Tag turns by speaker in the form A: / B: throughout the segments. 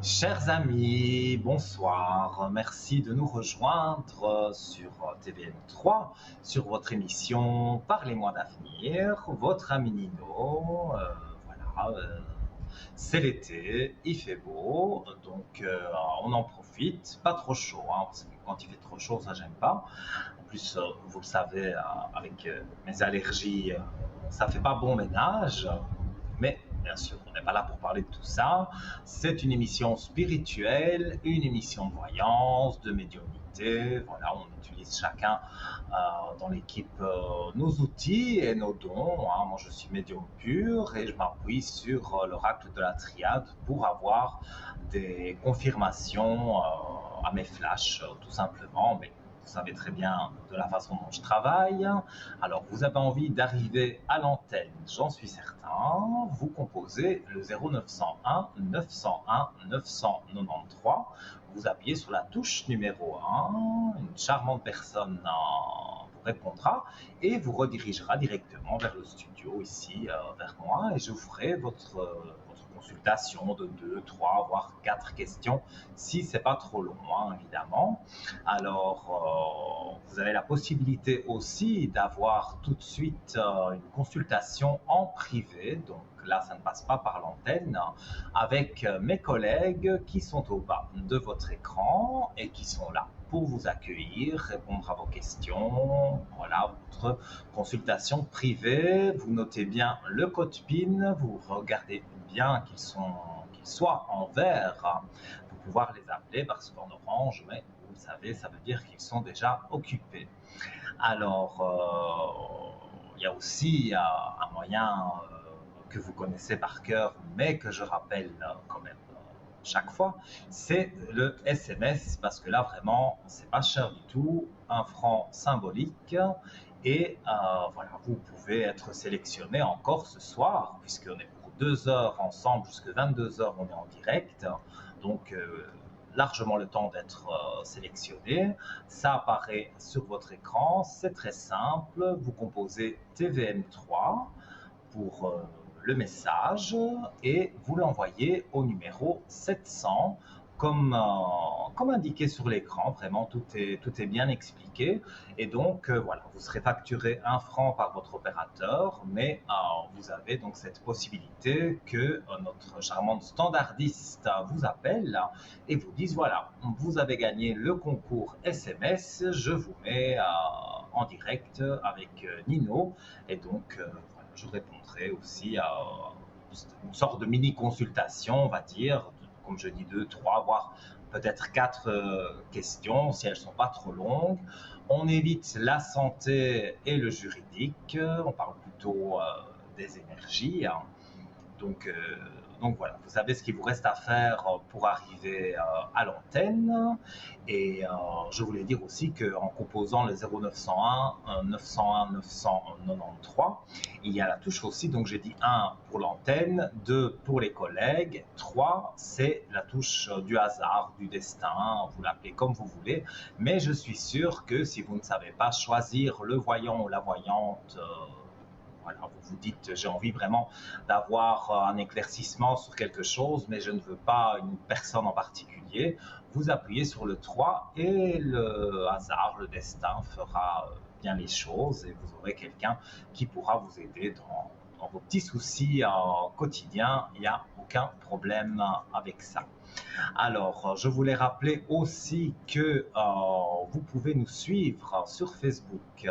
A: Chers amis, bonsoir. Merci de nous rejoindre sur TVN3, sur votre émission Parlez-moi d'avenir. Votre ami Nino, voilà, c'est l'été, il fait beau, donc on en profite. Pas trop chaud, hein, parce que quand il fait trop chaud, ça j'aime pas. En plus, vous le savez, avec mes allergies, ça fait pas bon ménage. Mais bien sûr, on n'est pas là pour parler de tout ça. C'est une émission spirituelle, une émission de voyance, de médiumnité. Voilà, on utilise chacun dans l'équipe nos outils et nos dons, hein. Moi, je suis médium pur et je m'appuie sur l'oracle de la triade pour avoir des confirmations à mes flashs, tout simplement. Mais vous savez très bien de la façon dont je travaille. Alors, vous avez envie d'arriver à l'antenne, j'en suis certain. Vous composez le 0901 901 993. Vous appuyez sur la touche numéro 1. Une charmante personne vous répondra et vous redirigera directement vers le studio ici, vers moi, et je vous ferai votre consultation de 2, 3, voire 4 questions si c'est pas trop long, hein, évidemment. Alors, vous avez la possibilité aussi d'avoir tout de suite une consultation en privé. Donc là, ça ne passe pas par l'antenne, avec mes collègues qui sont au bas de votre écran et qui sont là pour vous accueillir, répondre à vos questions. Voilà, votre consultation privée. Vous notez bien le code PIN, vous regardez bien qu'ils soient en vert pour pouvoir les appeler, parce qu'en orange, mais vous le savez, ça veut dire qu'ils sont déjà occupés. Alors, il y a aussi un moyen que vous connaissez par cœur, mais que je rappelle quand même chaque fois, c'est le SMS, parce que là, vraiment, c'est pas cher du tout, 1 franc symbolique. Et voilà, vous pouvez être sélectionné encore ce soir, puisqu'on est pour 2 heures ensemble, jusqu'à 22 heures, on est en direct. Donc, largement le temps d'être sélectionné. Ça apparaît sur votre écran, c'est très simple. Vous composez TVM3 pour le message et vous l'envoyez au numéro 700 comme indiqué sur l'écran. Vraiment, tout est bien expliqué. Et donc, voilà, vous serez facturé 1 franc par votre opérateur, mais vous avez donc cette possibilité que notre charmante standardiste vous appelle et vous dise, voilà, vous avez gagné le concours SMS, je vous mets en direct avec Nino. Et donc, voilà, je répondrai aussi à une sorte de mini-consultation, on va dire, comme je dis, 2, 3, voire peut-être 4 questions, si elles ne sont pas trop longues. On évite la santé et le juridique, on parle plutôt des énergies, hein. Donc, euh, donc voilà, vous savez ce qu'il vous reste à faire pour arriver à l'antenne. Et je voulais dire aussi qu'en composant le 0901 901 993, il y a la touche aussi, donc j'ai dit 1 pour l'antenne, 2 pour les collègues, 3 c'est la touche du hasard, du destin, vous l'appelez comme vous voulez. Mais je suis sûr que si vous ne savez pas choisir le voyant ou la voyante, voilà, vous vous dites, j'ai envie vraiment d'avoir un éclaircissement sur quelque chose, mais je ne veux pas une personne en particulier. Vous appuyez sur le 3 et le hasard, le destin fera bien les choses, et vous aurez quelqu'un qui pourra vous aider dans vos petits soucis quotidiens. Il n'y a aucun problème avec ça. Alors, je voulais rappeler aussi que vous pouvez nous suivre sur Facebook.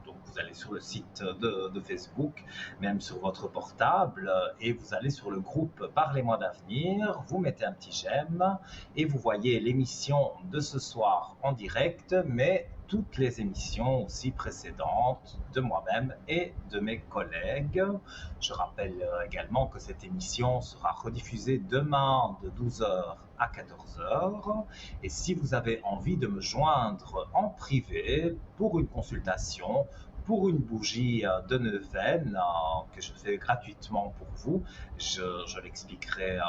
A: Donc, vous allez sur le site de Facebook, même sur votre portable, et vous allez sur le groupe Parlez-moi d'avenir, vous mettez un petit j'aime, et vous voyez l'émission de ce soir en direct, mais toutes les émissions aussi précédentes de moi-même et de mes collègues. Je rappelle également que cette émission sera rediffusée demain de 12 heures à 14 heures. Et si vous avez envie de me joindre en privé pour une consultation, pour une bougie de neuvaine que je fais gratuitement pour vous, je l'expliquerai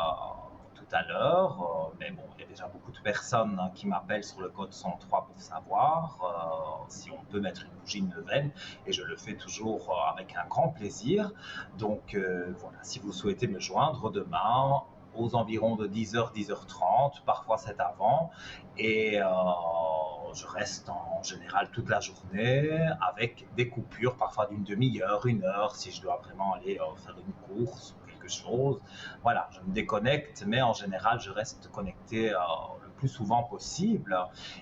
A: tout à l'heure. Mais bon, il y a déjà beaucoup de personnes qui m'appellent sur le code 103 pour savoir si on peut mettre une bougie de neuvaine, et je le fais toujours avec un grand plaisir. Donc voilà, si vous souhaitez me joindre demain aux environs de 10h, 10h30, parfois c'est avant, et je reste en général toute la journée avec des coupures, parfois d'une demi-heure, 1 heure, si je dois vraiment aller faire une course ou quelque chose. Voilà, je me déconnecte, mais en général, je reste connecté le plus souvent possible.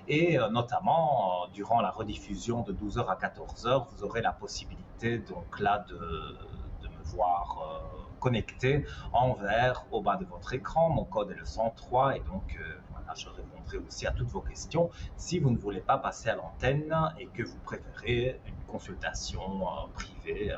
A: Et notamment, durant la rediffusion de 12h à 14h, vous aurez la possibilité donc là de me voir connecté en vert au bas de votre écran. Mon code est le 103 et donc voilà, je répondrai aussi à toutes vos questions si vous ne voulez pas passer à l'antenne et que vous préférez une consultation privée.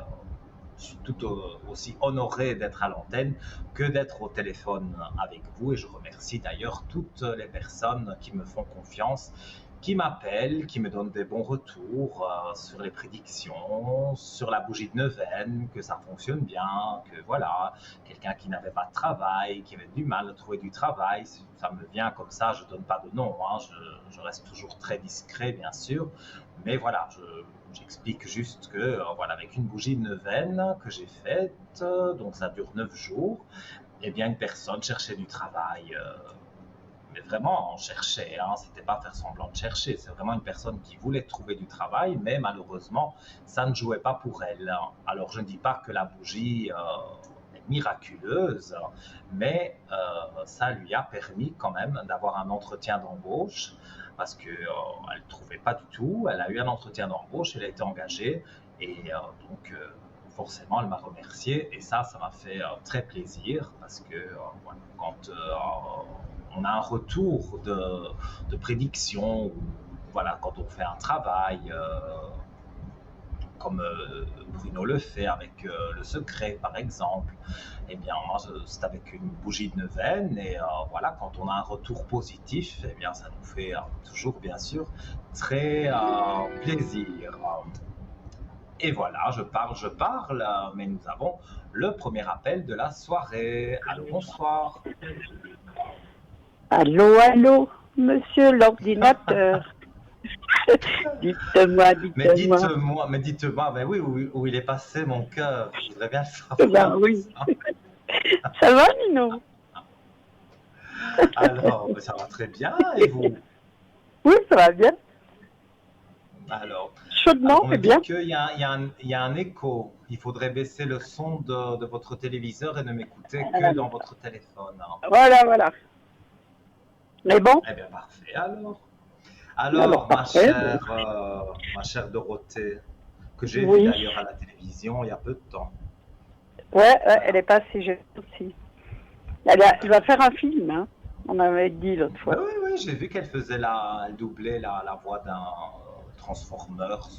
A: Je suis tout aussi honoré d'être à l'antenne que d'être au téléphone avec vous et je remercie d'ailleurs toutes les personnes qui me font confiance, qui m'appellent, qui me donnent des bons retours sur les prédictions, sur la bougie de neuvaine, que ça fonctionne bien, que voilà, quelqu'un qui n'avait pas de travail, qui avait du mal à trouver du travail, ça me vient comme ça, je ne donne pas de nom, hein, je reste toujours très discret bien sûr, mais voilà, j'explique juste que voilà, avec une bougie de neuvaine que j'ai faite, donc ça dure 9 jours, et bien une personne cherchait du travail. Mais vraiment, on cherchait, hein, c'était pas faire semblant de chercher, c'est vraiment une personne qui voulait trouver du travail, mais malheureusement, ça ne jouait pas pour elle. Alors, je ne dis pas que la bougie est miraculeuse, mais ça lui a permis quand même d'avoir un entretien d'embauche, parce qu'elle ne trouvait pas du tout, elle a eu un entretien d'embauche, elle a été engagée, et donc forcément, elle m'a remercié, et ça m'a fait très plaisir, parce que voilà, quand on a un retour de prédiction, ou voilà, quand on fait un travail, comme Bruno le fait avec Le Secret par exemple, eh bien moi c'est avec une bougie de neuvaine et voilà, quand on a un retour positif, eh bien ça nous fait toujours bien sûr très plaisir. Et voilà, je parle, mais nous avons le premier appel de la soirée. Allô, bonsoir.
B: Allô, allô, monsieur l'ordinateur. Dites-moi, dites-moi.
A: Mais dites-moi, mais oui, où il est passé mon cœur, je voudrais bien le
B: Eh ben
A: savoir.
B: oui. Ça va, Nino?
A: Alors, ça va très bien, et vous?
B: Oui, ça va bien.
A: Alors,
B: Chaudement,
A: on me
B: c'est
A: dit
B: bien.
A: qu'il y a un écho. Il faudrait baisser le son de votre téléviseur et ne m'écouter que dans votre téléphone.
B: Voilà. Mais bon,
A: Eh bien, parfait, alors. Alors,
B: parfait.
A: ma chère Dorothée, que j'ai vue
B: Oui.
A: d'ailleurs à la télévision il y a peu de temps.
B: Ouais,
A: Voilà.
B: elle est passée jeune aussi. Elle va faire un film, hein. On avait dit l'autre fois.
A: Oui, j'ai vu qu'elle elle doublait la voix d'un Transformers.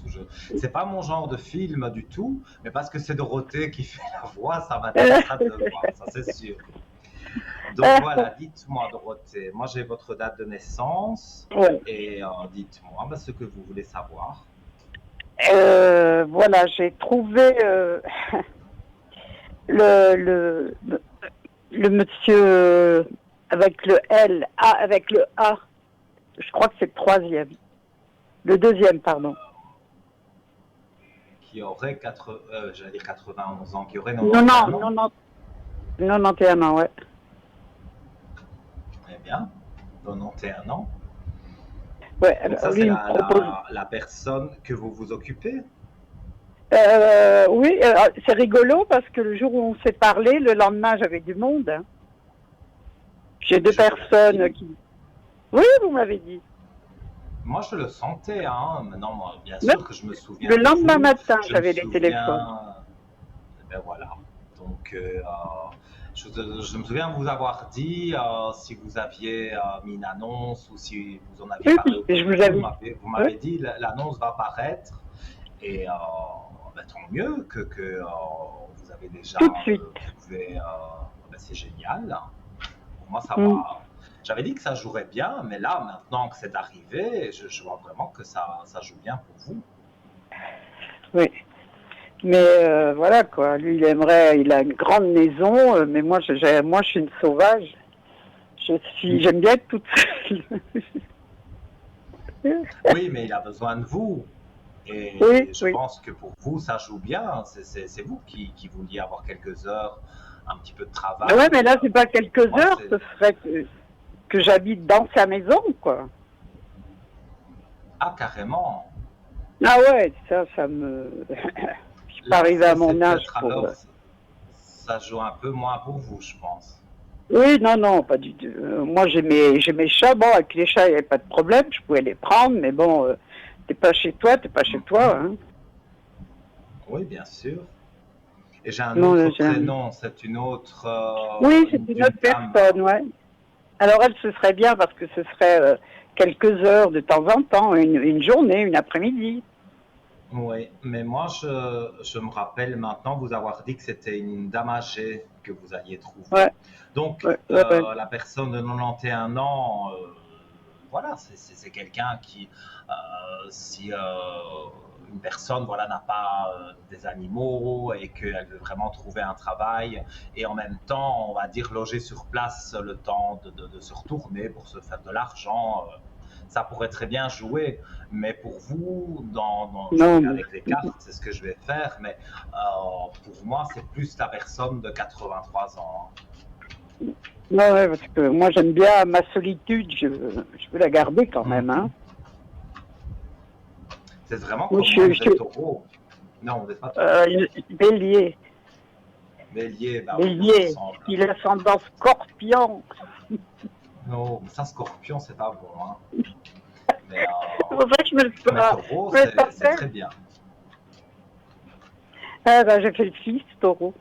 A: C'est pas mon genre de film du tout, mais parce que c'est Dorothée qui fait la voix, ça m'intéressera de le voir, ça c'est sûr. Donc voilà, dites-moi Dorothée, moi j'ai votre date de naissance
B: Ouais.
A: et dites-moi ce que vous voulez savoir.
B: Voilà, j'ai trouvé le monsieur avec le L, avec le A. Je crois que c'est le troisième. Le deuxième, pardon.
A: Qui aurait j'allais dire 91 ans, qui aurait
B: Non,
A: 91 ans.
B: 91 ans, ouais.
A: Très bien, 91 ans.
B: Ouais,
A: Donc ça,
B: lui,
A: c'est
B: il me propose.
A: la personne que vous vous occupez?
B: Oui, c'est rigolo parce que le jour où on s'est parlé, le lendemain, j'avais du monde. Hein. J'ai deux personnes qui... Oui, vous m'avez dit.
A: Moi, je le sentais, hein. Maintenant, moi, bien sûr que je me souviens.
B: Le lendemain matin,
A: je
B: j'avais
A: me
B: les téléphones.
A: Ben voilà. Donc, je me souviens vous avoir dit si vous aviez mis une annonce ou si vous en aviez parlé au téléphone, vous m'avez dit l'annonce va paraître et ben, tant mieux que vous avez déjà
B: Tout de suite.
A: trouvé. Ben, c'est génial. Pour moi, ça va. J'avais dit que ça jouerait bien, mais là, maintenant que c'est arrivé, je vois vraiment que ça joue bien pour vous.
B: Oui. Mais voilà quoi, lui il a une grande maison, mais moi je suis une sauvage. J'aime bien être toute seule.
A: Oui, mais il a besoin de vous.
B: Oui,
A: Et je
B: oui.
A: pense que pour vous, ça joue bien. C'est vous qui vouliez avoir quelques heures, un petit peu de
B: Ouais, mais
A: travail.
B: là, c'est pas
A: Pour
B: quelques
A: moi,
B: heures,
A: c'est...
B: ce serait que j'habite dans sa maison, quoi.
A: Ah, carrément.
B: Ah ouais, ça me... Je suis pas
A: Là,
B: arrivée à
A: c'est
B: mon âge
A: peut-être
B: pour...
A: alors, ça joue un peu moins pour vous, je pense.
B: Oui, non, non, pas du tout. Moi, j'ai mes chats. Bon, avec les chats, il n'y avait pas de problème. Je pouvais les prendre, mais bon, t'es pas chez toi, t'es pas chez toi,
A: Mhm.
B: hein.
A: Oui, bien sûr. Et j'ai un
B: Non,
A: autre
B: j'ai un-
A: prénom, c'est une autre,
B: Oui, c'est une
A: d'une
B: autre
A: dame.
B: personne, ouais. Alors, elle, ce serait bien parce que ce serait quelques heures de temps en temps, une journée, une après-midi.
A: Oui, mais moi, je me rappelle maintenant vous avoir dit que c'était une dame âgée que vous alliez trouver.
B: Ouais,
A: Donc,
B: ouais.
A: la personne de 91 ans, voilà, c'est quelqu'un qui, si une personne, voilà, n'a pas des animaux et qu'elle veut vraiment trouver un travail et en même temps, on va dire, loger sur place le temps de se retourner pour se faire de l'argent, ça pourrait très bien jouer. Mais pour vous, je
B: Non,
A: regarde avec les cartes, c'est ce que je vais faire, mais pour moi, c'est plus la personne de 83 ans.
B: non, ouais, parce que moi, j'aime bien ma solitude. Je veux la garder quand même, hein.
A: Mhm. C'est vraiment
B: Moi,
A: comment vous
B: je
A: êtes
B: suis
A: taureau? Non, vous n'êtes pas taureau.
B: bélier.
A: Bélier, bah oui, mais ça
B: Bélier.
A: ressemble.
B: Il a ascendant scorpion.
A: Non, ça, scorpion, c'est pas bon, hein. Mais,
B: C'est pour ça que
A: mais taureau,
B: je me le
A: c'est
B: tapais.
A: très bien.
B: Ah, ben, j'ai fait le fils, taureau.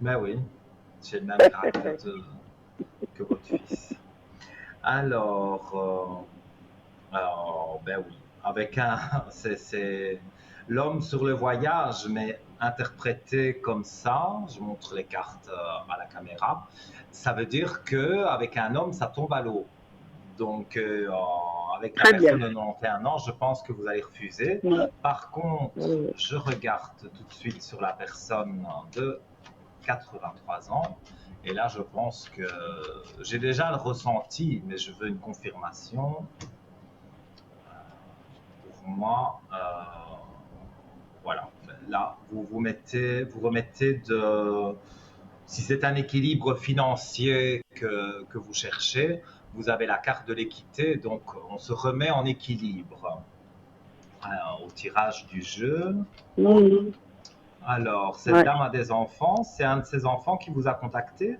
A: Mais oui, j'ai le même caractère que votre fils. Alors, ben oui, avec un, c'est l'homme sur le voyage, mais interprété comme ça. Je montre les cartes à la caméra. Ça veut dire que avec un homme, ça tombe à l'eau. Donc, avec la
B: Très bien.
A: personne de 91 ans, je pense que vous allez refuser.
B: Ouais.
A: Par contre, je regarde tout de suite sur la personne de 83 ans. Et là, je pense que j'ai déjà le ressenti, mais je veux une confirmation. Pour moi, voilà. Là, vous remettez de. Si c'est un équilibre financier que vous cherchez, vous avez la carte de l'équité, donc on se remet en équilibre. Au tirage du jeu.
B: Mhm.
A: Alors, cette
B: Ouais.
A: dame a des enfants. C'est un de ses enfants qui vous a contacté?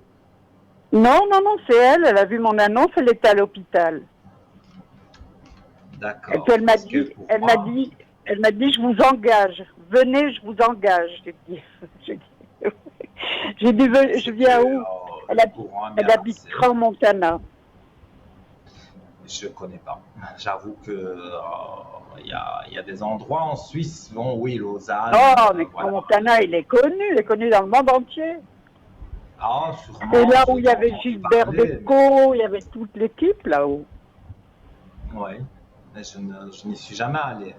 B: Non, non, non, c'est elle. Elle a vu mon annonce. Elle était à l'hôpital. Et puis
A: D'accord. Parce que pour moi,
B: elle m'a dit, je vous engage. Venez, je vous engage. J'ai dit, j'ai dit, j'ai dit, je
A: c'est que
B: viens où?
A: le courant est bien
B: Elle habite
A: passé.
B: Crans-Montana.
A: Je ne connais pas. J'avoue que il y a des endroits en Suisse, bon oui, Lausanne,
B: Oh, mais
A: voilà.
B: Crans-Montana, il est connu dans le monde entier.
A: Ah,
B: C'est
A: sûrement,
B: là
A: j'ai
B: où il y
A: déjà
B: avait
A: entendu
B: Gilbert
A: parler,
B: Bécaud, il y avait toute l'équipe là-haut.
A: ouais, mais je n'y suis jamais allé.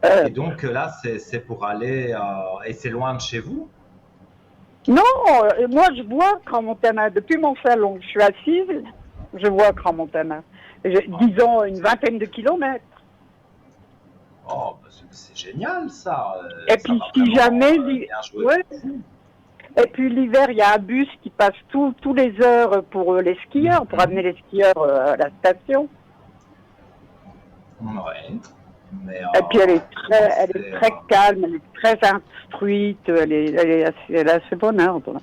B: Euh,
A: Et donc là, c'est pour aller, et c'est loin de chez vous?
B: non, moi je vois Crans-Montana. Depuis mon salon, je suis assise, je vois Crans-Montana.
A: Ah,
B: Disons une vingtaine de kilomètres.
A: oh, bah, c'est génial ça.
B: Et
A: Ça
B: puis
A: va
B: si
A: vraiment
B: jamais,
A: bien jouer
B: ouais.
A: pour vous.
B: Et puis l'hiver, il y a un bus qui passe tous les heures pour les skieurs, pour
A: Mhm.
B: amener les skieurs à la station.
A: Ouais, mais
B: Et puis
A: pour moi,
B: elle est très calme, elle est très instruite, elle est assez bonne ordre.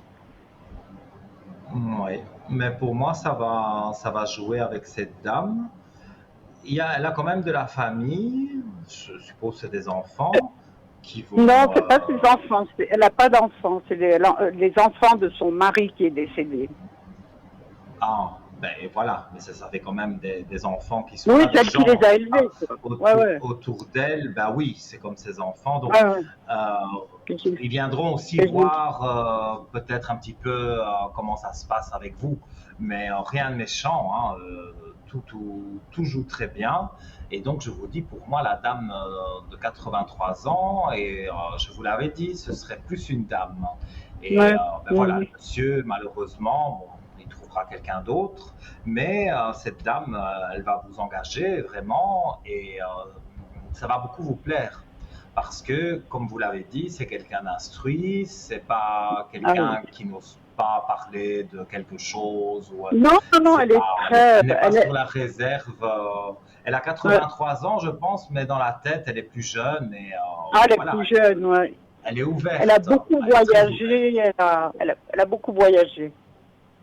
A: ouais. Mais pour moi, ça va jouer avec cette dame. Elle a quand même de la famille, je suppose que c'est des enfants qui
B: Non,
A: vont.
B: c'est pas ses enfants, elle n'a pas d'enfants, c'est les enfants de son mari qui est décédé.
A: Ah, ben voilà, mais ça fait quand même des enfants qui sont
B: Oui,
A: là, des
B: celle qui les
A: gens
B: a élevés, quoi. Ouais,
A: autour,
B: ouais.
A: autour d'elle, ben oui, c'est comme ses enfants. Donc,
B: Ouais, ouais.
A: euh,
B: Que j'ai-
A: ils viendront aussi
B: que j'ai-
A: voir peut-être un petit peu comment ça se passe avec vous, mais rien de méchant, hein, tout joue très bien. Et donc, je vous dis, pour moi, la dame de 83 ans, et je vous l'avais dit, ce serait plus une dame. Et
B: Ouais.
A: ben voilà,
B: Mhm.
A: le monsieur, malheureusement, bon, il trouvera quelqu'un d'autre, mais cette dame, elle va vous engager vraiment, et ça va beaucoup vous plaire. Parce que, comme vous l'avez dit, c'est quelqu'un d'instruit, c'est pas
B: Ah oui.
A: quelqu'un qui n'ose pas parler de quelque chose, ou
B: Non, non, non,
A: c'est
B: elle est
A: pas,
B: très,
A: elle n'est pas sur la réserve. Elle a
B: ouais.
A: 83 ans, je pense, mais dans la tête, elle est plus jeune et
B: Ah, elle est
A: voilà,
B: plus jeune, ouais.
A: elle est
B: Elle a
A: ouverte,
B: beaucoup
A: elle est très ouverte.
B: voyagé, elle a beaucoup voyagé.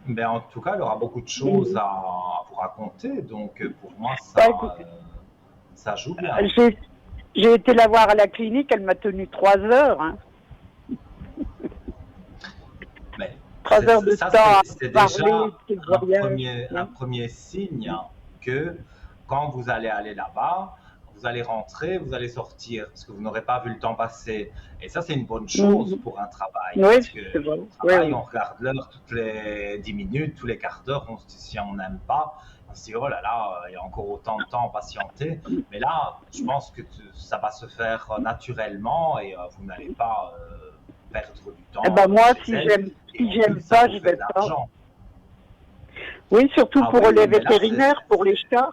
A: Mais en tout cas, elle aura beaucoup de choses
B: Mhm.
A: à vous raconter, donc pour moi,
B: Bah, écoute,
A: ça joue bien.
B: j'ai j'ai été la voir à la clinique, elle m'a tenu 3 heures, hein.
A: Mais
B: 3 heures de
A: ça,
B: temps à
A: c'est
B: parler
A: déjà
B: de ses voyages.
A: un
B: Ouais.
A: premier signe que quand vous allez aller là-bas, vous allez rentrer, vous allez sortir, parce que vous n'aurez pas vu le temps passer. Et ça, c'est une bonne chose
B: Mhm.
A: pour un travail,
B: Oui,
A: parce que
B: c'est vrai.
A: au
B: Oui,
A: travail,
B: oui.
A: on regarde l'heure toutes les 10 minutes, tous les quarts d'heure, on se dit si on n'aime pas, on se dit oh là là, il y a encore autant de temps à patienter. Mais là, je pense que ça va se faire naturellement et vous n'allez pas perdre du
B: Eh
A: temps
B: ben moi,
A: chez elle. Et
B: si
A: en plus,
B: j'aime
A: ça
B: pas,
A: vous
B: je
A: fait
B: vais
A: de
B: pas.
A: l'argent.
B: Oui, surtout
A: Ah
B: pour
A: oui,
B: les
A: oui, mais là,
B: vétérinaires, pour les chats.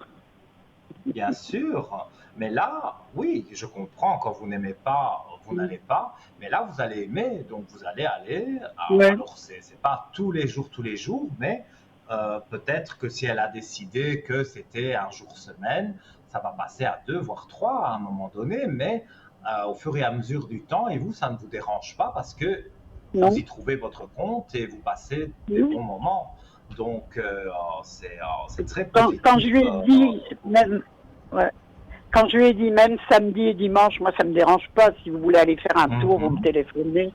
A: bien sûr. Mais là, oui, je comprends, quand vous n'aimez pas, vous
B: Mhm.
A: n'allez pas. Mais là, vous allez aimer, donc vous allez aller.
B: Ouais.
A: Alors, c'est pas tous les jours, mais peut-être que si elle a décidé que c'était un jour semaine, ça va passer à 2, voire 3 à un moment donné. Mais au fur et à mesure du temps, et vous, ça ne vous dérange pas parce que vous
B: Non.
A: y trouvez votre compte et vous passez des
B: Mhm.
A: bons moments. Donc, c'est très
B: Quand
A: positif
B: je lui ai dit, même, ouais, quand je lui ai dit même samedi et dimanche, moi ça me dérange pas. Si vous voulez aller faire un tour, vous me
A: Mhm.
B: téléphonez.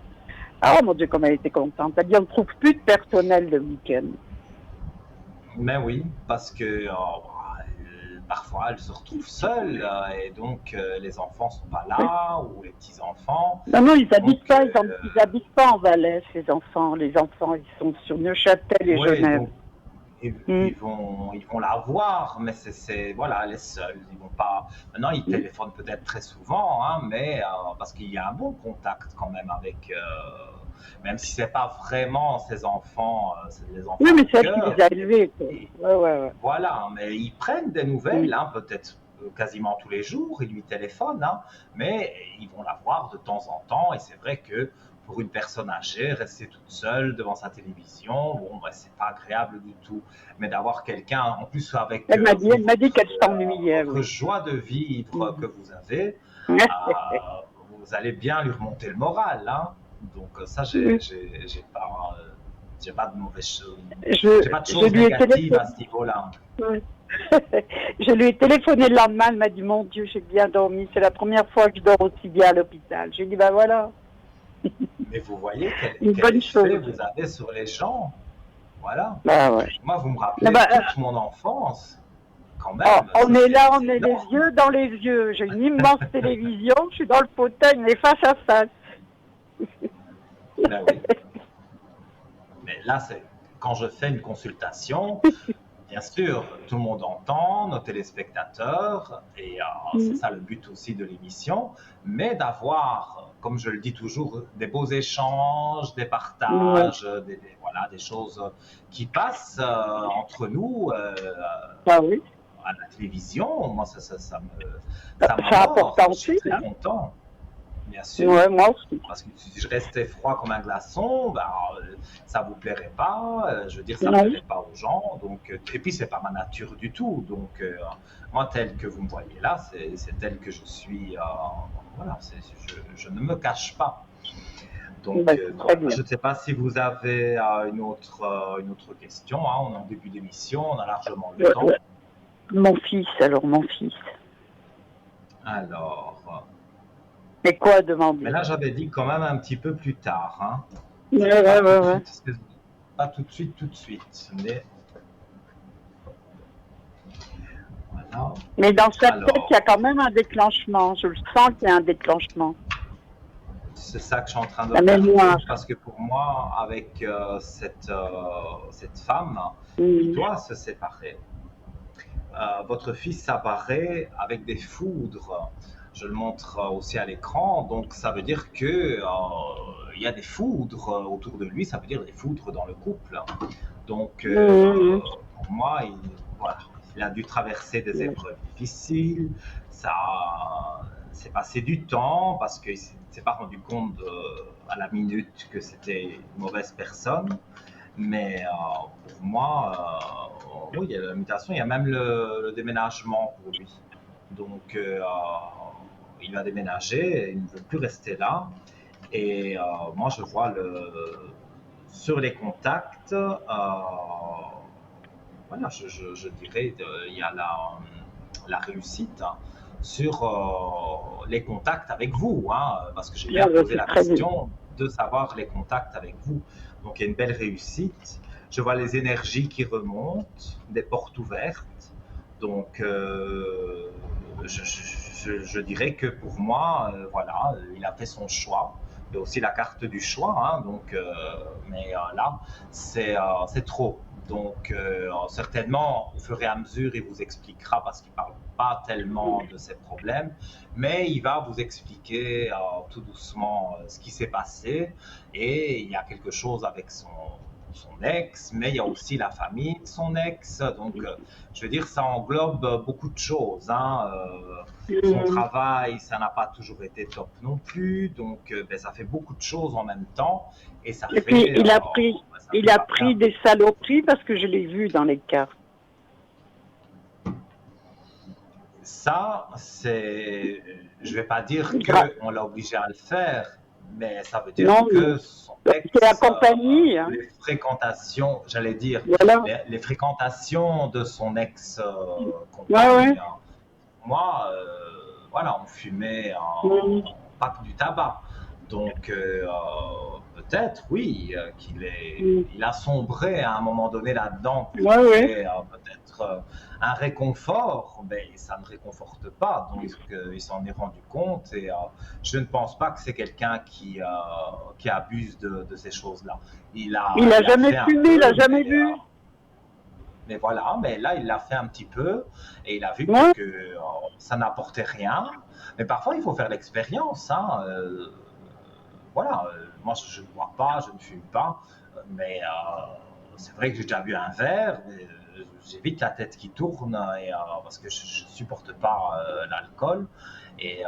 B: Ah mon Dieu, comme elle était contente. Elle dit on ne trouve plus de personnel le week-end.
A: Mais oui, parce que parfois elle se retrouve seule et donc les enfants sont pas
B: Oui.
A: là ou les petits-enfants.
B: Non, non,
A: Donc,
B: ils habitent pas en Valais, ces enfants. Les enfants, ils sont sur Neuchâtel et
A: ouais,
B: Genève.
A: donc
B: Hmm.
A: ils vont la voir, mais voilà, elle est seule. Ils vont pas. Maintenant, ils
B: Hmm.
A: téléphonent peut-être très souvent, hein, mais parce qu'il y a un bon contact quand même avec. Même si c'est pas vraiment ses enfants, c'est les
B: Oui,
A: enfants
B: mais
A: de
B: c'est elle qui les
A: cœur.
B: a élevés, quoi.
A: Et,
B: Ouais, ouais, ouais.
A: voilà, mais ils prennent des
B: Hmm.
A: nouvelles, hein, peut-être quasiment tous les jours, ils lui téléphonent, hein, mais ils vont la voir de temps en temps. Et c'est vrai que pour une personne âgée, rester toute seule devant sa télévision, bon, bah, c'est pas agréable du tout. Mais d'avoir quelqu'un, en plus avec vous,
B: Elle m'a dit qu'elle s'ennuyait,
A: votre
B: oui.
A: joie de vivre que
B: Hmm.
A: vous avez, vous allez bien lui remonter le moral, hein. Donc ça, j'ai pas de mauvaises choses, j'ai pas de
B: Je
A: choses
B: lui ai
A: négatives à
B: téléphoné.
A: ce niveau-là.
B: Ouais. Je lui ai téléphoné le lendemain, elle m'a dit mon Dieu, j'ai bien dormi. C'est la première fois que je dors aussi bien à l'hôpital. J'ai dit ben voilà,
A: Mais vous voyez
B: une
A: quel
B: bonne
A: effet
B: chose.
A: vous avez sur les gens. Voilà.
B: Bah ouais.
A: Moi, vous me
B: Ah
A: rappelez
B: bah,
A: toute mon enfance. Quand
B: oh,
A: même,
B: on
A: ça
B: est là, on
A: c'est
B: est les
A: énorme.
B: yeux dans les yeux. J'ai une immense télévision, je suis dans le fauteuil, mais face à face.
A: Ben oui. Mais là, c'est quand je fais une consultation, bien sûr, tout le monde entend, nos téléspectateurs, et c'est ça le but aussi de l'émission, mais d'avoir, comme je le dis toujours, des beaux échanges, des
B: Ouais.
A: partages, voilà, des choses qui passent entre nous
B: Bah oui,
A: à la télévision. Moi, ça
B: c'est
A: m'honore,
B: important
A: je suis
B: aussi,
A: très
B: hein.
A: content, bien sûr.
B: Ouais, moi aussi.
A: Parce que si je restais froid comme un glaçon, ben, ça vous plairait pas. Je veux dire, ça
B: Non.
A: plairait pas aux gens. Donc, et puis c'est pas ma nature du tout. Donc, moi, tel que vous me voyez là, c'est tel que je suis. Voilà, je ne me cache pas.
B: Bah,
A: Donc,
B: c'est très
A: voilà.
B: bien.
A: Je ne sais pas si vous avez une autre question, hein. On est en début d'émission, on a largement le temps.
B: Ouais. Mon fils, alors mon fils.
A: Alors,
B: Mais quoi
A: mais
B: demander?
A: là, j'avais dit quand même un petit peu plus tard, hein.
B: Ouais,
A: Pas
B: ouais,
A: tout
B: ouais,
A: de
B: ouais.
A: suite, pas tout de suite, tout de suite. Mais voilà.
B: Mais dans sa tête, il y a
A: Alors,
B: quand même un déclenchement. Je le sens qu'il y a un déclenchement.
A: c'est ça que je suis en train de
B: La mémoire.
A: regarder, parce que pour moi, avec cette femme, il
B: Mhm.
A: doit se séparer. Votre fils apparaît avec des foudres. Je le montre aussi à l'écran, donc ça veut dire que il y a des foudres autour de lui, ça veut dire des foudres dans le couple. Donc
B: Mhm.
A: pour moi, voilà, il a dû traverser des épreuves difficiles. Ça, c'est passé du temps parce qu'il ne s'est pas rendu compte à la minute que c'était une mauvaise personne. Mais pour moi, oui, il y a la mutation, il y a même le déménagement pour lui. Donc, il va déménager, il ne veut plus rester là. Et moi, je vois sur les contacts, voilà, je dirais, il y a la réussite hein, sur les contacts avec vous, hein, parce que j'ai bien posé
B: C'est
A: la
B: très bien.
A: question de savoir les contacts avec vous. Donc il y a une belle réussite. Je vois les énergies qui remontent, des portes ouvertes. Donc je dirais que pour moi, voilà, il a fait son choix. Il y a aussi la carte du choix, hein, donc, mais là, c'est trop. Donc, certainement, au fur et à mesure, il vous expliquera parce qu'il ne parle pas tellement de ses problèmes, mais il va vous expliquer tout doucement ce qui s'est passé. Et il y a quelque chose avec son ex, mais il y a aussi la famille de son ex. Donc, je veux dire, ça englobe beaucoup de choses. Hein. Son
B: Mhm.
A: travail, ça n'a pas toujours été top non plus. Donc, ben, ça fait beaucoup de choses en même temps. Et ça
B: Et puis,
A: fait, ça
B: il
A: fait
B: a
A: pas
B: pris
A: bien.
B: des saloperies parce que je l'ai vu dans les cartes.
A: Ça, c'est, je vais pas dire
B: Gra-
A: qu'on l'a obligé à le faire, mais ça veut dire
B: Non,
A: que son
B: c'est la
A: ex,
B: compagnie, hein.
A: les fréquentations, j'allais dire,
B: Voilà.
A: les fréquentations de son
B: Ouais,
A: ex-compagne,
B: ouais.
A: moi, voilà, on fumait
B: Mhm.
A: pas que du tabac. Donc, peut-être, oui,
B: Mhm.
A: il a sombré à un moment donné là-dedans pour
B: Ouais, ouais.
A: trouver peut-être un réconfort, mais ça ne réconforte pas. Donc, il s'en est rendu compte et je ne pense pas que c'est quelqu'un qui abuse de ces choses-là.
B: Il a
A: Il a
B: jamais
A: fait un
B: fumé, il a
A: peu,
B: jamais bu.
A: mais voilà, mais là, il l'a fait un petit peu et il a vu
B: Ouais.
A: que ça n'apportait rien. Mais parfois, il faut faire l'expérience. Hein, voilà, moi, je ne bois pas, je ne fume pas, mais c'est vrai que j'ai déjà bu un verre. J'ai vite la tête qui tourne et, parce que je ne supporte pas l'alcool. Et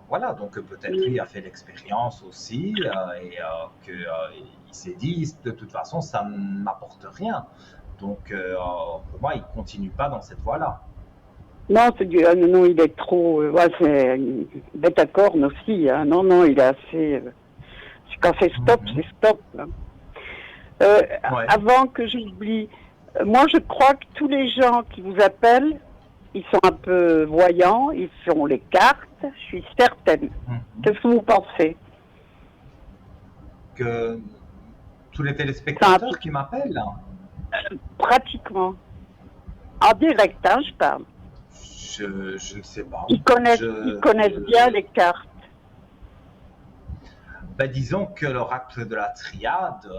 A: voilà, donc peut-être lui a fait l'expérience aussi et qu'il s'est dit, de toute façon, ça ne m'apporte rien. Donc pour moi, il ne continue pas dans cette voie-là.
B: Non, c'est du, ah, non, non, il est trop, ouais, c'est une bête à cornes aussi, hein. Non, non, il est assez, quand c'est stop,
A: Mhm.
B: c'est stop, hein. Euh,
A: Ouais.
B: Avant que j'oublie, moi je crois que tous les gens qui vous appellent, ils sont un peu voyants, ils font les cartes, je suis certaine.
A: Mhm.
B: Qu'est-ce que vous pensez?
A: Que tous les
B: C'est un
A: téléspectateurs qui m'appellent,
B: pratiquement. En direct, hein, je parle.
A: je ne sais pas.
B: Ils connaissent bien les cartes.
A: Ben, disons que l'oracle de la triade,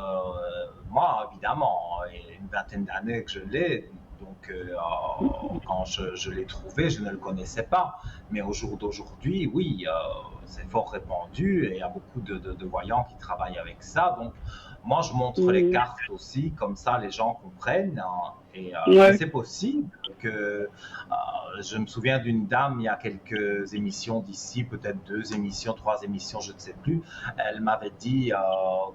A: moi évidemment, il y a une vingtaine d'années que je l'ai, donc quand je l'ai trouvé, je ne le connaissais pas. Mais au jour d'aujourd'hui, oui, c'est fort répandu et il y a beaucoup de voyants qui travaillent avec ça. Donc moi, je montre les
B: Mm.
A: cartes aussi, comme ça les gens comprennent. Hein, et
B: Ouais.
A: c'est possible que je me souviens d'une dame il y a quelques émissions d'ici, peut-être 2 émissions, 3 émissions, je ne sais plus. Elle m'avait dit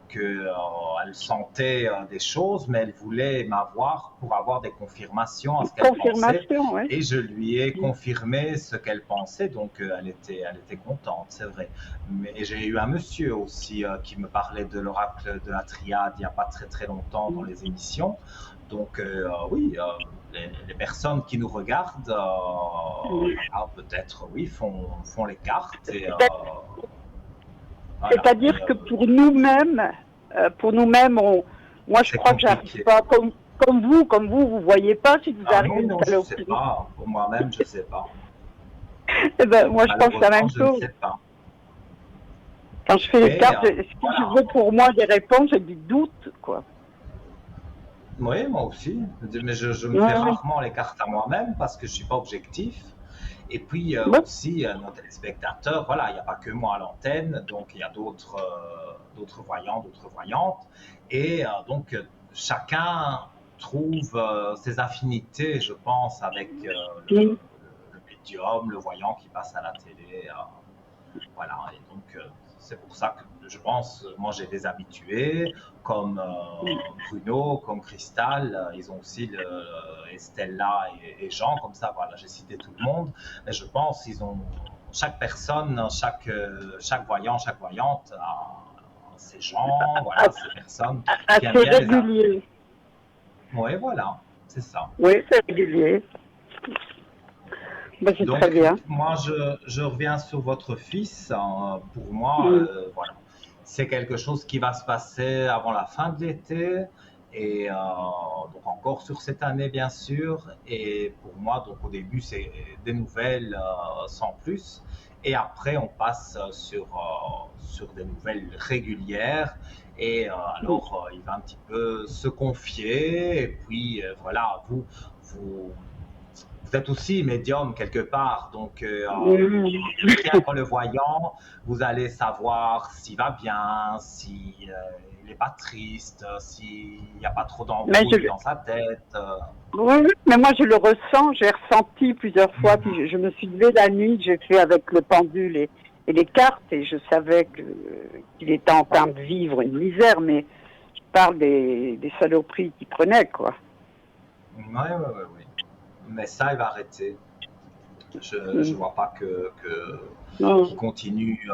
A: qu'elle sentait des choses, mais elle voulait m'avoir pour avoir des confirmations à ce qu'elle pensait.
B: Confirmation, ouais.
A: Et je lui ai confirmé ce qu'elle pensait, donc elle était contente, c'est vrai. Mais j'ai eu un monsieur aussi qui me parlait de l'oracle de la triade il n'y a pas très très longtemps dans les émissions. Donc oui, les personnes qui nous regardent, voilà, peut-être oui, font les cartes et voilà.
B: C'est-à-dire
A: Mais
B: que pour nous-mêmes, moi je
A: c'est
B: crois que j'arrive
A: compliqué.
B: pas comme vous voyez pas si vous
A: Ah
B: arrivez
A: non,
B: une
A: non, je sais
B: saloperie.
A: pas. Pour moi-même, je sais pas.
B: Eh ben, moi je pense la
A: Malheureusement,
B: même
A: je ne
B: chose.
A: sais pas.
B: Quand je fais les
A: Mais
B: cartes, si je
A: voilà.
B: veux pour moi des réponses, j'ai du doute, quoi.
A: Oui, moi aussi. Mais je me fais
B: Ouais,
A: rarement les cartes à moi-même parce que je suis pas objectif. Et puis
B: ouais.
A: aussi, nos téléspectateurs, voilà, il n'y a pas que moi à l'antenne, donc il y a d'autres voyants, d'autres voyantes. Et donc, chacun trouve ses affinités, je pense, avec
B: Mm.
A: le médium, le voyant qui passe à la télé. Voilà, et donc c'est pour ça que je pense, moi j'ai des habitués comme Bruno, comme Cristal, ils ont aussi Estella et Jean, comme ça, voilà, j'ai cité tout le monde, mais je pense qu'ils ont, chaque personne, chaque voyant, chaque voyante a ces gens, voilà, ces personnes qui aiment
B: Assez
A: bien les appeler.
B: régulier.
A: Oui, voilà, c'est ça.
B: Oui, c'est régulier. Ben, c'est très
A: Donc,
B: bien.
A: moi, je reviens sur votre fils. Pour moi,
B: Mm.
A: voilà, c'est quelque chose qui va se passer avant la fin de l'été et donc encore sur cette année, bien sûr. Et pour moi, donc au début, c'est des nouvelles sans plus. Et après, on passe sur des nouvelles régulières. Et
B: Mm.
A: alors, il va un petit peu se confier. Et puis, voilà, vous, vous êtes aussi médium quelque part, donc
B: Mm.
A: rien qu'en le voyant, vous allez savoir s'il va bien, si il n'est pas triste, s'il n'y a pas trop
B: Mais
A: d'embrouilles dans sa tête.
B: oui, oui, mais moi je le ressens, j'ai ressenti plusieurs fois, puis
A: Mhm.
B: je me suis levée la nuit, j'ai fait avec le pendule et les cartes, et je savais qu'il était en train de vivre une misère, mais je parle des saloperies qu'il prenait, quoi.
A: Oui, oui, oui, oui. Mais ça, il va arrêter. Je ne
B: Mm.
A: vois pas qu'il
B: Non.
A: continue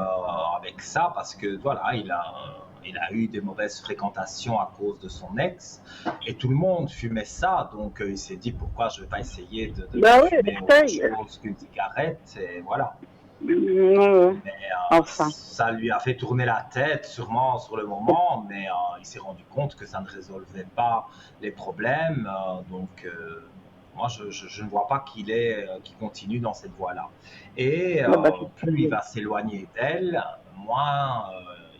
A: avec ça parce que voilà, il a eu des mauvaises fréquentations à cause de son ex et tout le monde fumait ça. Donc il s'est dit pourquoi je ne vais pas essayer de
B: Ben oui,
A: fumer autre
B: essaye.
A: chose qu'une cigarette et voilà.
B: Mm.
A: Mais
B: Enfin.
A: ça lui a fait tourner la tête sûrement sur le moment, mais il s'est rendu compte que ça ne résolvait pas les problèmes. Donc moi, je ne vois pas qu'il continue dans cette voie-là. Et
B: Ah ben, c'est très
A: plus il
B: bien.
A: va s'éloigner d'elle, moins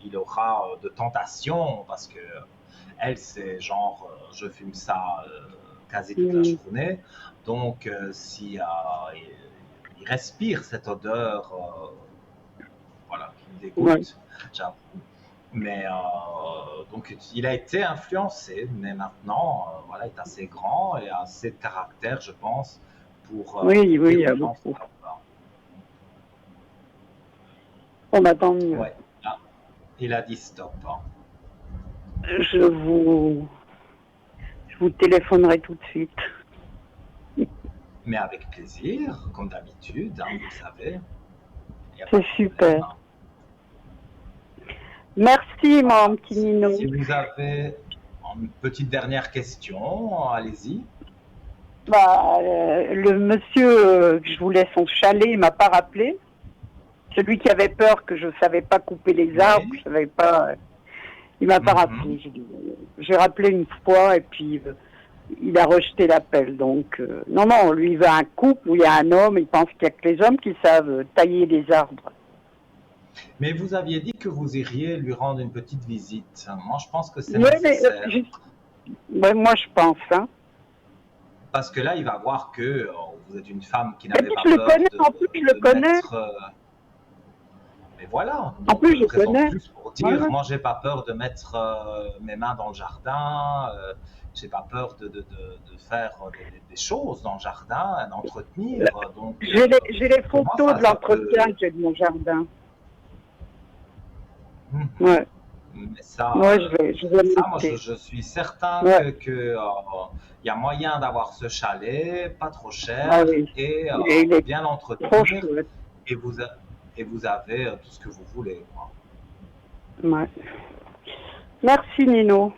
A: il aura de tentations, parce que elle, c'est genre, je fume ça quasi toute la
B: Mm.
A: journée. Donc, si il respire cette odeur, voilà, qui me
B: Ouais.
A: dégoûte, j'avoue. Mais donc, il a été influencé, mais maintenant, voilà, il est assez grand et a assez de caractère, je pense,
B: Oui,
A: pour
B: oui,
A: dire
B: il y a
A: aux gens
B: beaucoup.
A: stop.
B: On attend mieux.
A: Ouais, là, il a dit stop.
B: Je vous, je vous téléphonerai tout de suite.
A: Mais avec plaisir, comme d'habitude, hein, vous le savez, il n'y a pas
B: C'est
A: de problème.
B: super. Merci, mon
A: Voilà.
B: petit Nino.
A: Si vous avez une petite dernière question, allez-y.
B: Bah, le monsieur que je voulais son chalet, il m'a pas rappelé. Celui qui avait peur que je savais pas couper les arbres,
A: Oui.
B: je savais pas. Il m'a pas
A: Mhm.
B: rappelé. J'ai rappelé une fois et puis il a rejeté l'appel. Donc non, non, lui il veut un couple où il y a un homme. Il pense qu'il y a que les hommes qui savent tailler les arbres.
A: Mais vous aviez dit que vous iriez lui rendre une petite visite. Moi, je pense que c'est
B: Oui, mais
A: nécessaire.
B: ouais, moi je pense. Hein.
A: Parce que là, il va voir que vous êtes une femme qui
B: Et
A: n'avait
B: puis
A: pas
B: je le
A: peur
B: connais. En plus je le
A: de
B: connais.
A: mettre. Mais voilà,
B: En
A: donc
B: plus je
A: raison de
B: connais.
A: plus pour dire,
B: Voilà.
A: moi, j'ai pas peur de mettre mes mains dans le jardin. J'ai pas peur de faire des choses dans le jardin, d'entretenir. Donc,
B: J'ai les
A: pour moi,
B: photos de
A: ça
B: l'entretien
A: peut.
B: que j'ai de mon jardin.
A: Mhm.
B: Ouais.
A: Mais ça,
B: Ouais, je vais le
A: moi,
B: noter.
A: je suis certain
B: Ouais.
A: il y a moyen d'avoir ce chalet, pas trop
B: Ah
A: cher,
B: oui.
A: et
B: Il est
A: bien
B: trop
A: l'entretenir,
B: chouette.
A: et et vous avez tout ce que vous voulez, quoi.
B: Ouais. Merci Nino.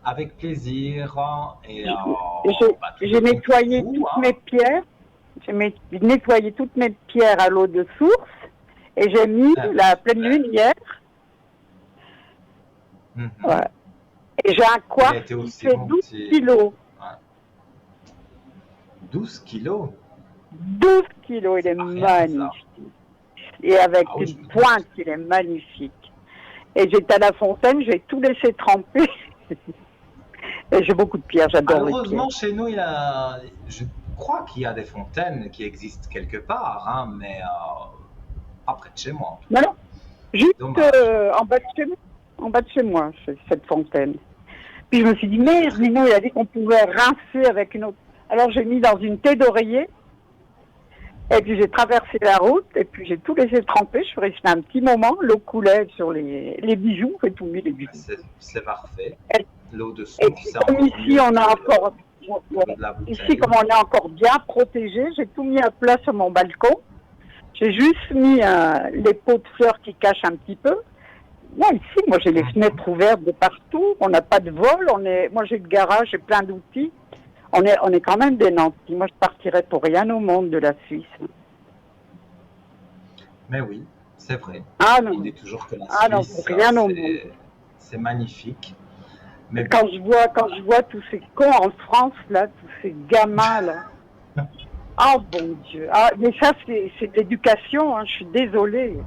A: Avec plaisir, et bah, tout
B: J'ai
A: est bon pour
B: nettoyé
A: vous,
B: toutes
A: hein.
B: mes pierres. Nettoyé toutes mes pierres à l'eau de source. Et j'ai mis
A: Eh ben,
B: la pleine
A: super.
B: lune hier.
A: Mhm.
B: Ouais. Et j'ai un
A: Il a
B: quartz
A: été
B: qui
A: aussi
B: fait
A: mon
B: 12
A: petit.
B: kilos.
A: Ouais. 12 kilos,
B: 12 kilos, il
A: c'est
B: est
A: pas rien, ça.
B: magnifique. Et avec
A: Ah oui, je
B: une
A: me
B: pointe,
A: doute.
B: il est magnifique. Et j'étais à la fontaine, j'ai tout laissé tremper. Et j'ai beaucoup de pierres, j'adore les pierres.
A: Malheureusement, chez nous, je crois qu'il y a des fontaines qui existent quelque part, hein, mais pas près de chez moi, en tout
B: Non,
A: cas.
B: non, juste
A: Dommage.
B: en bas de chez moi. En bas de chez moi, c'est cette fontaine. Puis je me suis dit,
A: C'est
B: merde,
A: très
B: Nino,
A: bien.
B: il a dit qu'on pouvait rincer avec une autre. Alors j'ai mis dans une thé d'oreiller Et puis j'ai traversé la route, et puis j'ai tout laissé tremper. Je suis restée un petit moment, l'eau coulait sur les bijoux, j'ai tout mis les bijoux.
A: C'est parfait.
B: Et,
A: L'eau de
B: et
A: source,
B: puis
A: c'est
B: comme
A: encore
B: ici
A: mieux
B: on a encore,
A: que de la
B: ici
A: bouteille.
B: comme on est encore bien protégé, j'ai tout mis à plat sur mon balcon. J'ai juste mis les pots de fleurs qui cachent un petit peu. Moi ici, moi j'ai les fenêtres ouvertes de partout. On n'a pas de vol. Moi j'ai le garage, j'ai plein d'outils. On est quand même des nantis. Moi je partirais pour rien au monde de la Suisse.
A: Mais oui, c'est vrai.
B: Ah
A: On
B: non,
A: dit toujours que la
B: ah non, pour
A: Suisse,
B: rien au monde.
A: c'est magnifique. Mais bon,
B: Quand je vois tous ces cons en France là, tous ces gamins là. Oh bon Dieu. Ah, mais ça c'est de l'éducation. Hein, je suis désolée.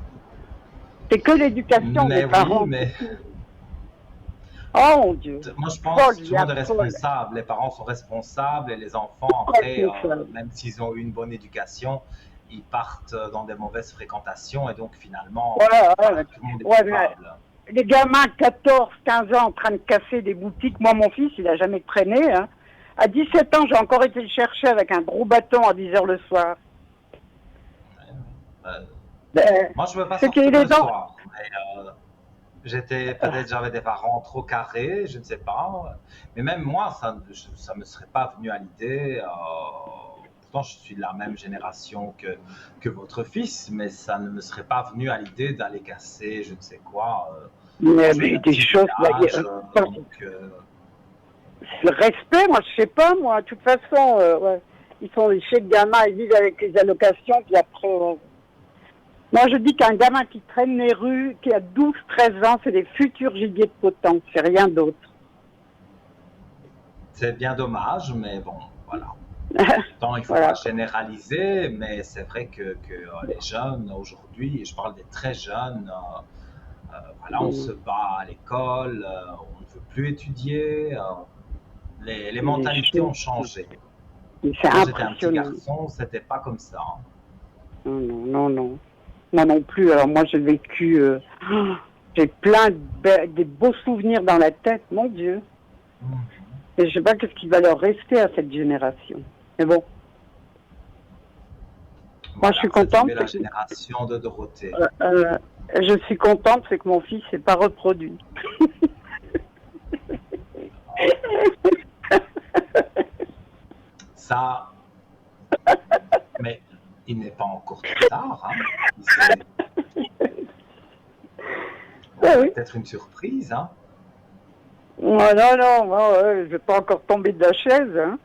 B: C'est que l'éducation des
A: mais oui,
B: parents.
A: mais
B: Oh mon Dieu.
A: moi je pense que
B: Folle,
A: tout
B: il y
A: le
B: a
A: monde est
B: folle.
A: responsable. Les parents sont responsables et les enfants,
B: Ouais,
A: après,
B: c'est ça.
A: même s'ils ont eu une bonne éducation, ils partent dans des mauvaises fréquentations et donc finalement,
B: Ouais,
A: tout le monde est
B: ouais, mais
A: coupable.
B: les gamins 14, 15 ans en train de casser des boutiques. Moi, mon fils, il a jamais traîné. Hein. À 17 ans, j'ai encore été le chercher avec un gros bâton à 10 heures le soir.
A: Euh,
B: Ben,
A: Moi je ne veux pas
B: c'est
A: sortir
B: qu'il
A: le
B: est dans...
A: soir. Mais, peut-être j'avais des parents trop carrés, je ne sais pas. Mais même moi, ça ne me serait pas venu à l'idée. Pourtant, je suis de la même génération que votre fils, mais ça ne me serait pas venu à l'idée d'aller casser je ne sais quoi. Moi, je viens
B: Mais
A: d'un
B: des
A: petit
B: choses... Là,
A: village, donc
B: le respect, moi, je sais pas, moi. De toute façon, ouais. Ils sont chez le gamin, ils vivent avec les allocations, puis après... Moi, je dis qu'un gamin qui traîne les rues, qui a 12, 13 ans, c'est des futurs gibiers de potence, c'est rien d'autre.
A: c'est bien dommage, mais bon, voilà. Tant il ne faut pas
B: Voilà.
A: généraliser, mais c'est vrai que les jeunes aujourd'hui, et je parle des très jeunes, voilà, on se bat à l'école, on ne veut plus étudier, les mentalités ont changé.
B: C'est
A: Quand j'étais un petit
B: impressionnant.
A: garçon, c'était pas comme ça.
B: Non, non, non, non. Moi non plus. Alors moi, j'ai vécu... j'ai plein des beaux souvenirs dans la tête, mon Dieu. Et je sais pas qu'est-ce qui va leur rester à cette génération. Mais bon. Moi,
A: Voilà,
B: je suis
A: c'est
B: contente.
A: tombé la génération de Dorothée.
B: Je suis contente, c'est que mon fils s'est pas reproduit.
A: Ça, mais il n'est pas encore trop tard. Hein.
B: Oui.
A: Peut-être une surprise. Hein.
B: Oh, non, non, moi, je vais pas encore tomber de la chaise. Hein.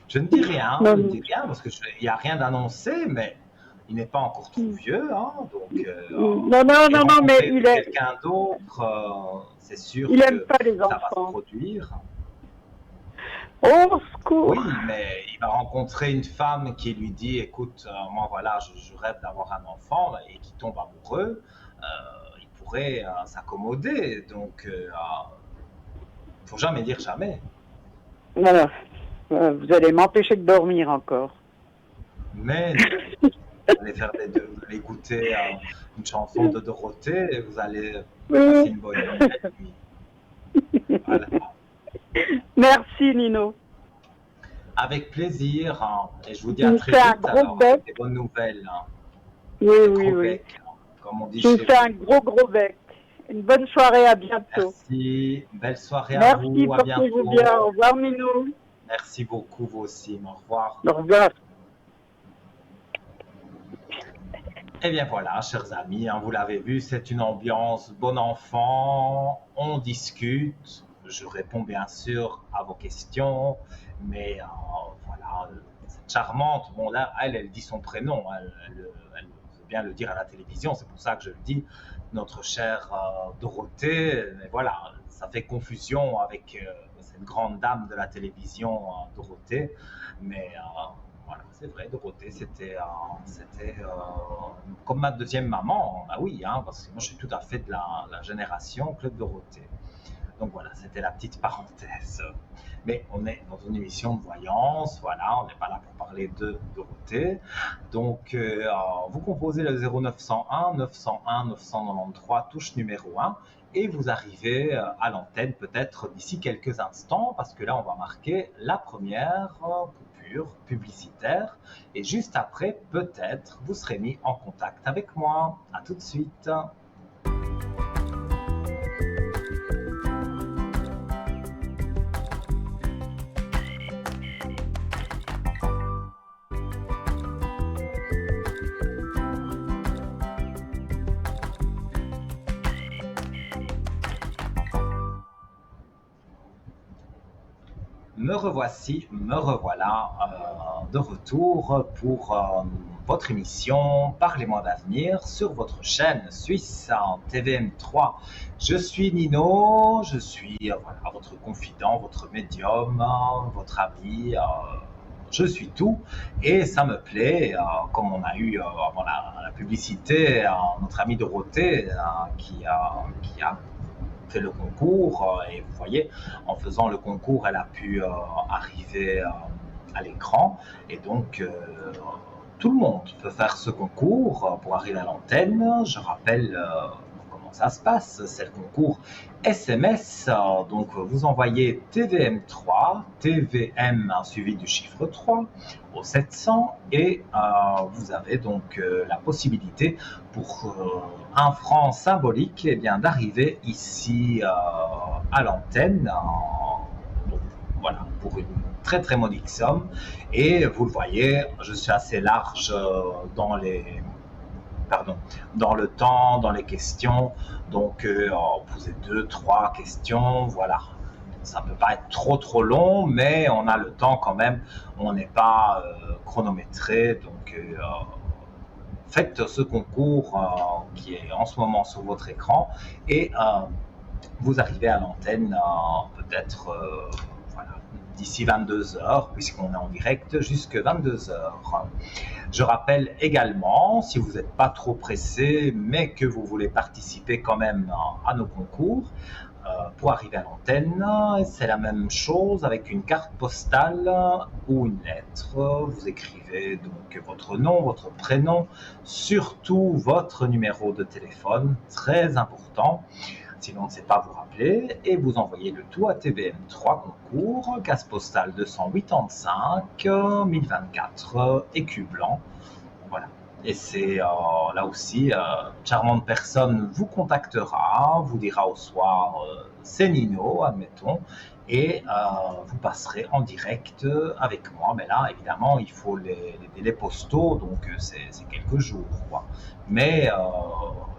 A: Je ne dis rien,
B: Non,
A: je ne dis rien parce qu'il n'y a rien d'annoncé, mais il n'est pas encore trop vieux, hein, donc
B: non, mais il est...
A: quelqu'un d'autre, c'est sûr
B: il aime
A: que
B: pas les
A: ça va se
B: enfants.
A: produire.
B: Oh, secours.
A: Oui, mais il va rencontrer une femme qui lui dit, écoute, moi voilà, je rêve d'avoir un enfant, et qui tombe amoureux, il pourrait s'accommoder, donc il ne faut jamais dire jamais.
B: Voilà. Vous allez m'empêcher de dormir encore.
A: Mais vous allez vous allez écouter une chanson de Dorothée et vous allez passer une bonne nuit. Voilà.
B: Merci Nino.
A: Avec plaisir, hein, et je vous dis à très
B: fais un
A: vite
B: gros
A: alors,
B: bec.
A: avec des bonnes nouvelles. Hein.
B: Oui,
A: Des
B: oui,
A: gros
B: oui.
A: becs, hein, comme on dit
B: Je vous
A: chez
B: fais
A: vous.
B: un gros bec. Une bonne soirée, à bientôt.
A: Merci, belle soirée à
B: Merci,
A: vous, à
B: portez-vous
A: bientôt.
B: bien. Au revoir Nino.
A: Merci beaucoup, vous aussi, au revoir.
B: Au revoir.
A: Eh bien voilà, chers amis, hein, vous l'avez vu, c'est une ambiance bon enfant, on discute, je réponds bien sûr à vos questions, mais voilà, c'est charmante, bon là, elle dit son prénom, elle veut bien le dire à la télévision, c'est pour ça que je le dis, notre chère Dorothée, mais voilà, ça fait confusion avec cette grande dame de la télévision, Dorothée, mais... voilà, c'est vrai, Dorothée, c'était comme ma deuxième maman. Bah oui, hein, parce que moi, je suis tout à fait de la génération Club Dorothée. Donc voilà, c'était la petite parenthèse. Mais on est dans une émission de voyance, voilà, on n'est pas là pour parler de Dorothée. Donc, vous composez le 0901 901 993, touche numéro 1, et vous arrivez à l'antenne peut-être d'ici quelques instants parce que là on va marquer la première coupure publicitaire et juste après peut-être vous serez mis en contact avec moi. À tout de suite. Me revoici, me revoilà de retour pour votre émission Parlez-moi d'avenir sur votre chaîne suisse en TVM3. Je suis Nino, je suis voilà, votre confident, votre médium, votre ami, je suis tout et ça me plaît, comme on a eu avant la publicité, notre ami Dorothée qui a fait le concours et vous voyez, en faisant le concours, elle a pu arriver à l'écran et donc tout le monde peut faire ce concours pour arriver à l'antenne. Je rappelle comment ça se passe, c'est le concours SMS, donc vous envoyez TVM3, TVM suivi du chiffre 3 au 700 et vous avez donc la possibilité pour un franc symbolique eh bien, d'arriver ici à l'antenne voilà, pour une très très modique somme et vous le voyez, je suis assez large dans le temps, dans les questions, donc posez 2-3 questions, voilà. Ça ne peut pas être trop long, mais on a le temps quand même, on n'est pas chronométré, donc faites ce concours qui est en ce moment sur votre écran et vous arrivez à l'antenne peut-être voilà, d'ici 22h, puisqu'on est en direct jusqu'à 22h. Je rappelle également, si vous n'êtes pas trop pressé, mais que vous voulez participer quand même à nos concours, pour arriver à l'antenne, c'est la même chose avec une carte postale ou une lettre. Vous écrivez donc votre nom, votre prénom, surtout votre numéro de téléphone, très important. Sinon, on ne sait pas vous rappeler et vous envoyez le tout à TVM3 concours, case postale 285 1024 écu blanc. Voilà. Et c'est là aussi, charmante personne vous contactera, vous dira au soir c'est Nino, admettons, et vous passerez en direct avec moi. Mais là, évidemment, il faut les délais postaux, donc c'est quelques jours, quoi. Mais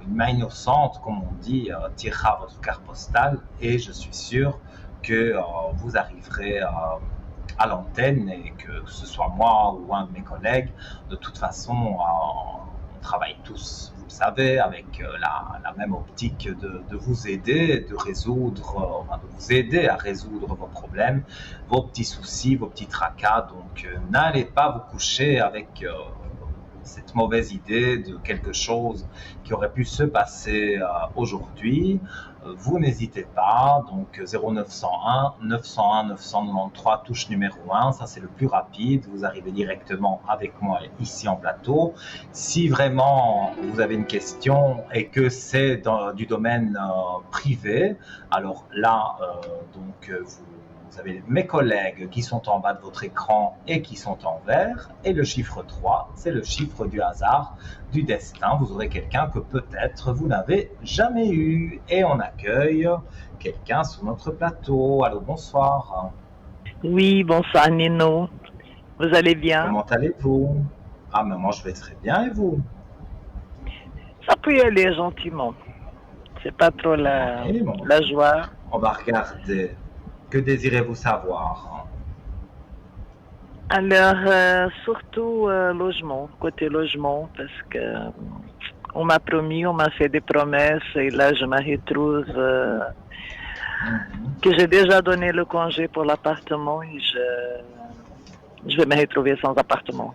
A: une main innocente, comme on dit, tirera votre carte postale et je suis sûr que vous arriverez à l'antenne et que ce soit moi ou un de mes collègues, de toute façon, on travaille tous, vous le savez, avec la même optique de vous aider, de résoudre, enfin, de vous aider à résoudre vos problèmes, vos petits soucis, vos petits tracas. Donc, n'allez pas vous coucher avec cette mauvaise idée de quelque chose qui aurait pu se passer aujourd'hui. Vous n'hésitez pas, donc 0901 901 993 touche numéro 1, ça c'est le plus rapide, vous arrivez directement avec moi ici en plateau. Si vraiment vous avez une question et que c'est du domaine privé, alors là, vous avez mes collègues qui sont en bas de votre écran et qui sont en vert. Et le chiffre 3, c'est le chiffre du hasard, du destin. Vous aurez quelqu'un que peut-être vous n'avez jamais eu. Et on accueille quelqu'un sur notre plateau. Allô, bonsoir.
C: Oui, bonsoir Nino. Vous allez bien?
A: Comment allez-vous? Ah, mais moi je vais très bien et vous?
C: Ça peut y aller gentiment. C'est pas trop la joie.
A: On va regarder. Que désirez-vous savoir?
C: Alors, surtout logement, côté logement, parce que on m'a promis, on m'a fait des promesses et là je me retrouve que j'ai déjà donné le congé pour l'appartement et je vais me retrouver sans appartement.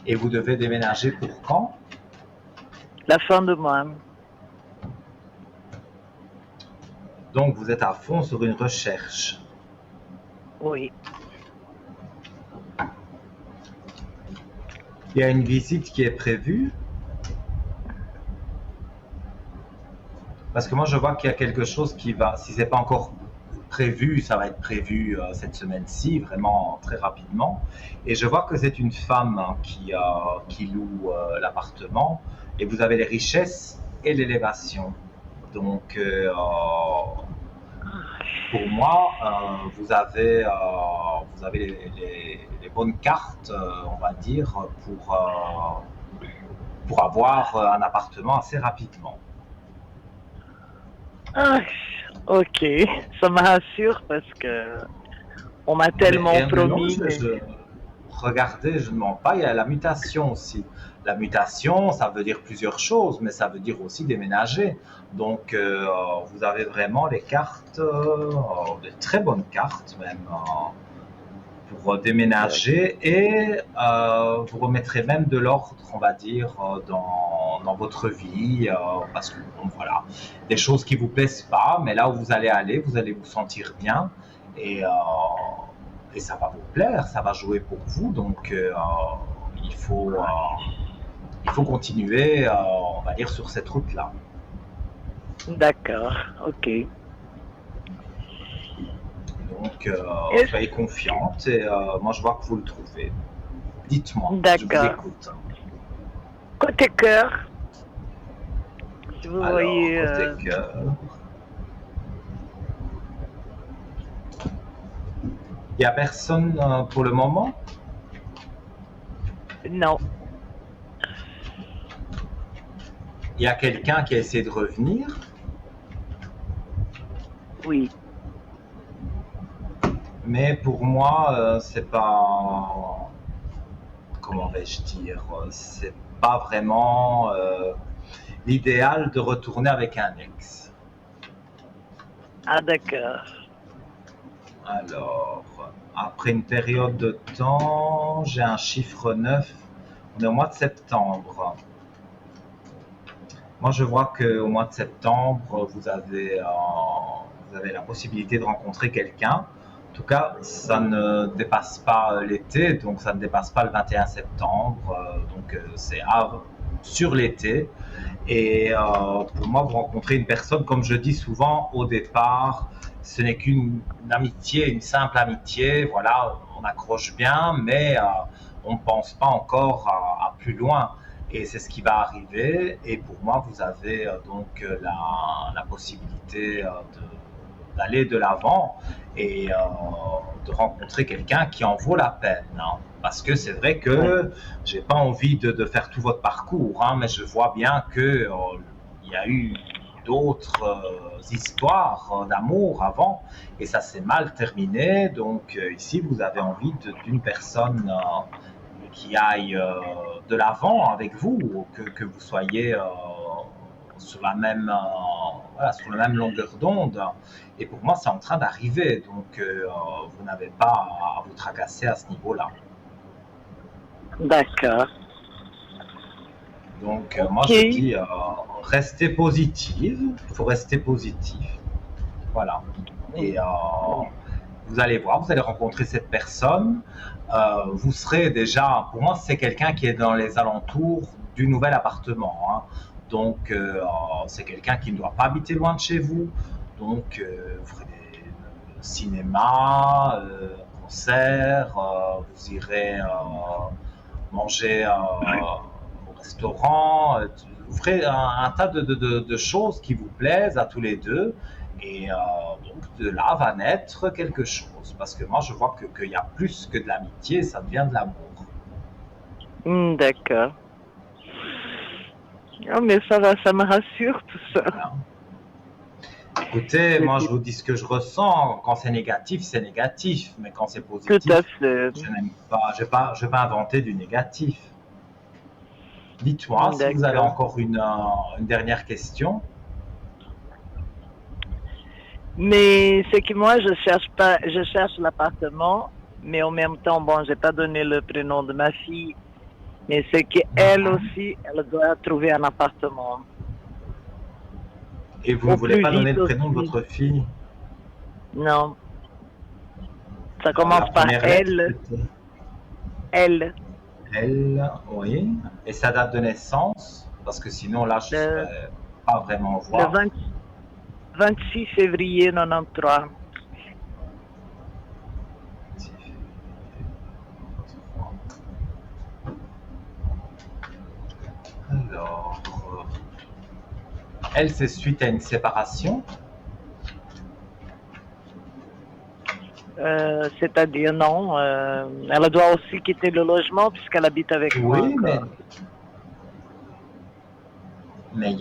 A: Et vous devez déménager pour quand?
C: La fin de mois.
A: Donc vous êtes à fond sur une recherche.
C: Oui.
A: Il y a une visite qui est prévue? Parce que moi, je vois qu'il y a quelque chose qui va, si c'est pas encore prévu, ça va être prévu cette semaine-ci, vraiment très rapidement. Et je vois que c'est une femme hein, qui loue l'appartement. Et vous avez les richesses et l'élévation. Donc, pour moi, vous avez les bonnes cartes, on va dire, pour avoir un appartement assez rapidement.
C: Ah, ok, ça me rassure parce que on m'a tellement
A: Mais non,
C: promis, mais
A: regardez, je ne mens pas, il y a la mutation aussi. La mutation, ça veut dire plusieurs choses, mais ça veut dire aussi déménager. Donc, vous avez vraiment les cartes, de très bonnes cartes même, pour déménager et vous remettrez même de l'ordre, on va dire, dans votre vie, parce que bon, voilà, des choses qui vous plaisent pas, mais là où vous allez vous sentir bien et, euh, et ça va vous plaire, ça va jouer pour vous, donc il faut, euh, il faut continuer, on va dire, sur cette route-là.
C: d'accord, ok.
A: Donc,
C: Et-
A: soyez confiante et moi je vois que vous le trouvez. Dites-moi, je vous
C: D'accord.
A: écoute.
C: Côté cœur, si vous
A: Alors,
C: voyez,
A: côté cœur, il n'y a personne pour le moment.
C: non,
A: Il y a quelqu'un qui a essayé de revenir,
C: oui,
A: mais pour moi, c'est pas. Comment vais-je dire? C'est pas vraiment l'idéal de retourner avec un ex.
C: ah d'accord,
A: Alors, après une période de temps, j'ai un chiffre 9. On est au mois de septembre. Moi, je vois qu'au mois de septembre, vous avez la possibilité de rencontrer quelqu'un. En tout cas, ça ne dépasse pas l'été, donc ça ne dépasse pas le 21 septembre. Donc, c'est sur l'été. Et pour moi, vous rencontrez une personne, comme je dis souvent au départ, ce n'est qu'une amitié, une simple amitié. Voilà, on accroche bien, mais on ne pense pas encore à plus loin. Et c'est ce qui va arriver. Et pour moi, vous avez donc la possibilité d'aller de l'avant et de rencontrer quelqu'un qui en vaut la peine, hein. Parce que c'est vrai que j'ai pas envie de faire tout votre parcours, hein, mais je vois bien que il y a eu d'autres histoires d'amour avant et ça s'est mal terminé. Donc ici, vous avez envie d'une personne qui aille de l'avant avec vous, que vous soyez sur la même, voilà, sur la même longueur d'onde. Et pour moi, c'est en train d'arriver. Donc, vous n'avez pas à vous tracasser à ce niveau-là.
C: d'accord,
A: Donc, moi,
C: ok,
A: je dis, restez positive. Il faut rester positif. Voilà. Et vous allez voir, vous allez rencontrer cette personne. Vous serez déjà, pour moi, c'est quelqu'un qui est dans les alentours du nouvel appartement, hein. Donc, c'est quelqu'un qui ne doit pas habiter loin de chez vous. Donc, vous ferez des cinémas, concerts, vous irez manger au restaurant. Vous ferez un tas de choses qui vous plaisent à tous les deux. Et donc de là va naître quelque chose. Parce que moi, je vois qu'il y a plus que de l'amitié, ça devient de l'amour.
C: d'accord. Oh, mais ça va, ça me rassure tout ça.
A: Voilà. Écoutez, moi, je vous dis ce que je ressens. Quand c'est négatif, c'est négatif. Mais quand c'est
C: Tout à
A: positif,
C: fait,
A: je n'aime pas, je vais pas inventer du négatif. Dites-moi si vous avez
C: d'accord.
A: encore une dernière question.
C: Mais c'est que moi, je cherche pas, je cherche l'appartement, mais en même temps, bon, j'ai pas donné le prénom de ma fille, mais c'est qu'elle aussi, elle doit trouver un appartement.
A: Et vous ne
C: Au
A: voulez
C: plus
A: pas donner
C: vite
A: le prénom de
C: aussi.
A: votre fille?
C: Non, ça
A: La
C: commence par
A: première lettre,
C: elle,
A: c'était
C: elle,
A: L, oui. Et sa date de naissance? Parce que sinon, là, je ne
C: le,
A: saurais pas vraiment
C: le
A: voir.
C: 26 février 93.
A: Alors, elle, c'est suite à une séparation.
C: C'est-à-dire non, elle doit aussi quitter le logement puisqu'elle habite avec moi
A: Oui,
C: encore.
A: mais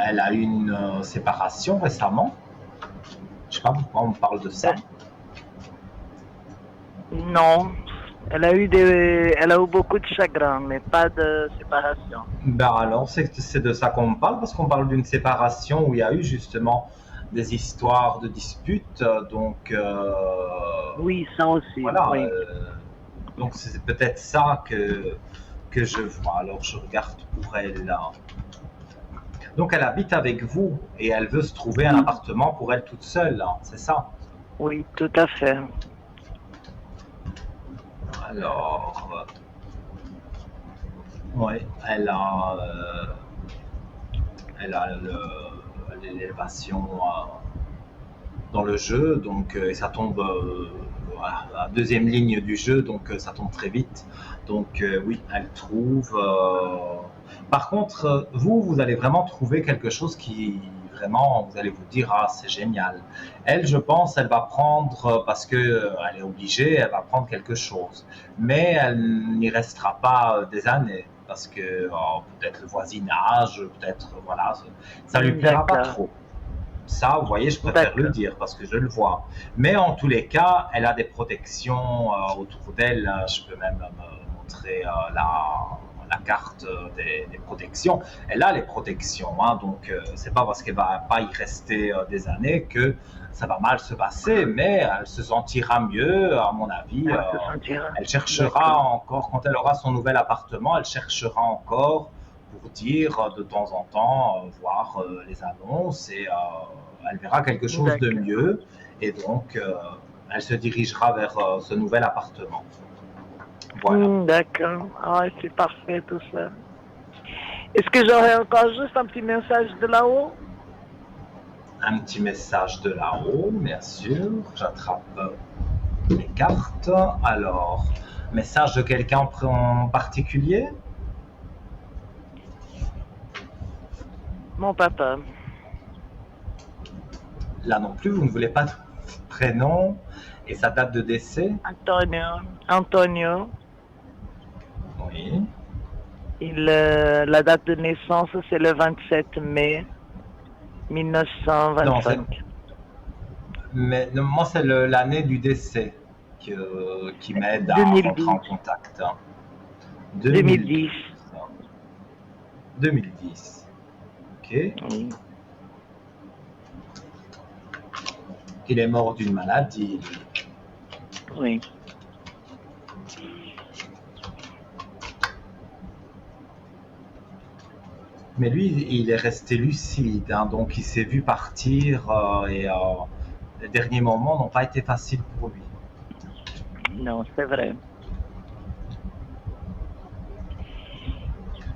A: elle a eu une séparation récemment. Je sais pas pourquoi on parle de ça.
C: Non, elle a eu beaucoup de chagrin, mais pas de séparation.
A: Ben alors, c'est de ça qu'on parle, parce qu'on parle d'une séparation où il y a eu justement des histoires de disputes. Donc,
C: Oui, ça aussi,
A: voilà.
C: oui.
A: Donc, c'est peut-être ça que je vois. Alors, je regarde pour elle là. Donc, elle habite avec vous et elle veut se trouver un appartement pour elle toute seule, hein, c'est ça?
C: Oui, tout à fait.
A: Alors, ouais, elle a l'élévation dans le jeu, donc et ça tombe à la deuxième ligne du jeu, donc ça tombe très vite. Donc oui, elle trouve. Par contre, vous allez vraiment trouver quelque chose qui vraiment, vous allez vous dire ah c'est génial. Elle, je pense, elle va prendre parce que elle est obligée, elle va prendre quelque chose, mais elle n'y restera pas des années parce que peut-être le voisinage, peut-être voilà, ça lui plaira pas
C: D'accord.
A: trop. Ça, vous voyez, je préfère le dire parce que je le vois. Mais en tous les cas, elle a des protections autour d'elle. Je peux même me montrer la carte des protections. Elle a les protections, hein, donc c'est pas parce qu'elle va pas y rester des années que ça va mal se passer, mais elle se sentira mieux, à mon avis.
C: Elle se sentira.
A: Elle cherchera encore, quand elle aura son nouvel appartement, elle cherchera encore pour dire de temps en temps, voir les annonces et elle verra quelque chose de mieux et donc elle se dirigera vers ce nouvel appartement. Voilà.
C: D'accord. Ah, c'est parfait tout ça. Est-ce que j'aurais encore juste un petit message de là-haut?
A: Un petit message de là-haut, bien sûr. J'attrape les cartes. Alors, message de quelqu'un en particulier?
C: Mon papa.
A: Là non plus, vous ne voulez pas de prénom et sa date de décès?
C: Antonio.
A: Oui.
C: La date de naissance, c'est le 27 mai 1925.
A: Non, mais moi, c'est l'année du décès qui m'aide à
C: 2010.
A: rentrer en contact.
C: 2010.
A: 2010. Ok.
C: Oui.
A: Il est mort d'une maladie.
C: Oui.
A: Mais lui, il est resté lucide, hein, donc il s'est vu partir et les derniers moments n'ont pas été faciles pour lui.
C: Non, c'est vrai.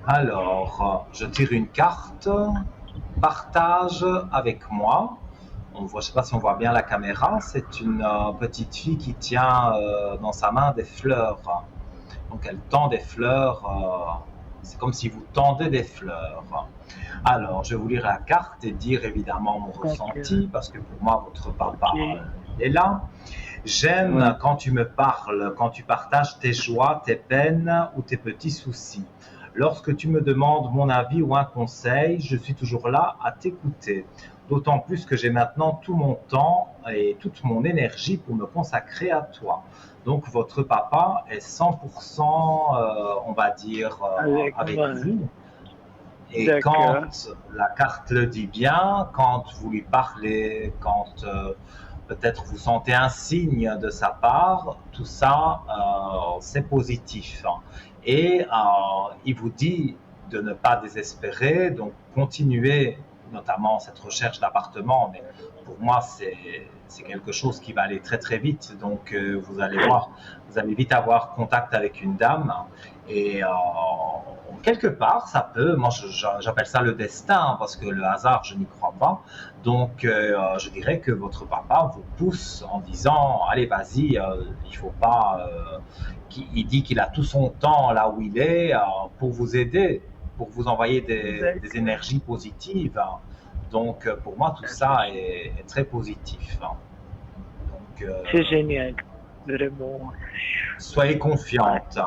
A: Alors, je tire une carte. Partage avec moi. Je ne sais pas si on voit bien la caméra. C'est une petite fille qui tient dans sa main des fleurs. Donc elle tend des fleurs. C'est comme si vous tendez des fleurs. Alors, je vais vous lire la carte et dire évidemment mon ressenti, parce que pour moi, votre papa est là. J'aime quand tu me parles, quand tu partages tes joies, tes peines ou tes petits soucis. Lorsque tu me demandes mon avis ou un conseil, je suis toujours là à t'écouter. D'autant plus que j'ai maintenant tout mon temps et toute mon énergie pour me consacrer à toi. Donc votre papa est 100%, on va dire, avec vous. Et quand la carte le dit bien, quand vous lui parlez, quand peut-être vous sentez un signe de sa part, tout ça, c'est positif. Et il vous dit de ne pas désespérer, donc continuez notamment cette recherche d'appartement, mais pour moi, c'est quelque chose qui va aller très très vite. Donc, vous allez voir, vous allez vite avoir contact avec une dame. Et quelque part, ça peut, moi j'appelle ça le destin, parce que le hasard, je n'y crois pas. Donc, je dirais que votre papa vous pousse en disant, allez, vas-y, il faut pas. Il dit qu'il a tout son temps là où il est pour vous aider, pour vous envoyer des énergies positives. Donc, pour moi, tout ça est très positif. Donc,
C: C'est génial, vraiment.
A: soyez confiante.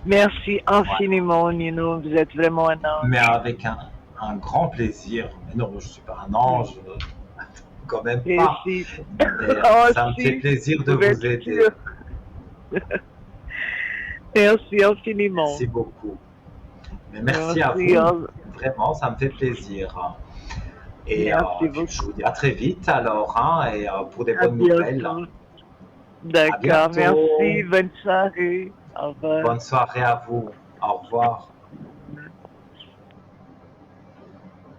C: Merci infiniment, Nino. Vous êtes vraiment un ange.
A: Mais avec un grand plaisir. Mais non, je ne suis pas un ange, quand même
C: Et
A: pas.
C: si-
A: Mais,
C: Oh,
A: ça me
C: si,
A: fait plaisir de
C: vous êtes
A: vous aider.
C: sûr. Merci infiniment.
A: Merci beaucoup. Mais merci à
C: Merci,
A: vous.
C: hein.
A: Vraiment, ça me fait plaisir. Et
C: Merci
A: puis, je vous dis à très vite alors, hein, et pour des
C: À
A: bonnes nouvelles.
C: bientôt. D'accord,
A: bientôt.
C: merci. Bonne soirée. Au revoir.
A: Bonne soirée à vous. Au revoir.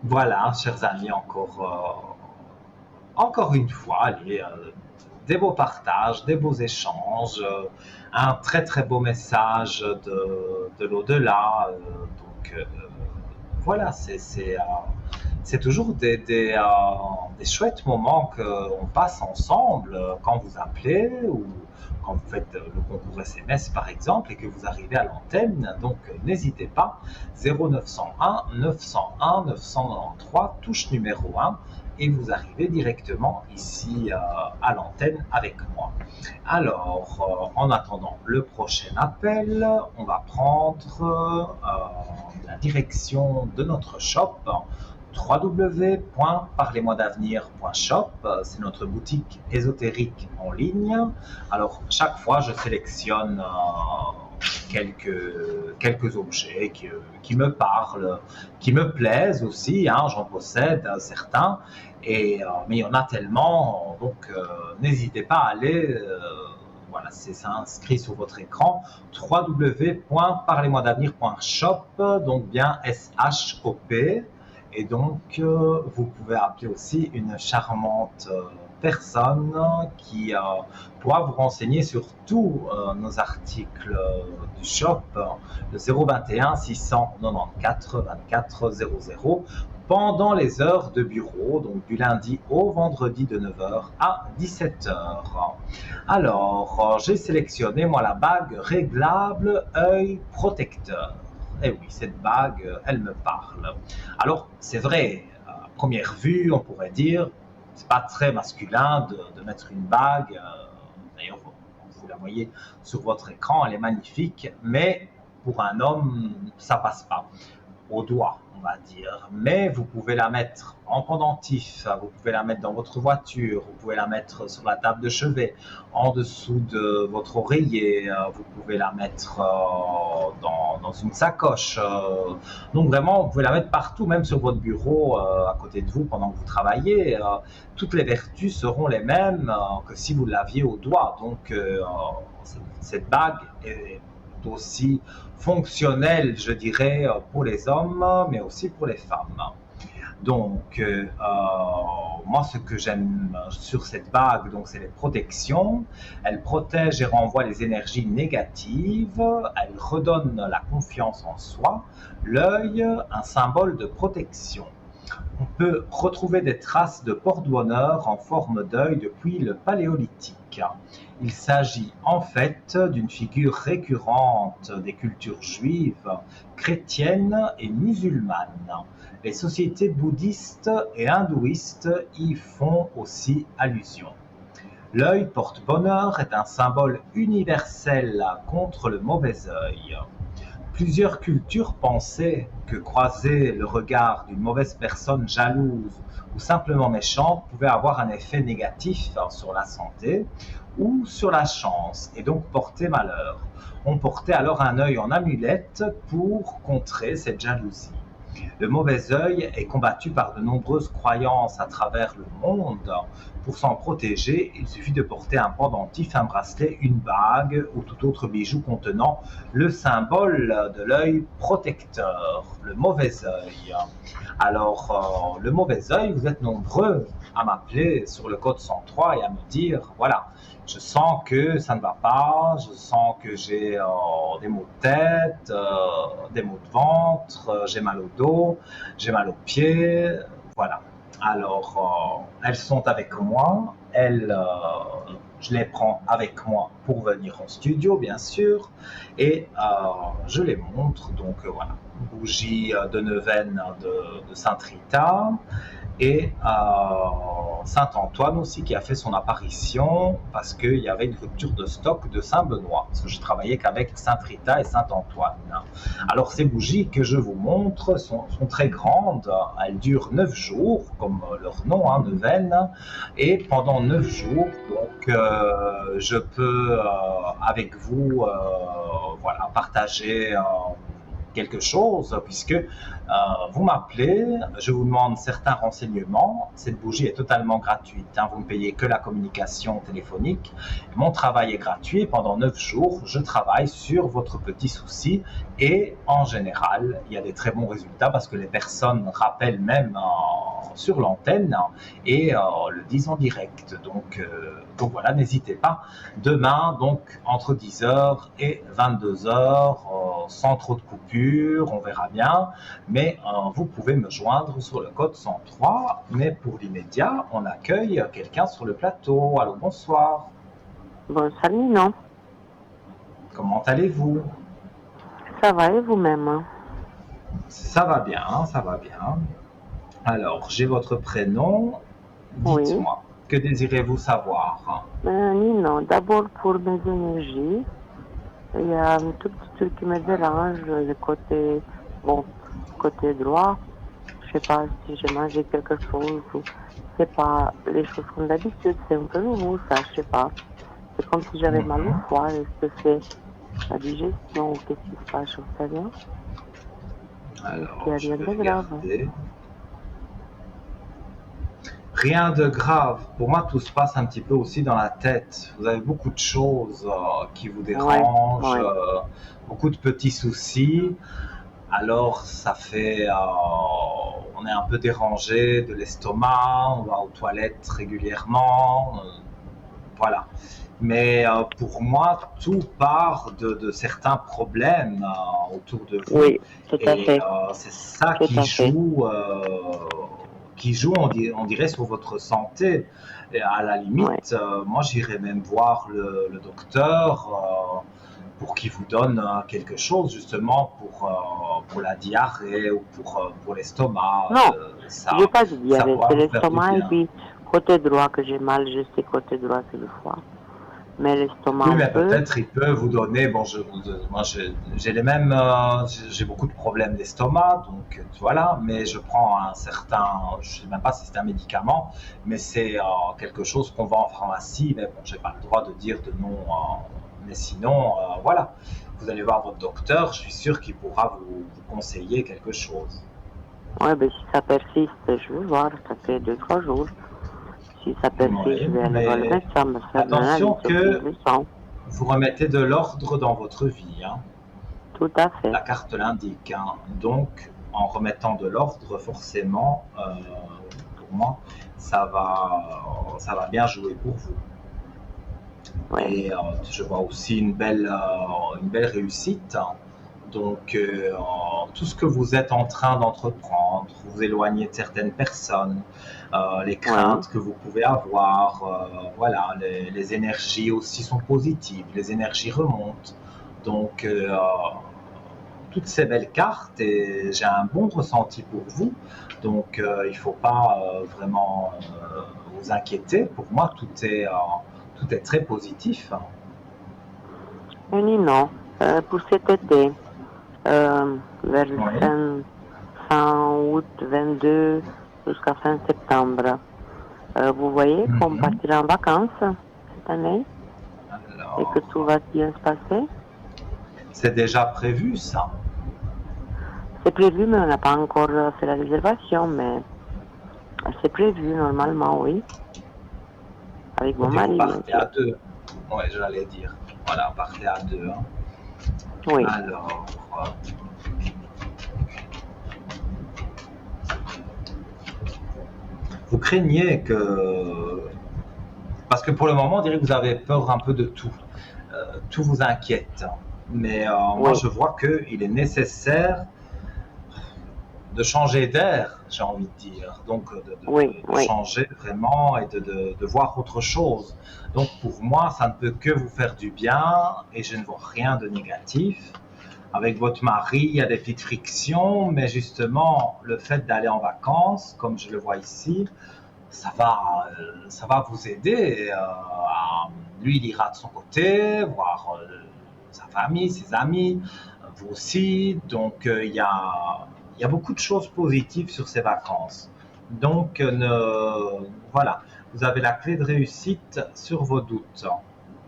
A: Voilà, chers amis, encore une fois, allez, des beaux partages, des beaux échanges, un très très beau message de l'au-delà. Donc voilà, c'est toujours des chouettes moments qu'on passe ensemble quand vous appelez ou quand vous faites le concours SMS par exemple et que vous arrivez à l'antenne. Donc n'hésitez pas, 0901 901 993, touche numéro 1. Et vous arrivez directement ici à l'antenne avec moi. Alors, en attendant le prochain appel, on va prendre la direction de notre shop, www.parlez-moi-d'avenir.shop. C'est notre boutique ésotérique en ligne. Alors, chaque fois, je sélectionne quelques objets qui me parlent, qui me plaisent aussi, hein, j'en possède certains, mais il y en a tellement, donc n'hésitez pas à aller, voilà, c'est inscrit sur votre écran, www.parlez-moi-d'avenir.shop, donc bien S-H-O-P, et donc vous pouvez appeler aussi une charmante personne qui pourra vous renseigner sur tous nos articles du shop, le 021 694 24 00, pendant les heures de bureau, donc du lundi au vendredi de 9h à 17h. Alors, j'ai sélectionné moi la bague réglable œil protecteur. Et oui, cette bague, elle me parle. Alors, c'est vrai, à première vue, on pourrait dire, c'est pas très masculin de mettre une bague. D'ailleurs, vous la voyez sur votre écran, elle est magnifique, mais pour un homme, ça passe pas. Au doigt, on va dire. Mais vous pouvez la mettre en pendentif, vous pouvez la mettre dans votre voiture, vous pouvez la mettre sur la table de chevet, en dessous de votre oreiller, vous pouvez la mettre dans une sacoche. Donc vraiment, vous pouvez la mettre partout, même sur votre bureau, à côté de vous, pendant que vous travaillez. Toutes les vertus seront les mêmes que si vous l'aviez au doigt. Donc cette bague est aussi fonctionnelle, je dirais, pour les hommes, mais aussi pour les femmes. Donc, moi, ce que j'aime sur cette bague, donc, c'est les protections. Elle protège et renvoie les énergies négatives. Elle redonne la confiance en soi. L'œil, un symbole de protection. On peut retrouver des traces de porte-bonheur en forme d'œil depuis le Paléolithique. Il s'agit en fait d'une figure récurrente des cultures juives, chrétiennes et musulmanes. Les sociétés bouddhistes et hindouistes y font aussi allusion. L'œil porte-bonheur est un symbole universel contre le mauvais œil. Plusieurs cultures pensaient que croiser le regard d'une mauvaise personne jalouse ou simplement méchante pouvait avoir un effet négatif sur la santé ou sur la chance et donc porter malheur. On portait alors un œil en amulette pour contrer cette jalousie. Le mauvais œil est combattu par de nombreuses croyances à travers le monde. Pour s'en protéger, il suffit de porter un pendentif, un bracelet, une bague ou tout autre bijou contenant le symbole de l'œil protecteur, le mauvais œil. Alors, le mauvais œil, vous êtes nombreux à m'appeler sur le code 103 et à me dire, voilà, je sens que ça ne va pas, je sens que j'ai des maux de tête, des maux de ventre, j'ai mal au dos, j'ai mal aux pieds, voilà. Alors, elles sont avec moi, je les prends avec moi pour venir en studio, bien sûr, et je les montre. Donc, voilà, bougie de neuvaine de Sainte-Rita, et Saint-Antoine aussi qui a fait son apparition parce qu'il y avait une rupture de stock de Saint-Benoît, parce que je travaillais qu'avec Sainte-Rita et Saint-Antoine. Alors ces bougies que je vous montre sont très grandes, elles durent 9 jours, comme leur nom, neuvaine, et pendant 9 jours, donc je peux avec vous voilà, partager quelque chose, puisque vous m'appelez, je vous demande certains renseignements. Cette bougie est totalement gratuite, vous ne payez que la communication téléphonique. Mon travail est gratuit. Pendant 9 jours, je travaille sur votre petit souci et en général, il y a des très bons résultats parce que les personnes rappellent même sur l'antenne et le disent en direct. Donc voilà, n'hésitez pas. Demain, donc entre 10h et 22h, sans trop de coupures, on verra bien. Mais vous pouvez me joindre sur le code 103. Mais pour l'immédiat, on accueille quelqu'un sur le plateau. Allô, bonsoir.
D: Bonsoir, Nino.
A: Comment allez-vous?
D: Ça va et vous-même?
A: Ça va bien, ça va bien. Alors, j'ai votre prénom. Dites-moi, que désirez-vous savoir?
D: Nino, d'abord pour mes énergies, il y a un tout petit truc qui me dérange, le côté, côté droit. Je sais pas si j'ai mangé quelque chose ou c'est pas les choses comme d'habitude, c'est un peu nouveau ça, je sais pas. C'est comme si j'avais mal au foie, est-ce que c'est la digestion ou qu'est-ce qui se passe, je ne sais rien.
A: Alors,
D: Il n'y a rien de grave.
A: Rien de grave. Pour moi, tout se passe un petit peu aussi dans la tête. Vous avez beaucoup de choses qui vous dérangent, beaucoup de petits soucis. Alors, ça fait... on est un peu dérangé de l'estomac, on va aux toilettes régulièrement. Voilà. Mais pour moi, tout part de certains problèmes autour de vous.
D: Oui, tout à fait.
A: C'est ça qui joue, on dirait, sur votre santé. Et à la limite, moi, j'irais même voir le docteur pour qu'il vous donne quelque chose, justement, pour la diarrhée ou pour l'estomac.
D: Non, je n'ai pas de diarrhée, c'est l'estomac et puis côté droit que j'ai mal, je sais côté droit, c'est le foie. Mais l'estomac.
A: Oui, mais peut-être il peut vous donner. Bon, moi, j'ai les mêmes. J'ai beaucoup de problèmes d'estomac, donc voilà. Mais je prends un certain. Je sais même pas si c'est un médicament, mais c'est quelque chose qu'on vend en pharmacie. Mais bon, j'ai pas le droit de dire de nom. Mais sinon, voilà. Vous allez voir votre docteur. Je suis sûr qu'il pourra vous conseiller quelque chose.
D: Oui, mais si ça persiste, je vais voir. Ça fait 2-3 jours. Si ça persiste, je vais aller voir le médecin.
A: Attention que vous remettez de l'ordre dans votre vie.
D: Tout à fait.
A: La carte l'indique. Donc, en remettant de l'ordre, forcément, pour moi, ça va bien jouer pour vous.
D: Ouais.
A: Et je vois aussi une belle réussite. Donc, tout ce que vous êtes en train d'entreprendre, vous éloignez de certaines personnes, les craintes que vous pouvez avoir, voilà, les énergies aussi sont positives, les énergies remontent. Donc, toutes ces belles cartes, et j'ai un bon ressenti pour vous. Donc, il ne faut pas vraiment vous inquiéter. Pour moi, tout est très positif.
D: Non, pour cet été. Vers fin août 22 jusqu'à fin septembre. Vous voyez qu'on partira en vacances cette année et que tout va bien se passer?
A: C'est déjà prévu ça?
D: C'est prévu, mais on n'a pas encore fait la réservation, mais c'est prévu normalement, oui. Avec
A: On
D: mon
A: dit que vous
D: mari, bien
A: partez à
D: sûr.
A: deux. Ouais, je l'allais dire. Voilà, partez à deux, hein.
D: Oui.
A: Alors, vous craignez que... Parce que pour le moment, on dirait que vous avez peur un peu de tout. Tout vous inquiète. Mais moi,
D: Oui,
A: je vois qu'il est nécessaire de changer d'air, j'ai envie de dire. Donc,
D: oui,
A: de
D: oui.
A: changer vraiment et de voir autre chose. Donc, pour moi, ça ne peut que vous faire du bien et je ne vois rien de négatif. Avec votre mari, il y a des petites frictions, mais justement, le fait d'aller en vacances, comme je le vois ici, ça va vous aider. Lui, il ira de son côté, voir sa famille, ses amis, vous aussi. Donc, il y a beaucoup de choses positives sur ces vacances. Donc, voilà, vous avez la clé de réussite sur vos doutes.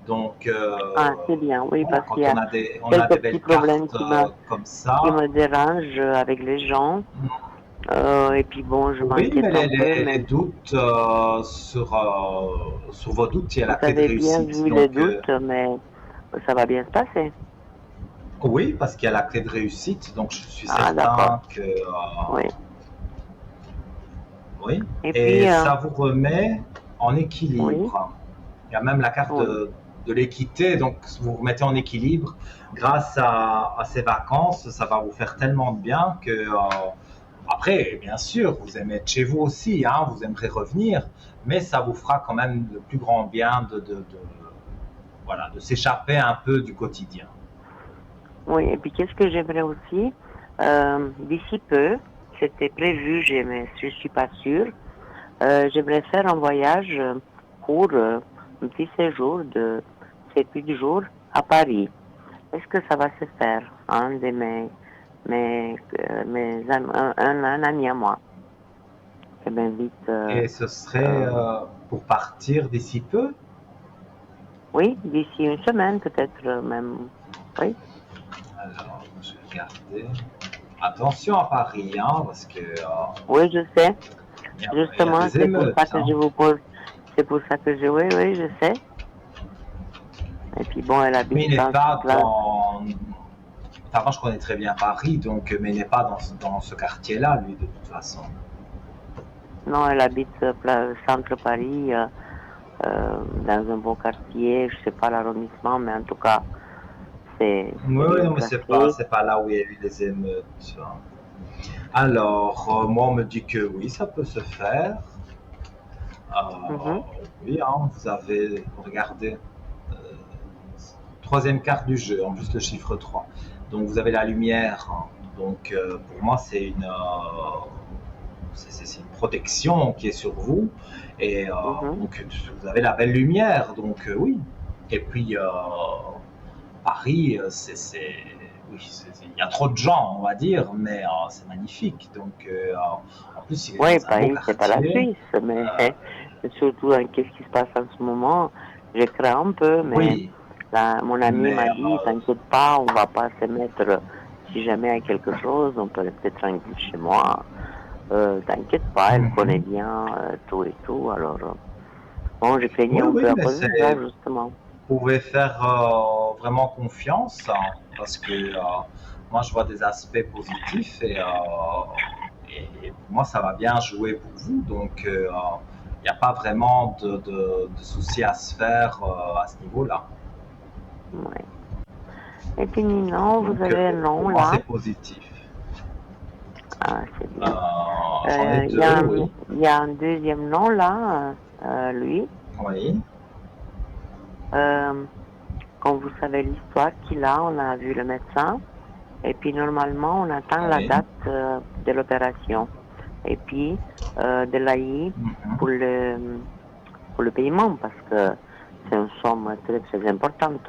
A: Donc,
D: Ah, c'est bien, oui,
A: voilà,
D: parce qu'il y
A: quand
D: a
A: on a
D: quelques
A: des
D: petits
A: belles
D: problèmes
A: cartes
D: qui me,
A: comme
D: qui
A: ça,
D: me dérangent avec les gens. Et puis bon, je
A: oui,
D: m'inquiète
A: mais
D: un peu,
A: les
D: mais
A: doutes sur vos doutes, il y a la
D: vous
A: clé de
D: avez bien
A: réussite.
D: vu les
A: Donc,
D: doutes, mais ça va bien se passer.
A: oui, parce qu'il y a la clé de réussite. Donc, je suis
D: Ah, d'accord,
A: certain que
D: oui.
A: oui.
D: Et
A: Et
D: puis,
A: ça vous remet en
D: oui,
A: équilibre. Il y a même la carte
D: oui,
A: de l'équité. Donc, vous vous mettez en équilibre grâce à ces vacances. Ça va vous faire tellement de bien que après, bien sûr, vous aimez être chez vous aussi, hein, vous aimerez revenir, mais ça vous fera quand même le plus grand bien voilà, de s'échapper un peu du quotidien.
D: oui. Et puis, qu'est-ce que j'aimerais aussi? D'ici peu, c'était prévu, mais je suis pas sûre. J'aimerais faire un voyage court, un petit séjour de 7-8 jours à Paris. Est-ce que ça va se faire? Un de un ami à moi qui m'invite.
A: Et ce serait
D: Euh,
A: pour partir d'ici peu.
D: oui, d'ici une semaine peut-être même. Oui,
A: Alors, je vais regarder. Attention à Paris, hein, parce que
D: oui, je sais.
A: il y a
D: Justement,
A: des
D: c'est pour ça
A: émeutes.
D: que
A: Hein.
D: je vous pose. C'est pour ça que je. Oui, oui, je sais. Et puis bon, elle habite
A: Mais il n'est
D: dans ce
A: pas
D: place.
A: dans. Enfin, moi, je connais très bien Paris, donc, mais il n'est pas dans ce quartier-là, lui, de toute façon.
D: Non, elle habite centre Paris, dans un beau quartier. Je sais pas l'arrondissement, mais en tout cas, c'est
A: Oui,
D: bien
A: non, mais
D: placé.
A: c'est pas là où il y a eu les émeutes. Hein. Alors, moi, on me dit que oui, ça peut se faire.
D: Mhm,
A: Oui, hein, vous avez, regardez, euh, troisième carte du jeu, en plus le chiffre 3. Donc, vous avez la lumière. Hein. Donc, pour moi, c'est une protection qui est sur vous. Et
D: mhm.
A: donc, vous avez la belle lumière. Donc, oui. Et puis, Paris, oui, il y a trop de gens, on va dire, mais c'est magnifique. Donc, en plus, il est
D: Oui,
A: dans un beau
D: Paris, c'est pas la
A: quartier.
D: Suisse, mais
A: Euh,
D: c'est surtout qu'est-ce qui se passe en ce moment. Je crains un peu, mais
A: oui,
D: là, mon ami
A: mais
D: m'a dit, t'inquiète pas, on va pas se mettre, si jamais il y a quelque chose, on peut rester tranquille chez moi. T'inquiète pas, elle connaît
A: mhm.
D: bien tout et tout, alors bon, je craignais
A: Oui,
D: un peu
A: oui,
D: à
A: mais
D: cause de ça, justement.
A: vous pouvez faire vraiment confiance hein, parce que moi, je vois des aspects positifs et pour moi, ça va bien jouer pour vous. Donc, il n'y a pas vraiment de soucis à se faire à ce niveau-là.
D: Ouais. Et puis, non, vous
A: Donc,
D: avez un nom
A: pour moi,
D: là.
A: c'est positif.
D: Ah, c'est bien.
A: J'en ai
D: Il y a
A: deux, oui.
D: il y a un deuxième nom là, lui.
A: Oui,
D: Euh, Comme vous savez l'histoire qu'il a, on a vu le médecin. Et puis normalement, on attend la
A: oui.
D: date de l'opération. Et puis de l'AI
A: Mhm.
D: pour le paiement, parce que c'est une somme très très importante.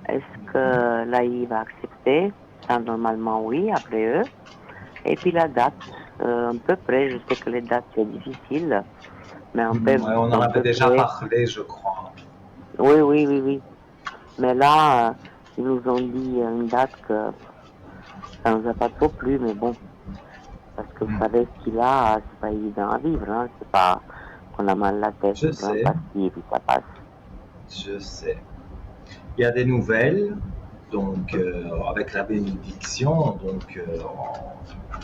D: Est-ce que l'AI va accepter? Ça, normalement, oui, après eux. Et puis la date, un peu près, je sais que les dates c'est difficile, mais
A: Ouais, on en
D: un
A: avait
D: peu
A: déjà
D: près.
A: parlé, je crois.
D: Oui, oui. Mais là, ils nous ont dit une date que Ça nous a pas trop plu, mais bon. Parce que vous savez, ce qu'il a, c'est pas évident à vivre. Hein. C'est pas qu'on a mal la tête,
A: Je
D: on prend un
A: sais,
D: pastille et puis ça passe.
A: je sais. Il y a des nouvelles, donc avec la bénédiction, donc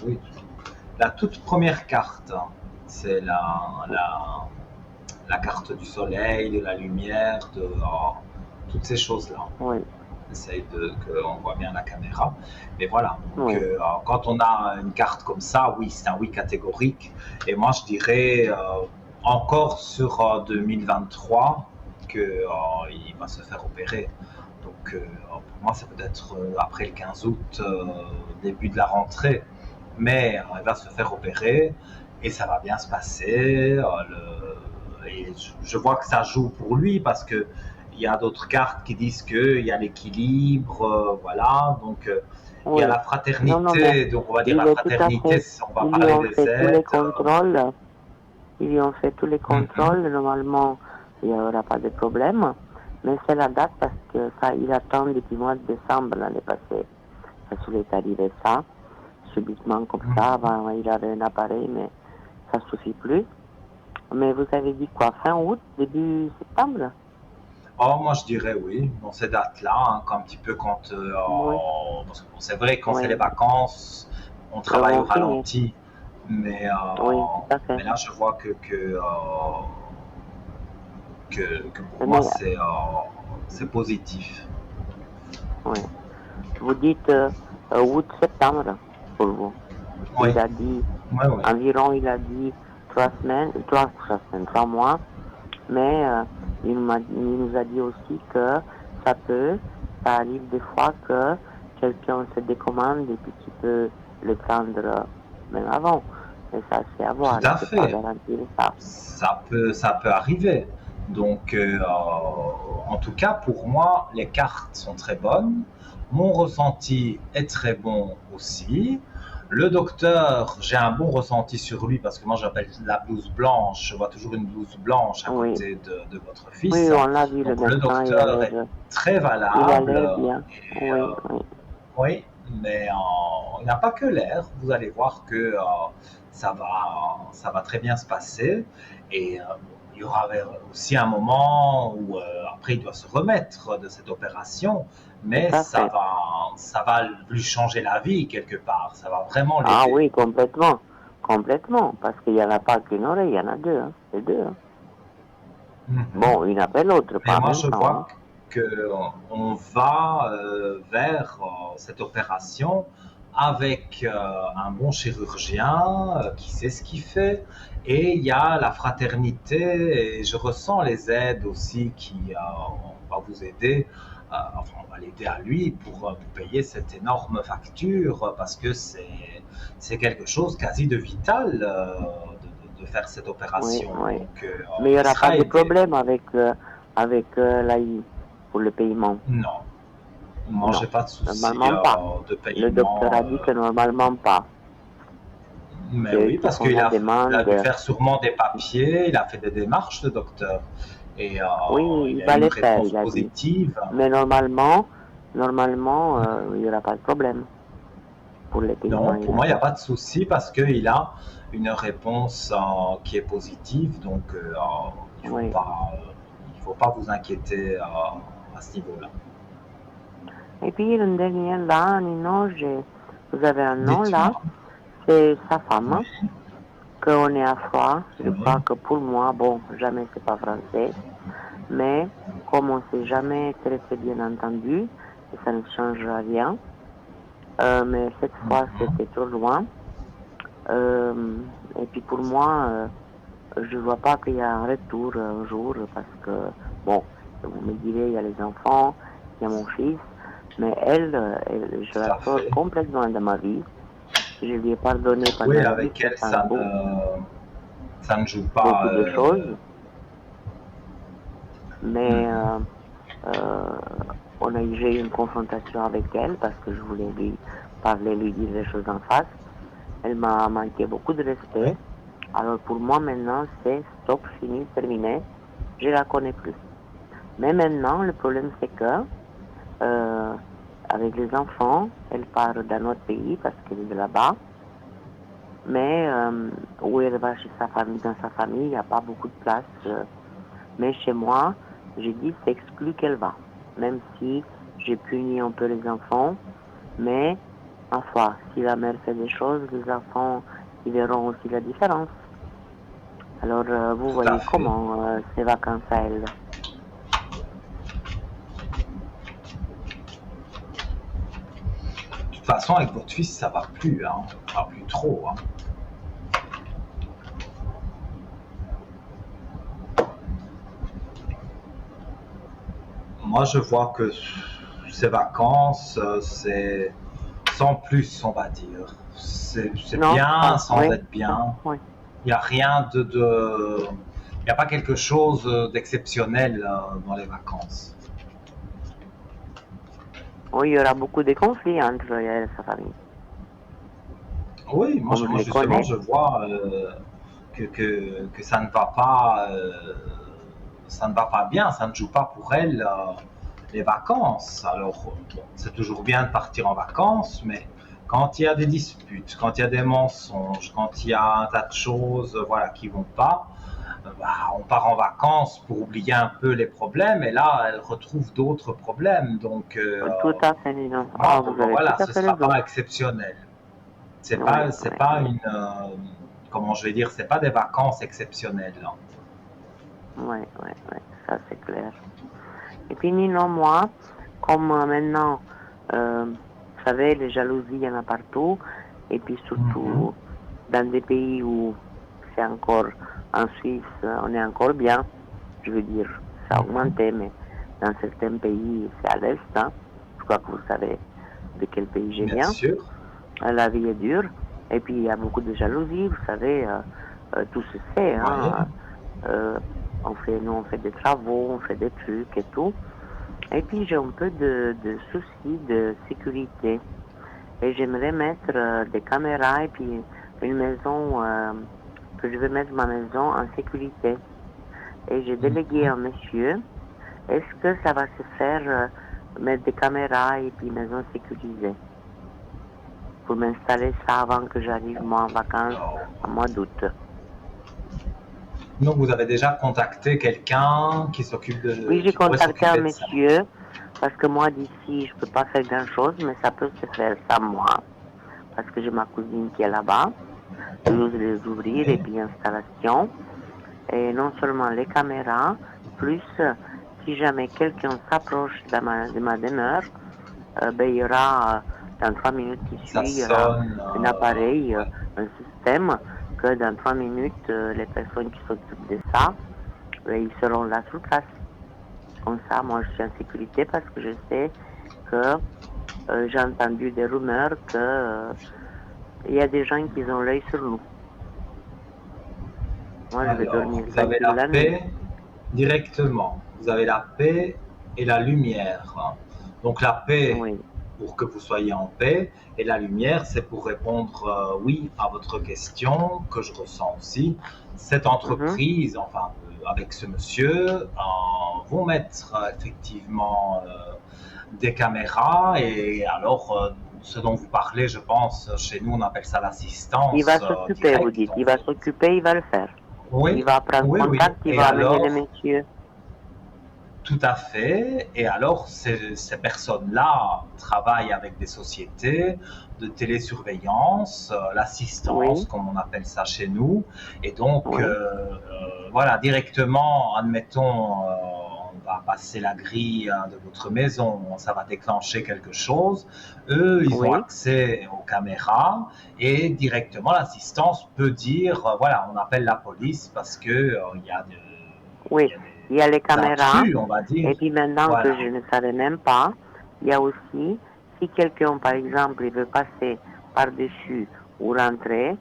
A: oui. La toute première carte, hein, c'est la carte du soleil, de la lumière, de toutes ces choses-là.
D: Oui,
A: Essaye qu'on voit bien la caméra. Mais voilà, donc,
D: oui.
A: quand on a une carte comme ça, oui, c'est un oui catégorique. Et moi, je dirais encore sur 2023 qu'il va se faire opérer. Donc, pour moi, c'est peut-être après le 15 août, début de la rentrée. Mais il va se faire opérer et ça va bien se passer. Et je vois que ça joue pour lui parce que il y a d'autres cartes qui disent qu'il y a l'équilibre, voilà. Donc, il y a
D: Oui.
A: la
D: Non, non, mais
A: fraternité, donc on va dire
D: il
A: la
D: est tout à
A: fraternité,
D: fait.
A: on va
D: Ils lui
A: parler
D: ont
A: des
D: fait tous les
A: aides.
D: contrôles. Ils lui ont fait tous les
A: Mhm.
D: contrôles. Normalement, il n'y aura pas de problème. Mais c'est la date parce que ça, il attend depuis le mois de décembre l'année passée. Ça lui est arrivé ça, subitement comme ça. Avant, il avait un appareil, mais ça ne suffit plus. Mais vous avez dit quoi, fin août, début septembre?
A: Oh, moi je dirais oui, dans ces dates-là, hein, un petit peu quand.
D: Oui,
A: Parce que bon, c'est vrai, quand c'est les
D: oui.
A: vacances, on
D: Ils
A: travaille au
D: vont finir.
A: ralenti. Mais,
D: Oui, tout à fait.
A: mais là, je vois que pour moi,
D: Mais,
A: c'est positif.
D: oui. Vous dites août-septembre pour vous.
A: Oui,
D: Il a dit,
A: oui, oui.
D: environ, il a dit 3 semaines, 3 mois, mais il nous a dit aussi que ça arrive des fois que quelqu'un se décommande et puis qu'il peut le prendre même avant. Mais ça, c'est à
A: Tout
D: voir, il ne
A: à
D: peut pas
A: fait.
D: garantir ça.
A: Ça peut arriver. Donc, en tout cas, pour moi, les cartes sont très bonnes. Mon ressenti est très bon aussi. Le docteur, j'ai un bon ressenti sur lui parce que moi j'appelle la blouse blanche. Je vois toujours une blouse blanche à
D: Oui,
A: côté de votre
D: oui,
A: fils.
D: on l'a vu, le
A: Donc le
D: médecin,
A: docteur est très
D: il a
A: valable.
D: l'air bien.
A: Et,
D: Oui, oui.
A: oui, mais il n'y a pas que l'air. Vous allez voir que ça va très bien se passer. Et il y aura aussi un moment où après il doit se remettre de cette opération,
D: Tout
A: mais
D: à fait.
A: ça va lui changer la vie quelque part. Ça va vraiment
D: Ah
A: l'aider.
D: oui, complètement. Complètement. Parce qu'il n'y en a pas qu'une oreille, il y en a deux. Hein. C'est deux. Hein.
A: Mhm.
D: Bon, une après l'autre,
A: Mais
D: pas en
A: moi,
D: même
A: je
D: temps. Hein.
A: vois que on va vers cette opération avec un bon chirurgien qui sait ce qu'il fait. Et il y a la fraternité et je ressens les aides aussi qui va vous aider. Enfin, on va l'aider à lui pour payer cette énorme facture parce que c'est quelque chose quasi de vital de faire cette
D: Oui,
A: opération.
D: oui.
A: Donc,
D: Mais il n'y
A: il
D: aura pas
A: sera
D: de
A: aidé.
D: problème avec l'AI pour le paiement.
A: Non, moi
D: Non,
A: j'ai pas de souci
D: normalement pas.
A: de
D: Le docteur
A: paiement.
D: a dit que normalement pas.
A: Mais oui,
D: Qu'ils
A: parce
D: font
A: qu'il
D: la
A: a dû
D: demande.
A: faire sûrement des papiers, il a fait des démarches, le docteur. Et
D: Oui,
A: il
D: il
A: a eu
D: va
A: une
D: les faire,
A: réponse
D: il a dit.
A: positive.
D: Mais normalement, il n'y aura pas de problème pour les paiements
A: Non,
D: et
A: pour
D: la
A: moi, il n'y a
D: dette.
A: pas de souci parce qu'il a une réponse qui est positive. Donc,
D: Oui.
A: il faut pas vous inquiéter à ce niveau-là.
D: Et puis une dernière là, Nino, vous avez un nom là,
A: Dites-moi.
D: c'est sa femme,
A: Oui,
D: qu'on est à froid. Je
A: oui.
D: crois que pour moi, bon, jamais c'est pas français, mais comme on s'est jamais très très bien entendu, et ça ne change rien, mais cette fois
A: Mhm.
D: c'était trop loin. Euh, et puis pour moi, je vois pas qu'il y a un retour un jour parce que, bon, vous me direz, il y a les enfants, il y a mon fils, mais je
A: Tout
D: la
A: à
D: sors
A: fait.
D: complètement de ma vie. Je lui ai pardonné
A: Oui,
D: pendant
A: avec elle,
D: 17 ans
A: ça ne joue pas.
D: beaucoup de choses, mais
A: Mhm.
D: euh, j'ai eu une confrontation avec elle parce que je voulais lui parler, lui dire les choses en face. Elle m'a manqué beaucoup de
A: Oui.
D: respect. Alors pour moi maintenant, c'est stop, fini, terminé. Je la connais plus. Mais maintenant, le problème c'est que euh, avec les enfants. Elle part d'un autre pays parce qu'elle est de là-bas. Mais où elle va chez sa famille, dans sa famille, il n'y a pas beaucoup de place. Mais chez moi, j'ai dit c'est exclu qu'elle va. Même si j'ai puni un peu les enfants, mais ma foi, si la mère fait des choses, les enfants ils verront aussi la différence. Alors vous
A: Tout à
D: voyez
A: fait.
D: comment ces vacances à elle.
A: De toute façon, avec votre fils, ça va plus, hein. Ça va plus trop, hein. Moi, je vois que ces vacances, c'est sans plus, on va dire. C'est
D: Non,
A: bien sans
D: oui,
A: être bien.
D: oui.
A: Il n'y a rien il n'y a pas quelque chose d'exceptionnel dans les vacances.
D: Oui, il y aura beaucoup de conflits entre elle et sa famille.
A: Oui, moi,
D: Comme je
A: moi
D: les
A: justement,
D: connais.
A: je vois que ça ne va pas, ça ne va pas bien, ça ne joue pas pour elle les vacances. Alors, bon, c'est toujours bien de partir en vacances, mais quand il y a des disputes, quand il y a des mensonges, quand il y a un tas de choses, voilà, qui vont pas, bah, on part en vacances pour oublier un peu les problèmes, et là, elle retrouve d'autres problèmes. Donc,
D: Tout à fait, Nino.
A: moi,
D: Ah,
A: bon,
D: vous
A: ben
D: avez tout
A: voilà,
D: à
A: ce
D: fait
A: sera
D: raison.
A: pas exceptionnel.
D: Oui,
A: C'est
D: oui,
A: pas
D: oui.
A: une, comment je vais dire, c'est pas des vacances exceptionnelles, hein.
D: Oui, oui, oui, ça c'est clair. Et puis Nino, moi, comme maintenant, vous savez, les jalousies, il y en a partout, et puis
A: Mhm.
D: surtout dans des pays où c'est encore, en Suisse, on est encore bien, je veux dire, ça a
A: Mhm.
D: augmenté, mais dans certains pays, c'est à l'Est, hein. Je crois que vous savez de quel pays je
A: Bien
D: viens.
A: sûr.
D: La vie est dure, et puis il y a beaucoup de jalousie, vous savez, tout se fait,
A: Oui.
D: hein. Euh, nous, on fait des travaux, on fait des trucs et tout. Et puis j'ai un peu de soucis de sécurité. Et j'aimerais mettre des caméras et puis une maison, que je vais mettre ma maison en sécurité. Et j'ai délégué
A: Mhm.
D: un monsieur. Est-ce que ça va se faire, mettre des caméras et puis maison sécurisée? Pour m'installer ça avant que j'arrive moi en vacances
A: Oh.
D: en mois d'août.
A: Donc, vous avez déjà contacté quelqu'un qui s'occupe
D: Oui, j'ai
A: qui pourrait
D: contacté un
A: s'occuper de ça.
D: monsieur parce que moi d'ici je peux pas faire grand chose, mais ça peut se faire sans moi parce que j'ai ma cousine qui est là-bas. J'ose les ouvrir et
A: Oui.
D: puis installation. Et non seulement les caméras, plus si jamais quelqu'un s'approche de ma demeure, ben, il y aura dans 3 minutes qui
A: Ça
D: suivent, il y aura
A: sonne.
D: un appareil,
A: Ouais.
D: un système que dans 3 minutes, les personnes qui s'occupent de ça, ben, ils seront là sur place. Comme ça, moi, je suis en sécurité parce que je sais que j'ai entendu des rumeurs que il y a des gens qui ont l'œil sur nous. Moi, je vais
A: Alors,
D: dormir
A: vous avez
D: tranquille
A: la
D: la nuit.
A: paix directement. Vous avez la paix et la lumière. Donc, la paix
D: Oui,
A: pour que vous soyez en paix et la lumière, c'est pour répondre oui à votre question que je ressens aussi. Cette
D: mhm,
A: entreprise, enfin, avec ce monsieur, vont mettre effectivement des caméras et alors. Ce dont vous parlez, je pense, chez nous, on appelle ça
D: il va
A: l'assistance
D: s'occuper, vous
A: directe,
D: dites.
A: en
D: Il va
A: fait.
D: s'occuper, il va le faire. Il
A: Oui,
D: va prendre
A: oui, oui.
D: contact, il
A: Et
D: va amener les
A: alors,
D: messieurs.
A: tout à fait. Et alors, ces personnes-là travaillent avec des sociétés de télésurveillance, l'assistance,
D: Oui,
A: comme on appelle ça chez nous. Et donc,
D: oui,
A: voilà, directement, admettons, on va passer la grille de votre maison, ça va déclencher quelque chose. Eux, ils ont
D: oui,
A: accès aux caméras et directement, l'assistance peut dire, voilà, on appelle la police parce que il
D: oui.
A: y a
D: Il y a les
A: des
D: caméras.
A: intrus, on va dire.
D: Et puis maintenant que
A: Voilà.
D: je ne savais même pas, il y a aussi, si quelqu'un, par exemple, il veut passer par-dessus ou rentrer,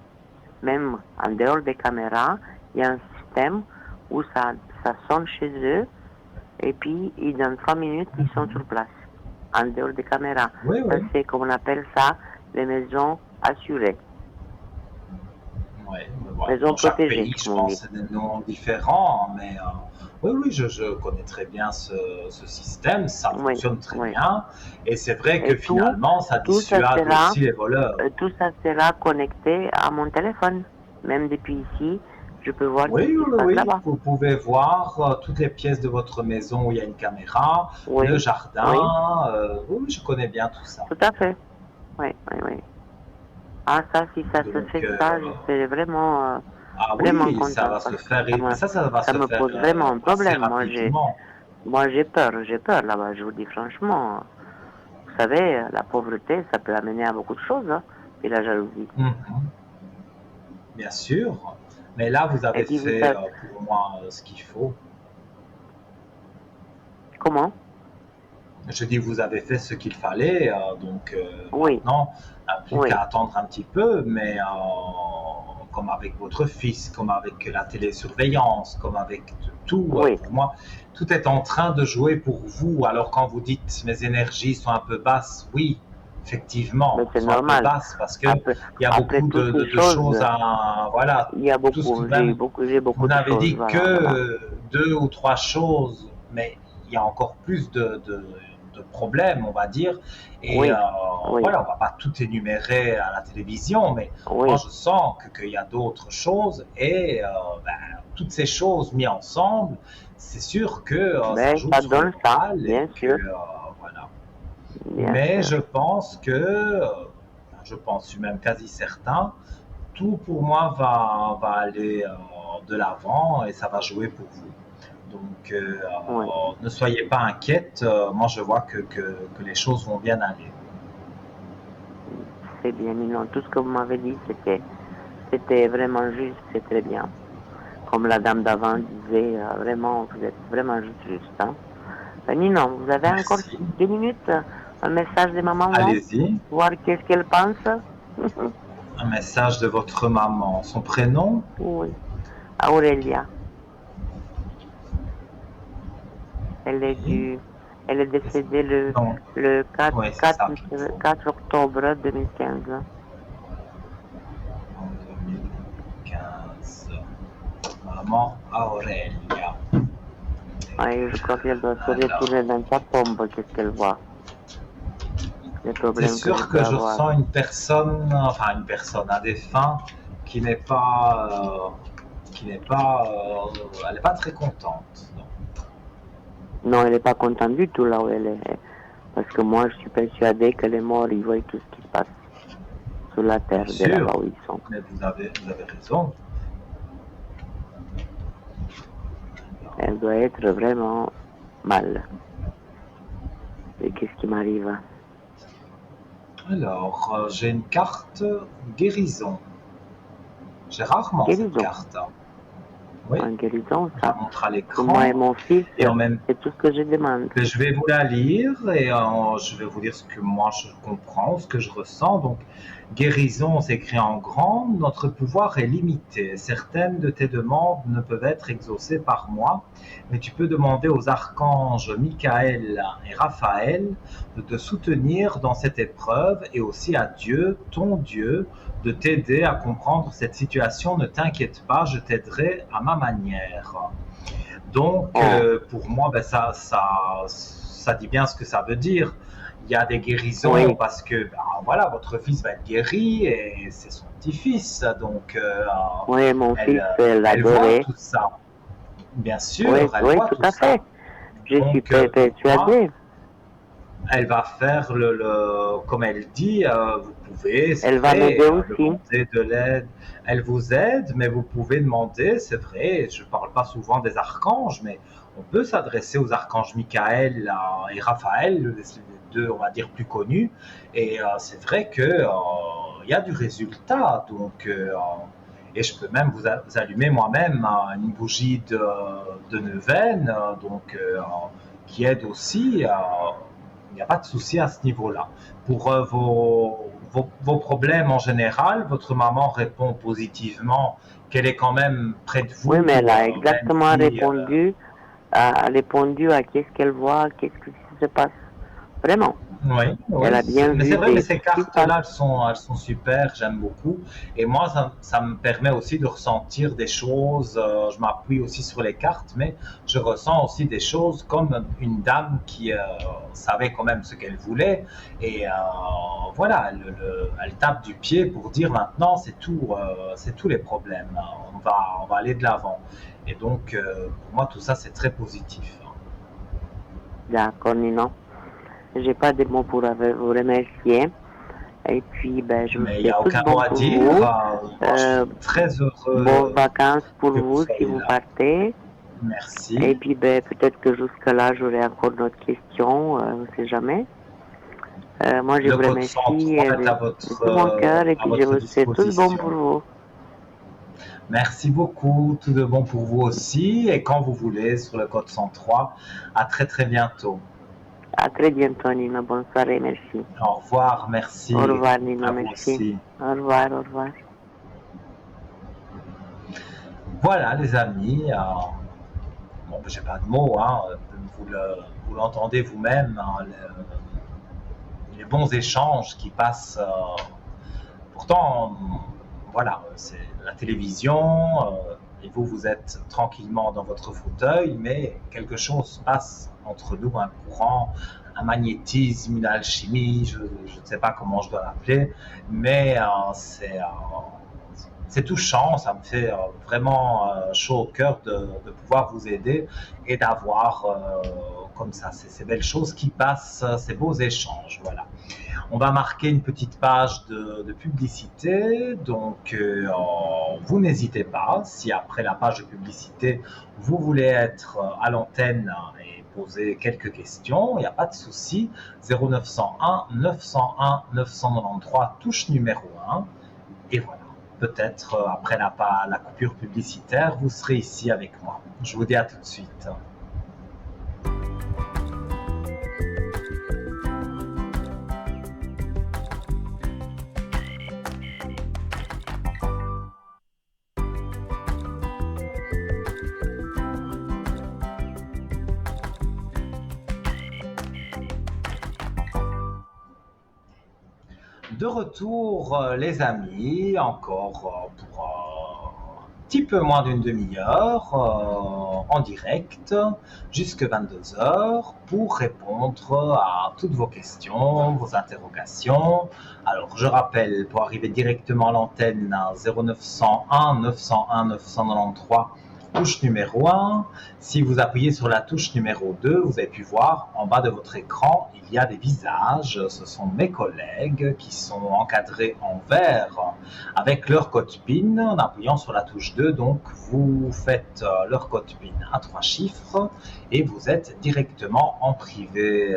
D: même en dehors des caméras, il y a un système où ça sonne chez eux et puis dans 3 minutes, ils sont sur place, en dehors des caméras.
A: Oui,
D: Ça,
A: oui.
D: c'est comme on appelle ça, les maisons assurées.
A: Ouais.
D: Maison
A: dans chaque
D: protégée,
A: pays, je
D: comme on
A: pense,
D: dit.
A: c'est des noms différents, mais oui, oui, je connais très bien ce système, ça
D: Oui,
A: fonctionne très
D: oui.
A: bien, et c'est vrai que
D: Et
A: finalement, ça
D: tout ça
A: dissuade
D: sera,
A: aussi les voleurs.
D: tout ça sera connecté à mon téléphone. Même depuis ici, je peux voir
A: Oui,
D: ce qui se
A: oui,
D: passe
A: oui,
D: là-bas.
A: vous pouvez voir toutes les pièces de votre maison où il y a une caméra, le
D: Oui, oui,
A: jardin, oui, oui, je connais bien tout ça.
D: tout à fait. Oui, oui, oui. Ah, ça, si ça se
A: Donc,
D: fait, ça, je serais vraiment,
A: ah
D: vraiment
A: oui, ça
D: contente
A: va se
D: parce que
A: faire, et ça va
D: ça
A: se
D: me
A: faire
D: pose vraiment un
A: assez
D: problème.
A: rapidement.
D: Moi, j'ai peur là-bas, je vous dis franchement. Vous savez, la pauvreté, ça peut amener à beaucoup de choses, hein, et la jalousie.
A: Mhm. Bien sûr, mais là, vous
D: Et
A: avez
D: puis, vous
A: fait
D: savez,
A: pour moi ce qu'il faut.
D: comment?
A: Je dis, vous avez fait ce qu'il fallait, donc
D: Oui,
A: maintenant, plus
D: oui,
A: qu'à attendre un petit peu, mais comme avec votre fils, comme avec la télésurveillance, comme avec tout,
D: oui.
A: pour moi, tout est en train de jouer pour vous. Alors quand vous dites mes énergies sont un peu basses, oui,
D: Mais
A: effectivement, elles
D: c'est
A: sont un peu
D: normal.
A: basses parce qu'il
D: Après,
A: y a
D: après
A: beaucoup
D: toutes ces
A: de choses
D: choses,
A: à... Voilà,
D: il y a
A: tout ce que
D: beaucoup,
A: même
D: j'ai
A: vous
D: beaucoup de
A: n'avez
D: choses,
A: dit
D: voilà, voilà.
A: que deux ou trois choses, mais il y a encore plus de problèmes, on va dire. Et
D: Oui, oui,
A: voilà, on va pas tout énumérer à la télévision, mais moi
D: oui.
A: je sens qu'il y a d'autres choses et toutes ces choses mises ensemble, c'est sûr que ça
D: Ben,
A: joue
D: ça
A: sur le
D: donne ça,
A: moral et
D: bien
A: que
D: sûr,
A: voilà.
D: bien
A: Mais
D: sûr.
A: je pense que, je pense, je suis même quasi certain, tout pour moi va aller de l'avant et ça va jouer pour vous. Donc,
D: Oui,
A: ne soyez pas inquiète. Moi, je vois que les choses vont bien aller.
D: c'est bien, Minon. Tout ce que vous m'avez dit, c'était vraiment juste, c'est très bien. Comme la dame d'avant disait, vraiment, vous êtes vraiment juste, hein. Ninon, vous avez encore
A: Merci.
D: 2 minutes, un message de ma maman,
A: Allez-y.
D: voir qu'est-ce qu'elle pense.
A: Un message de votre maman. Son prénom?
D: Oui, Aurélia. Elle est
A: Oui.
D: du, elle est décédée
A: Non.
D: le 4,
A: Oui, c'est
D: 4,
A: ça qu'il faut.
D: 4 octobre 2015.
A: En 2015. Maman Aurélia.
D: Oui, je crois qu'elle doit se
A: Alors,
D: retourner dans sa tombe, qu'est-ce qu'elle voit, les
A: c'est
D: problèmes que je
A: sûr
D: peux
A: que je
D: avoir.
A: sens une personne, enfin une personne, un défunt, qui n'est pas, elle n'est pas très contente. Non.
D: Non, elle n'est pas contente du tout là où elle est. Parce que moi, je suis persuadée que les morts, ils voient tout ce qui se passe sur la
A: Bien
D: terre, de là-bas
A: sûr,
D: où ils sont.
A: mais vous avez raison.
D: Elle doit être vraiment mal. Et qu'est-ce qui m'arrive?
A: Alors, j'ai une carte guérison. J'ai rarement cette
D: Guérison.
A: carte, hein. Oui,
D: En guérison,
A: je la
D: ça.
A: montre à
D: Parce que moi et
A: l'écran
D: mon fils,
A: et en même
D: c'est tout ce que je demande.
A: mais je vais vous la lire et je vais vous dire ce que moi je comprends, ce que je ressens. Donc, guérison s'écrit en grand. Notre pouvoir est limité. Certaines de tes demandes ne peuvent être exaucées par moi, mais tu peux demander aux archanges Michael et Raphaël de te soutenir dans cette épreuve et aussi à Dieu, ton Dieu, de t'aider à comprendre cette situation. Ne t'inquiète pas, je t'aiderai à ma manière. Donc,
D: Oh,
A: pour moi, ben, ça dit bien ce que ça veut dire. Il y a des guérisons
D: oui,
A: parce que, ben, voilà, votre fils va être guéri et c'est son petit-fils. Donc,
D: oui, mon
A: elle,
D: fils
A: elle voit
D: l'adorait.
A: tout ça. Bien
D: Oui,
A: sûr, elle
D: oui,
A: voit
D: tout
A: tout
D: à fait.
A: ça.
D: Je suis
A: Donc, pour moi,
D: persuadée.
A: elle va faire comme elle dit, vous pouvez, c'est
D: Elle va
A: vrai,
D: m'aider aussi.
A: demander de l'aide. Elle vous aide, mais vous pouvez demander, c'est vrai, je ne parle pas souvent des archanges, mais on peut s'adresser aux archanges Michael et Raphaël, les deux, on va dire, plus connus. Et c'est vrai qu'il y a du résultat. Donc, et je peux même vous allumer moi-même une bougie de neuvaine, qui aide aussi. Il n'y a pas de souci à ce niveau-là. Pour vos problèmes en général, votre maman répond positivement qu'elle est quand même près de
D: Oui,
A: vous,
D: mais elle a
A: même
D: exactement
A: si...
D: répondu, a répondu à qu'est-ce qu'elle voit, qu'est-ce qui se passe. Vraiment.
A: Oui,
D: Elle
A: oui,
D: a bien
A: mais c'est
D: vu
A: vrai, mais
D: des
A: ces
D: petits pas.
A: cartes-là, elles sont super, j'aime beaucoup. Et moi, ça me permet aussi de ressentir des choses. Je m'appuie aussi sur les cartes, mais je ressens aussi des choses comme une dame qui savait quand même ce qu'elle voulait. Et voilà, elle tape du pied pour dire maintenant, c'est tous les problèmes. On va aller de l'avant. Et donc, pour moi, tout ça, c'est très positif.
D: D'accord, Nina. J'ai pas de mots pour vous remercier. Et puis, ben, je vous
A: Mais il n'y
D: souhaite
A: a
D: tout de
A: aucun mot
D: bon
A: à
D: pour
A: dire.
D: vous.
A: Moi, je suis très
D: Bonnes
A: heureux
D: vacances pour
A: que vous
D: vous si
A: soyez
D: vous
A: là.
D: partez. Et
A: Merci.
D: puis, ben, peut-être que jusque-là, j'aurai encore d'autres questions. On ne sait jamais. Moi, je
A: Le
D: vous
A: code
D: remercie
A: 103 est
D: de tout mon cœur. Et
A: à
D: puis, je
A: votre
D: vous souhaite tout de bon pour
A: disposition.
D: vous.
A: Merci beaucoup. Tout de bon pour vous aussi. Et quand vous voulez, sur le code 103, à très très bientôt.
D: À très bientôt, Nina. Bonne soirée. Merci.
A: Au revoir.
D: Au
A: Merci.
D: revoir, Nina.
A: À vous
D: Merci.
A: aussi.
D: Au revoir. Au revoir.
A: Voilà, les amis. Bon, j'ai pas de mots, hein. Vous l'entendez vous-même, hein, les bons échanges qui passent. Pourtant, voilà, c'est la télévision, et vous, vous êtes tranquillement dans votre fauteuil, mais quelque chose passe entre nous, un courant, un magnétisme, une alchimie, je ne sais pas comment je dois l'appeler, mais c'est touchant, ça me fait vraiment chaud au cœur de pouvoir vous aider et d'avoir comme ça ces belles choses qui passent, ces beaux échanges, voilà. On va marquer une petite page de publicité, donc vous n'hésitez pas, si après la page de publicité, vous voulez être à l'antenne et poser quelques questions, il n'y a pas de souci, 0901 901 993, touche numéro 1, et voilà, peut-être après la coupure publicitaire, vous serez ici avec moi. Je vous dis à tout de suite. De retour, les amis, encore pour un petit peu moins d'une demi-heure en direct jusque 22 heures pour répondre à toutes vos questions, vos interrogations. Alors, je rappelle, pour arriver directement à l'antenne, 0901 901 993, touche numéro 1. Si vous appuyez sur la touche numéro 2, vous avez pu voir en bas de votre écran, il y a des visages. Ce sont mes collègues qui sont encadrés en vert avec leur code PIN. En appuyant sur la touche 2, donc vous faites leur code PIN à 3 chiffres et vous êtes directement en privé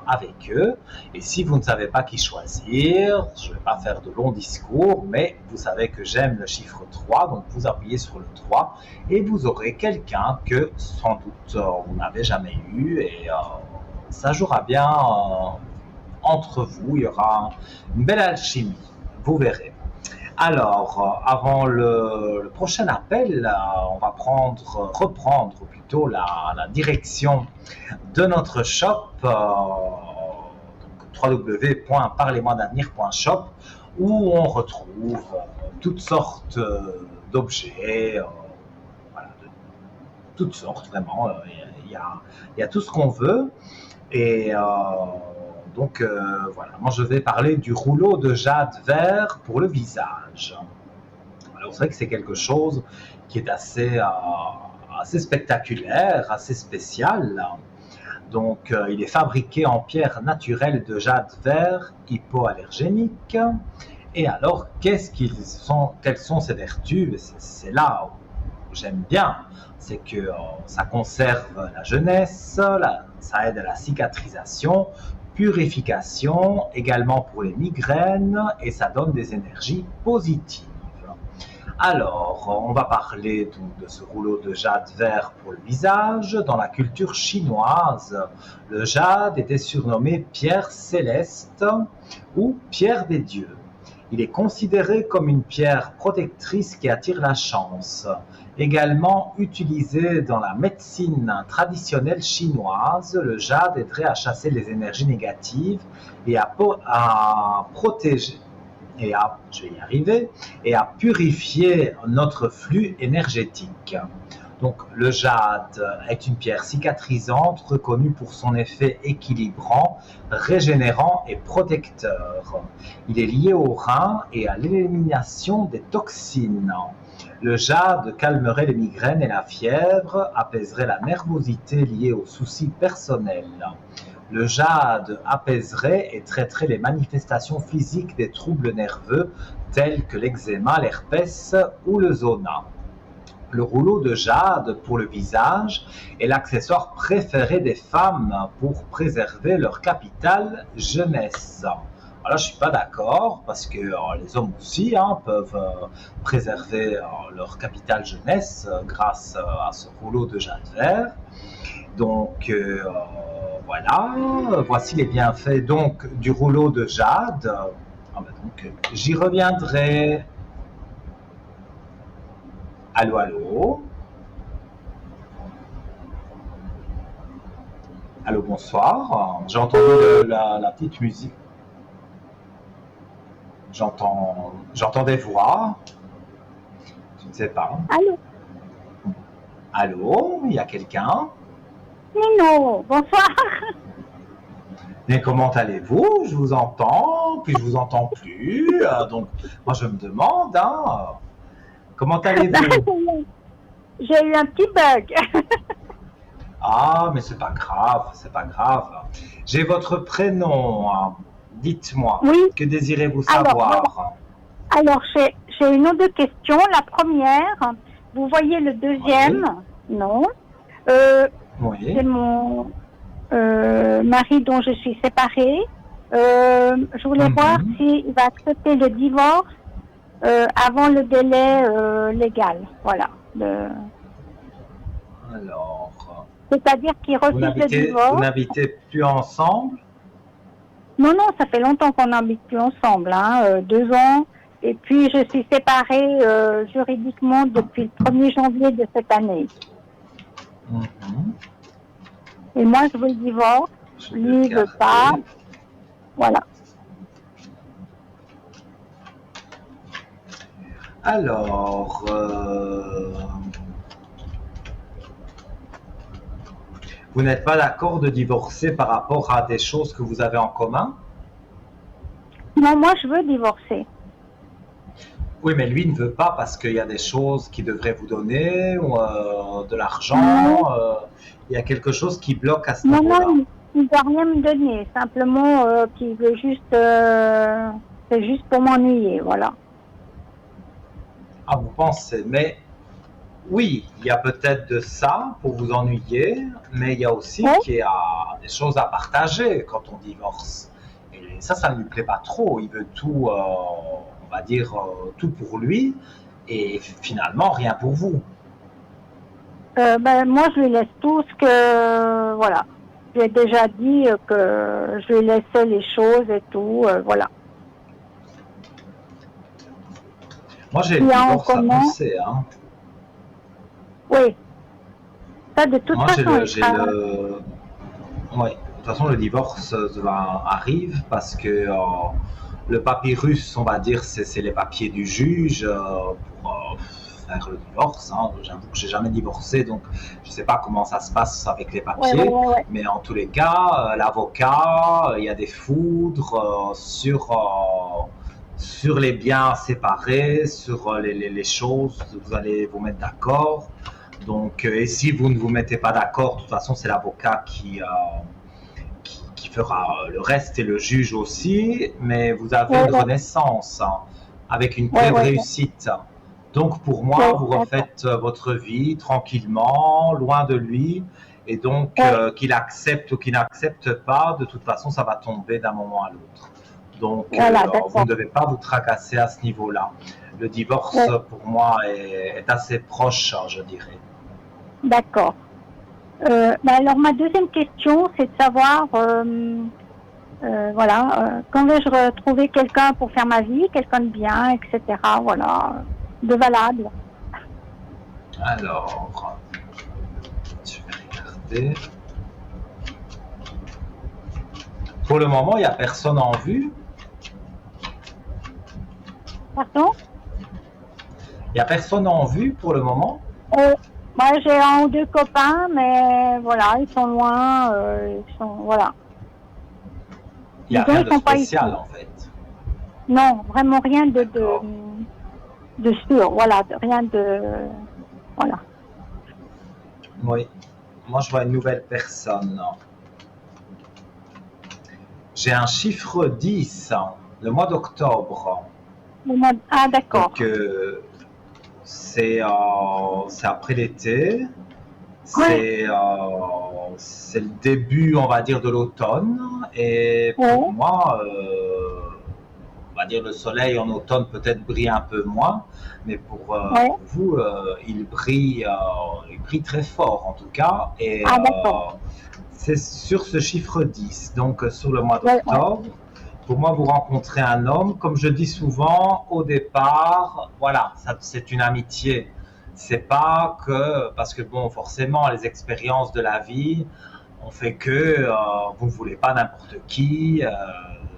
A: avec eux. Et si vous ne savez pas qui choisir, je ne vais pas faire de longs discours, mais vous savez que j'aime le chiffre 3, donc vous appuyez sur le 3 et vous aurez quelqu'un que sans doute vous n'avez jamais eu et ça jouera bien entre vous, il y aura une belle alchimie, vous verrez. Alors, avant le prochain appel, on va reprendre plutôt la direction de notre shop, www.parlez-moi-d'avenir.shop, où on retrouve toutes sortes d'objets, voilà, de toutes sortes vraiment. Il y a tout ce qu'on veut. Et donc voilà, moi je vais parler du rouleau de jade vert pour le visage. Alors c'est vrai que c'est quelque chose qui est assez spectaculaire, assez spécial. Donc il est fabriqué en pierre naturelle de jade vert hypoallergénique. Et alors quelles sont ses vertus? C'est là où j'aime bien, c'est que ça conserve la jeunesse, ça aide à la cicatrisation, purification, également pour les migraines, et ça donne des énergies positives. Alors, on va parler donc de ce rouleau de jade vert pour le visage. Dans la culture chinoise, le jade était surnommé pierre céleste ou pierre des dieux. Il est considéré comme une pierre protectrice qui attire la chance. Également utilisé dans la médecine traditionnelle chinoise, le jade aiderait à chasser les énergies négatives et à protéger, je vais y arriver, et à purifier notre flux énergétique. Donc, le jade est une pierre cicatrisante reconnue pour son effet équilibrant, régénérant et protecteur. Il est lié au rein et à l'élimination des toxines. Le jade calmerait les migraines et la fièvre, apaiserait la nervosité liée aux soucis personnels. Le jade apaiserait et traiterait les manifestations physiques des troubles nerveux tels que l'eczéma, l'herpès ou le zona. Le rouleau de jade pour le visage est l'accessoire préféré des femmes pour préserver leur capital jeunesse. Alors, je ne suis pas d'accord parce que les hommes aussi peuvent préserver leur capital jeunesse grâce à ce rouleau de jade vert. Donc, voilà, voici les bienfaits donc, du rouleau de jade. Donc, j'y reviendrai. Allô, allô. Allô, bonsoir. J'ai entendu la petite musique. J'entends des voix. Je ne sais pas.
B: Allô?
A: Allô, il y a quelqu'un?
B: Nino, bonsoir.
A: Mais comment allez-vous? Je vous entends, puis je vous entends plus. Donc, moi, je me demande, comment allez-vous?
B: J'ai eu un petit bug.
A: Ah, mais c'est pas grave, c'est pas grave. J'ai votre prénom. Dites-moi,
B: Oui.
A: Que désirez-vous savoir?
B: Alors, j'ai une ou deux questions. La première, vous voyez le deuxième? Oui. Non.
A: Oui.
B: C'est mon mari dont je suis séparée. Je voulais voir s'il va accepter le divorce avant le délai légal. Voilà.
A: Alors.
B: C'est-à-dire qu'il refuse le divorce.
A: Vous n'habitez plus ensemble?
B: Non, ça fait longtemps qu'on n'habite plus ensemble, 2 ans. Et puis, je suis séparée juridiquement depuis le 1er janvier de cette année. Et moi, je veux le divorce. Lui, ne veut pas. Voilà.
A: Alors, vous n'êtes pas d'accord de divorcer par rapport à des choses que vous avez en commun?
B: Non, moi, je veux divorcer.
A: Oui, mais lui ne veut pas parce qu'il y a des choses qu'il devrait vous donner, ou de l'argent. Il y a quelque chose qui bloque à ce niveau-là.
B: Non, il ne doit rien me donner. Simplement qu'il veut juste... c'est juste pour m'ennuyer, voilà.
A: Ah, vous pensez, mais... Oui, il y a peut-être de ça pour vous ennuyer, mais il y a aussi qu'il y a des choses à partager quand on divorce. Et ça ne lui plaît pas trop. Il veut tout, on va dire, tout pour lui et finalement rien pour vous.
B: Moi, je lui laisse tout ce que... Voilà. J'ai déjà dit que je lui laissais les choses et tout, voilà.
A: Moi, j'ai le divorce à penser,
B: Oui. Ça, de toute façon...
A: Oui, de toute façon, le divorce arrive parce que le papyrus, on va dire, c'est les papiers du juge pour faire le divorce. J'avoue que j'ai jamais divorcé, donc je ne sais pas comment ça se passe avec les papiers.
B: Ouais.
A: Mais en tous les cas, l'avocat, il y a des foudres sur les biens séparés, sur les choses, vous allez vous mettre d'accord. Donc, et si vous ne vous mettez pas d'accord, de toute façon, c'est l'avocat qui fera le reste et le juge aussi, mais vous avez une renaissance avec une preuve réussite. Donc, pour moi, vous refaites votre vie tranquillement, loin de lui, et donc qu'il accepte ou qu'il n'accepte pas, de toute façon, ça va tomber d'un moment à l'autre. Donc, vous ne devez pas vous tracasser à ce niveau-là. Le divorce, pour moi, est assez proche, je dirais.
B: D'accord. Alors, ma deuxième question, c'est de savoir, quand vais-je retrouver quelqu'un pour faire ma vie, quelqu'un de bien, etc., voilà, de valable.
A: Alors, je vais regarder. Pour le moment, il n'y a personne en vue.
E: Pardon?
A: Il n'y a personne en vue pour le moment.
E: Moi, j'ai un ou deux copains, mais voilà, ils sont loin, voilà.
A: Il n'y a
E: Disons,
A: rien
E: ils
A: de
E: sont pas
A: spécial
E: ici.
A: en fait.
E: Non, vraiment rien
A: D'accord.
E: de sûr, voilà, rien de, voilà.
A: Oui. Moi, je vois une nouvelle personne. J'ai un chiffre 10, le mois d'octobre.
E: Ah, d'accord.
A: Donc, c'est après l'été.
E: Ouais.
A: C'est le début, on va dire, de l'automne. Et pour
E: Ouais.
A: moi, on va dire le soleil en automne peut-être brille un peu moins, mais
E: Ouais.
A: pour vous, il brille très fort en tout cas. Et
E: Ah, d'accord.
A: c'est sur ce chiffre 10, donc sur le mois
E: Ouais, ouais.
A: d'octobre. Pour moi, vous rencontrez un homme, comme je dis souvent, au départ, voilà, c'est une amitié. C'est pas que, parce que bon, forcément, les expériences de la vie ont fait que vous ne voulez pas n'importe qui.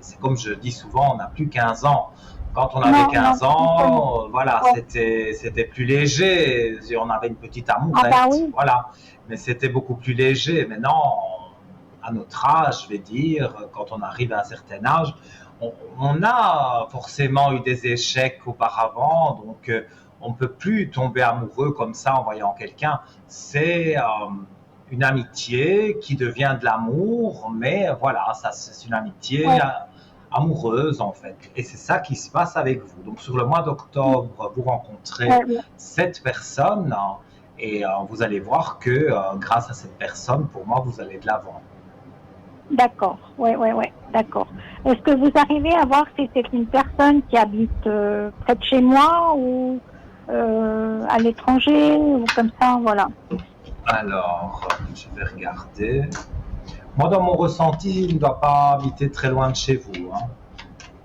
A: C'est comme je dis souvent, on n'a plus 15 ans. Quand on avait
E: Non,
A: 15
E: justement.
A: ans, voilà,
E: Ouais.
A: c'était plus léger. On avait une petite
E: Ah, bah
A: amourette,
E: oui.
A: voilà. Mais c'était beaucoup plus léger. Maintenant, à notre âge, je vais dire, quand on arrive à un certain âge, on a forcément eu des échecs auparavant, donc on ne peut plus tomber amoureux comme ça en voyant quelqu'un. C'est une amitié qui devient de l'amour, mais voilà, ça c'est une amitié
E: Ouais.
A: amoureuse en fait. Et c'est ça qui se passe avec vous. Donc sur le mois d'octobre, vous rencontrez
E: Ouais, ouais.
A: cette personne et vous allez voir que grâce à cette personne, pour moi, vous allez de l'avant.
E: D'accord. Ouais, ouais, ouais. D'accord. Est-ce que vous arrivez à voir si c'est une personne qui habite près de chez moi ou à l'étranger ou comme ça, voilà.
A: Alors, je vais regarder. Moi, dans mon ressenti, il ne doit pas habiter très loin de chez vous, hein.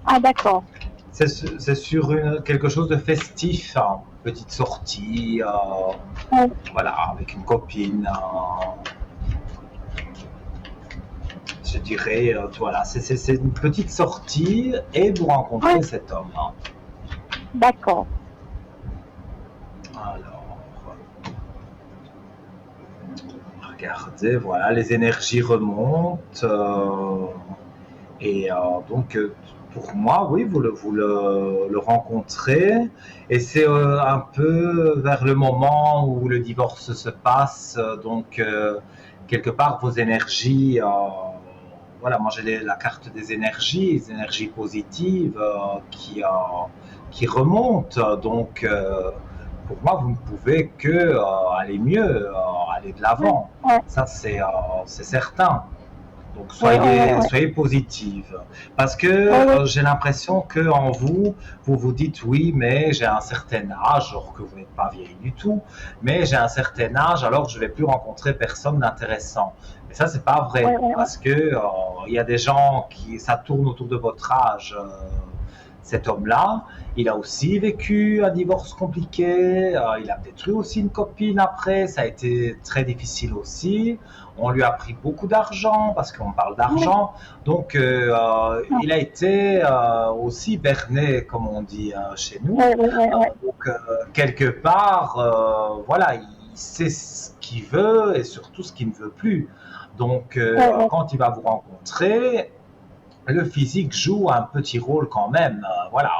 E: Ah, d'accord.
A: C'est sur quelque chose de festif, hein. Petite sortie,
E: Ouais.
A: voilà, avec une copine. Je dirais, voilà, c'est une petite sortie et vous rencontrez
E: Ouais.
A: cet homme, hein.
E: D'accord.
A: Alors, regardez, voilà, les énergies remontent. Et donc, pour moi, oui, vous le rencontrez. Et c'est un peu vers le moment où le divorce se passe. Donc, quelque part, vos énergies, voilà, moi j'ai la carte des énergies, les énergies positives qui remontent. Donc, pour moi, vous ne pouvez que aller mieux, aller de
E: Ouais.
A: l'avant.
E: Ouais.
A: Ça, c'est certain. Donc
E: Ouais, ouais, ouais, ouais.
A: soyez positive. Parce que
E: Ouais, ouais.
A: j'ai l'impression qu'en vous, vous vous dites oui, mais j'ai un certain âge, alors que vous n'êtes pas vieille du tout, mais j'ai un certain âge, alors je ne vais plus rencontrer personne d'intéressant. Mais ça, c'est pas
E: Ouais,
A: vrai,
E: ouais, ouais.
A: parce que il y a des gens ça tourne autour de votre âge. Cet homme-là, il a aussi vécu un divorce compliqué, il a peut-être eu aussi une copine après, ça a été très difficile aussi. On lui a pris beaucoup d'argent parce qu'on parle
E: Ouais.
A: d'argent. Donc, il a été aussi berné, comme on dit chez nous.
E: Ouais, ouais, ouais, ouais.
A: Donc, quelque part, voilà, il sait ce qu'il veut et surtout ce qu'il ne veut plus. Donc,
E: Ouais, ouais.
A: quand il va vous rencontrer, le physique joue un petit rôle quand même. Voilà,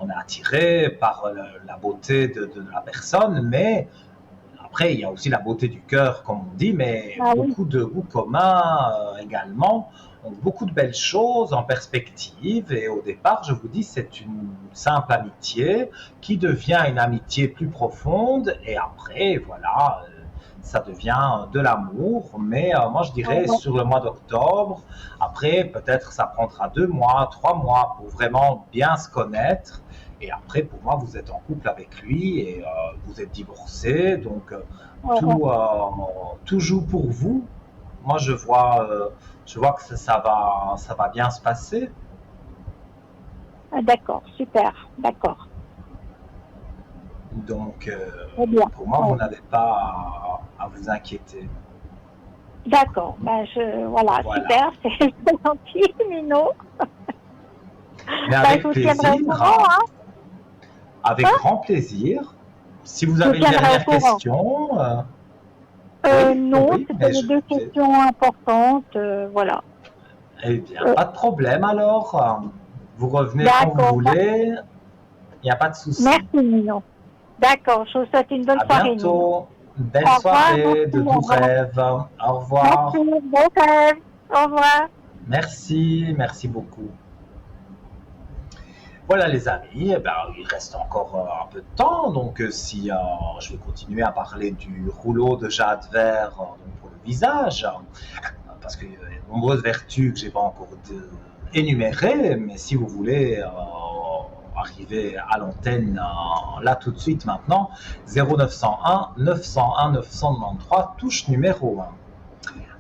A: on est attiré par la beauté de la personne, mais après, il y a aussi la beauté du cœur, comme on dit, mais
E: Ah oui.
A: beaucoup de goûts communs également. Donc, beaucoup de belles choses en perspective. Et au départ, je vous dis, c'est une simple amitié qui devient une amitié plus profonde. Et après, voilà, ça devient de l'amour. Mais moi, je
E: Ouais,
A: dirais
E: ouais.
A: sur le mois d'octobre. Après, peut-être ça prendra 2 mois, 3 mois pour vraiment bien se connaître. Et après, pour moi, vous êtes en couple avec lui et vous êtes divorcé, donc
E: Ouais, ouais.
A: tout joue pour vous. Moi, je vois que ça va bien se passer.
E: Ah, d'accord, super, d'accord.
A: Donc,
E: Très bien.
A: pour moi, vous
E: Ouais.
A: n'avez pas à vous inquiéter.
E: D'accord. Voilà,
A: Voilà.
E: super, c'est gentil, Mino.
A: Mais
E: Je
A: avec
E: vous tiendrai au
A: plaisir,
E: courant, hein.
A: avec grand plaisir. Si vous
E: Je vous
A: avez une
E: tiendrai au
A: dernière
E: courant.
A: question, oui,
E: Non,
A: oui,
E: c'était
A: mais
E: les
A: je
E: deux
A: vous ai-
E: questions importantes, voilà.
A: Eh bien,
E: Euh,
A: pas de problème alors. Vous revenez quand vous
E: d'accord.
A: voulez, il n'y a pas de souci.
E: Merci, Mino. D'accord, je vous souhaite une bonne
A: À
E: soirée, Mino.
A: bientôt. Belle
E: Au revoir,
A: soirée, de
E: merci, au
A: doux
E: revoir.
A: rêves. Au revoir.
E: Merci, bon rêve. Au revoir.
A: Merci beaucoup. Voilà les amis, eh ben, il reste encore un peu de temps, donc si je vais continuer à parler du rouleau de jade vert donc pour le visage, parce qu'il y a de nombreuses vertus que j'ai pas encore énumérées, mais si vous voulez arriver à l'antenne là tout de suite maintenant, 0901 901 993, touche numéro 1.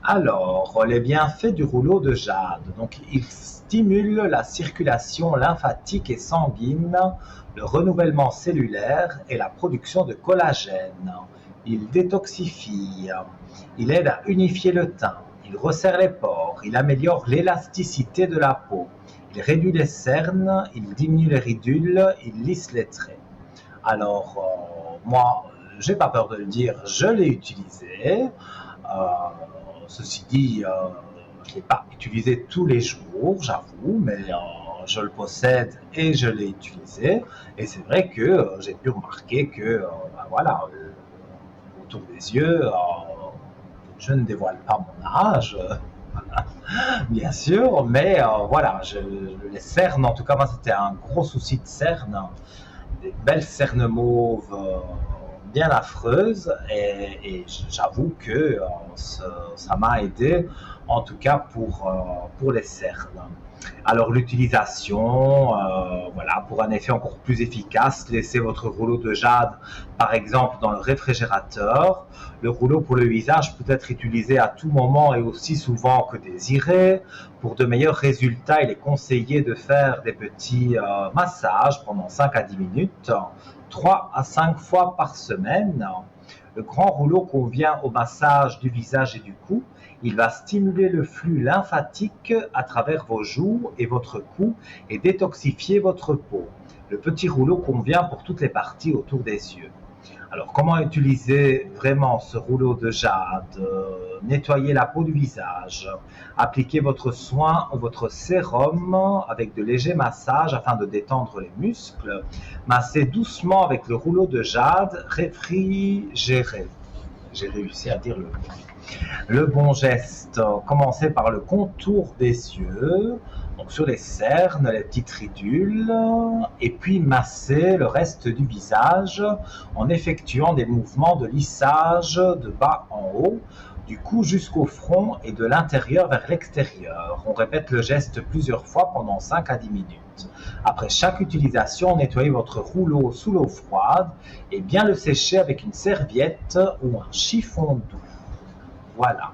A: Alors, les bienfaits du rouleau de jade. Donc, il stimule la circulation lymphatique et sanguine, le renouvellement cellulaire et la production de collagène. Il détoxifie. Il aide à unifier le teint. Il resserre les pores. Il améliore l'élasticité de la peau. Il réduit les cernes. Il diminue les ridules. Il lisse les traits. Alors, moi, j'ai pas peur de le dire, je l'ai utilisé. Ceci dit, je ne l'ai pas utilisé tous les jours, j'avoue, mais je le possède et je l'ai utilisé. Et c'est vrai que j'ai pu remarquer que, voilà, autour des yeux, je ne dévoile pas mon âge, bien sûr, mais voilà, les cernes, en tout cas, moi, c'était un gros souci de cernes, des belles cernes mauves bien affreuses et j'avoue que ça m'a aidé en tout cas pour les cernes. Alors l'utilisation, voilà, pour un effet encore plus efficace, laissez votre rouleau de jade par exemple dans le réfrigérateur. Le rouleau pour le visage peut être utilisé à tout moment et aussi souvent que désiré. Pour de meilleurs résultats, il est conseillé de faire des petits massages pendant 5 à 10 minutes, 3 à 5 fois par semaine. Le grand rouleau convient au massage du visage et du cou. Il va stimuler le flux lymphatique à travers vos joues et votre cou et détoxifier votre peau. Le petit rouleau convient pour toutes les parties autour des yeux. Alors, comment utiliser vraiment ce rouleau de jade? Nettoyer la peau du visage. Appliquez votre soin ou votre sérum avec de légers massages afin de détendre les muscles. Massez doucement avec le rouleau de jade réfrigéré. J'ai réussi à dire le mot. Le bon geste, commencez par le contour des yeux, donc sur les cernes, les petites ridules, et puis massez le reste du visage en effectuant des mouvements de lissage de bas en haut, du cou jusqu'au front et de l'intérieur vers l'extérieur. On répète le geste plusieurs fois pendant 5 à 10 minutes. Après chaque utilisation, nettoyez votre rouleau sous l'eau froide et bien le sécher avec une serviette ou un chiffon doux. Voilà.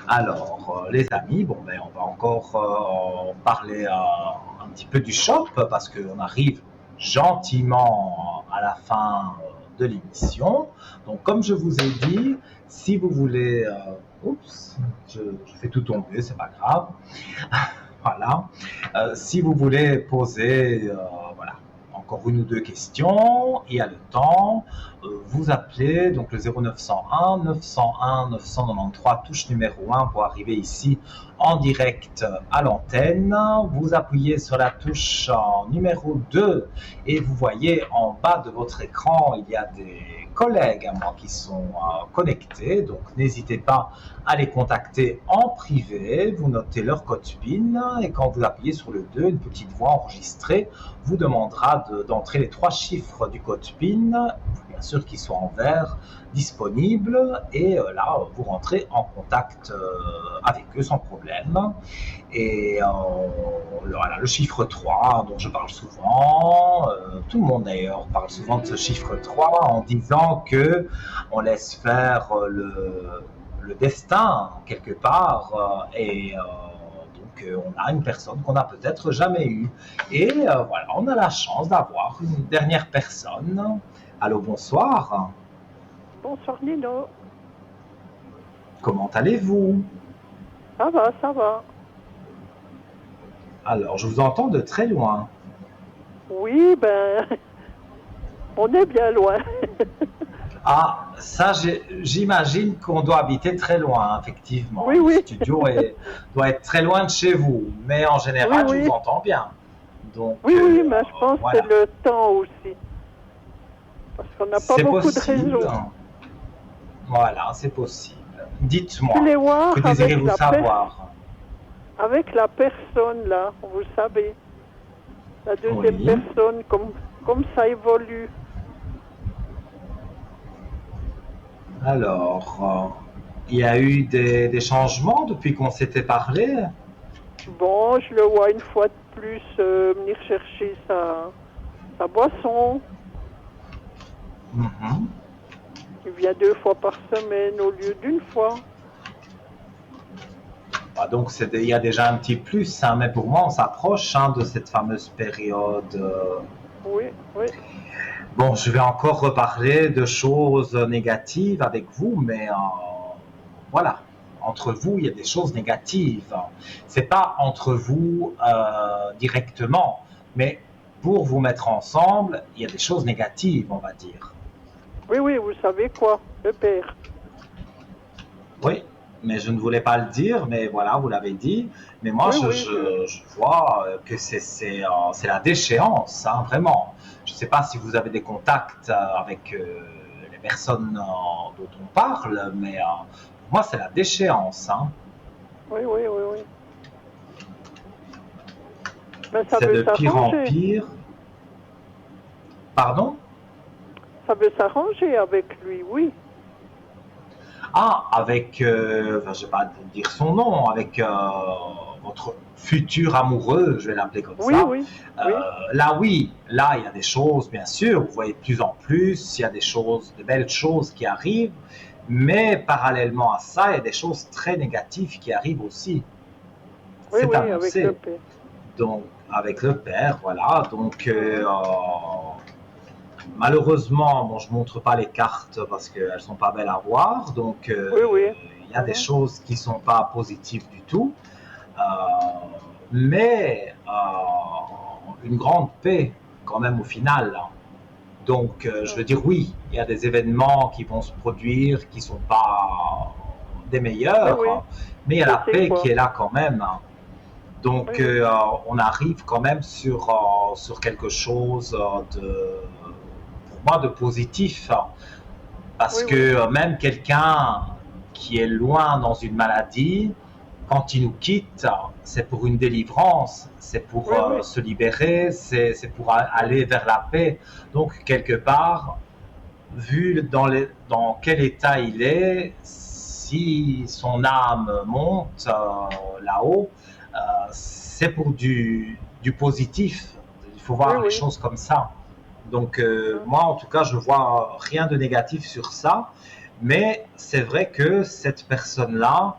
A: Alors, les amis, bon, ben, on va encore parler un petit peu du shop parce qu'on arrive gentiment à la fin de l'émission. Donc, comme je vous ai dit, si vous voulez... oups, je fais tout tomber, c'est pas grave. Voilà. Si vous voulez poser... voilà, encore une ou deux questions, il y a le temps, vous appelez donc le 0901 901 993 touche numéro 1 pour arriver ici en direct à l'antenne. Vous appuyez sur la touche numéro 2 et vous voyez en bas de votre écran, il y a des collègues à moi qui sont connectés, donc n'hésitez pas à les contacter en privé, vous notez leur code PIN et quand vous appuyez sur le 2, une petite voix enregistrée vous demandera d'entrer les 3 chiffres du code PIN, bien sûr qu'ils soient en vert, disponibles, et là vous rentrez en contact avec eux sans problème. Et voilà, le chiffre 3 dont je parle souvent, tout le monde d'ailleurs parle souvent de ce chiffre 3 en disant que on laisse faire le destin quelque part et donc on a une personne qu'on n'a peut-être jamais eue. Et voilà, on a la chance d'avoir une dernière personne. Allô, bonsoir.
F: Bonsoir Nino.
A: Comment allez-vous?
F: Ça va, ça va.
A: Alors, je vous entends de très loin.
F: Oui, ben, on est bien loin.
A: Ah, ça, j'imagine qu'on doit habiter très loin, effectivement.
F: Oui, oui.
A: Le studio doit être très loin de chez vous, mais en général,
F: Oui,
A: je
F: oui.
A: vous entends bien. Donc,
F: Oui, oui, mais je pense
A: voilà.
F: que c'est le temps aussi. Parce qu'on n'a pas
A: C'est
F: beaucoup
A: possible.
F: de réseau.
A: Voilà, c'est possible.
F: Je
A: Dites-moi,
F: voulais voir
A: que
F: avec
A: désirez-vous
F: la,
A: savoir?
F: avec la personne là, vous savez, la deuxième
A: Oui.
F: personne, comme ça évolue.
A: Alors, il y a eu des changements depuis qu'on s'était parlé?
F: Bon, je le vois une fois de plus venir chercher sa boisson.
A: Mhm.
F: Il vient 2 fois par semaine au lieu d'une fois.
A: Ah, donc, il y a déjà un petit plus, hein, mais pour moi, on s'approche de cette fameuse période.
F: Oui, oui.
A: Bon, je vais encore reparler de choses négatives avec vous, mais voilà, entre vous, il y a des choses négatives. C'est pas entre vous directement, mais pour vous mettre ensemble, il y a des choses négatives, on va dire.
F: Oui, oui, vous savez quoi, le père.
A: Oui, mais je ne voulais pas le dire, mais voilà, vous l'avez dit. Mais moi,
F: Oui,
A: je vois que c'est la déchéance, hein, vraiment. Je ne sais pas si vous avez des contacts avec les personnes dont on parle, mais pour moi, c'est la déchéance. Hein.
F: Oui, oui, oui, oui. Mais ça
A: C'est
F: veut
A: de pire en
F: s'arranger.
A: pire. Pardon?
F: Ça veut s'arranger avec lui, oui.
A: Ah, avec, je ne vais pas dire son nom, avec votre futur amoureux, je vais l'appeler comme
F: Oui,
A: ça.
F: oui, oui.
A: Là, oui, là, il y a des choses, bien sûr, vous voyez de plus en plus, il y a des choses, de belles choses qui arrivent, mais parallèlement à ça, il y a des choses très négatives qui arrivent aussi.
F: Oui,
A: C'est
F: oui, avec
A: annoncé.
F: le père.
A: Donc, avec le père, voilà. Donc, malheureusement, bon, je ne montre pas les cartes parce qu'elles ne sont pas belles à voir. Donc,
F: Oui, oui.
A: il y a des choses qui ne sont pas positives du tout. Mais une grande paix quand même au final. Donc, je veux dire, oui, il y a des événements qui vont se produire qui ne sont pas des meilleurs,
F: Oui, oui.
A: mais il y a la
F: Je sais
A: paix
F: quoi.
A: qui est là quand même. Donc,
F: Oui, oui.
A: on arrive quand même sur quelque chose pour moi, de positif. Parce
F: Oui,
A: que même quelqu'un qui est loin dans une maladie, quand il nous quitte, c'est pour une délivrance, c'est pour
F: Oui, oui.
A: se libérer, c'est pour aller vers la paix. Donc, quelque part, vu dans quel état il est, si son âme monte là-haut, c'est pour du positif. Il faut voir
F: Oui,
A: les
F: oui.
A: choses comme ça. Donc, moi, en tout cas, je vois rien de négatif sur ça. Mais c'est vrai que cette personne-là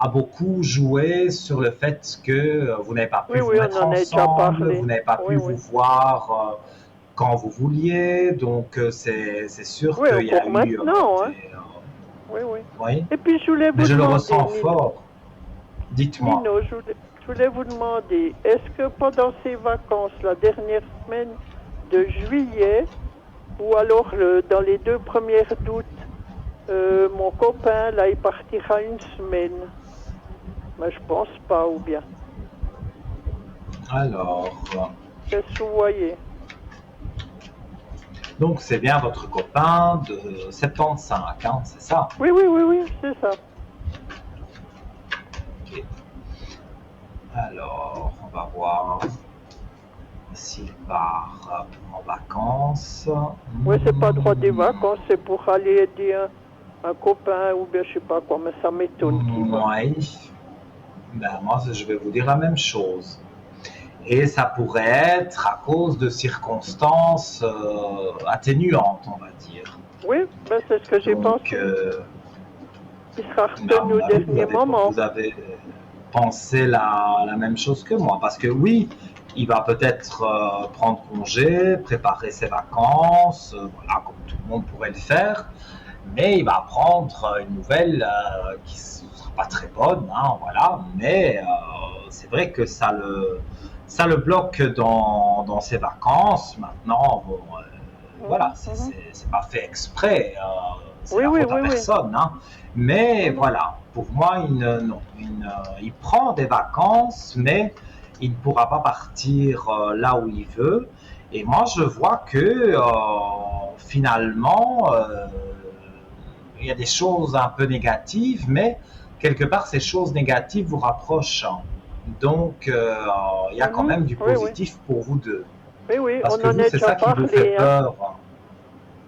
A: a beaucoup joué sur le fait que vous n'avez pas pu
F: Oui,
A: vous
F: oui, on
A: mettre
F: en a déjà
A: ensemble,
F: parlé.
A: vous n'avez pas
F: Oui,
A: pu
F: oui.
A: vous voir quand vous vouliez. Donc, c'est sûr
F: Oui,
A: qu'il y a
F: encore
A: eu
F: maintenant, hein.
A: des...
F: Oui, oui.
A: oui,
F: Et puis, je voulais
A: mais
F: vous
A: je le
F: demander,
A: ressens fort. Dites-moi.
F: Nino, je voulais vous demander, est-ce que pendant ces vacances, la dernière semaine de juillet, ou alors dans les 2 premières d'août, mon copain, là, il partira une semaine. Mais je pense pas, ou bien.
A: Alors,
F: Qu'est-ce que vous voyez?
A: donc c'est bien votre copain de 75, hein, c'est ça?
F: Oui, oui, oui, oui, c'est ça.
A: Ok. Alors, on va voir s'il part en vacances.
F: Oui, c'est pas droit des vacances, c'est pour aller aider un copain, ou bien je sais pas quoi, mais ça m'étonne qu'il va.
A: Oui. Ben, moi, je vais vous dire la même chose. Et ça pourrait être à cause de circonstances atténuantes, on va dire.
F: Oui, ben c'est ce que j'ai
A: Donc,
F: pensé. Il sera retenu au
A: oui,
F: dernier moment.
A: vous avez, pensez la même chose que moi. Parce que oui, il va peut-être prendre congé, préparer ses vacances, voilà, comme tout le monde pourrait le faire, mais il va prendre une nouvelle qui ne sera pas très bonne, hein, voilà, mais c'est vrai que ça le bloque dans ses vacances. Maintenant, bon, voilà, c'est pas fait exprès, c'est
F: Oui,
A: la
F: oui,
A: faute à
F: oui, oui.
A: personne, hein. Mais voilà, pour moi, non, il prend des vacances, mais il ne pourra pas partir là où il veut. Et moi, je vois que finalement, il y a des choses un peu négatives, mais quelque part, ces choses négatives vous rapprochent. Donc, il y a quand même du
F: Oui, oui.
A: positif pour vous deux.
F: Oui, oui,
A: Parce
F: on
A: que
F: en
A: vous,
F: a
A: c'est
F: déjà
A: ça qui vous fait
F: parlé, hein.
A: peur.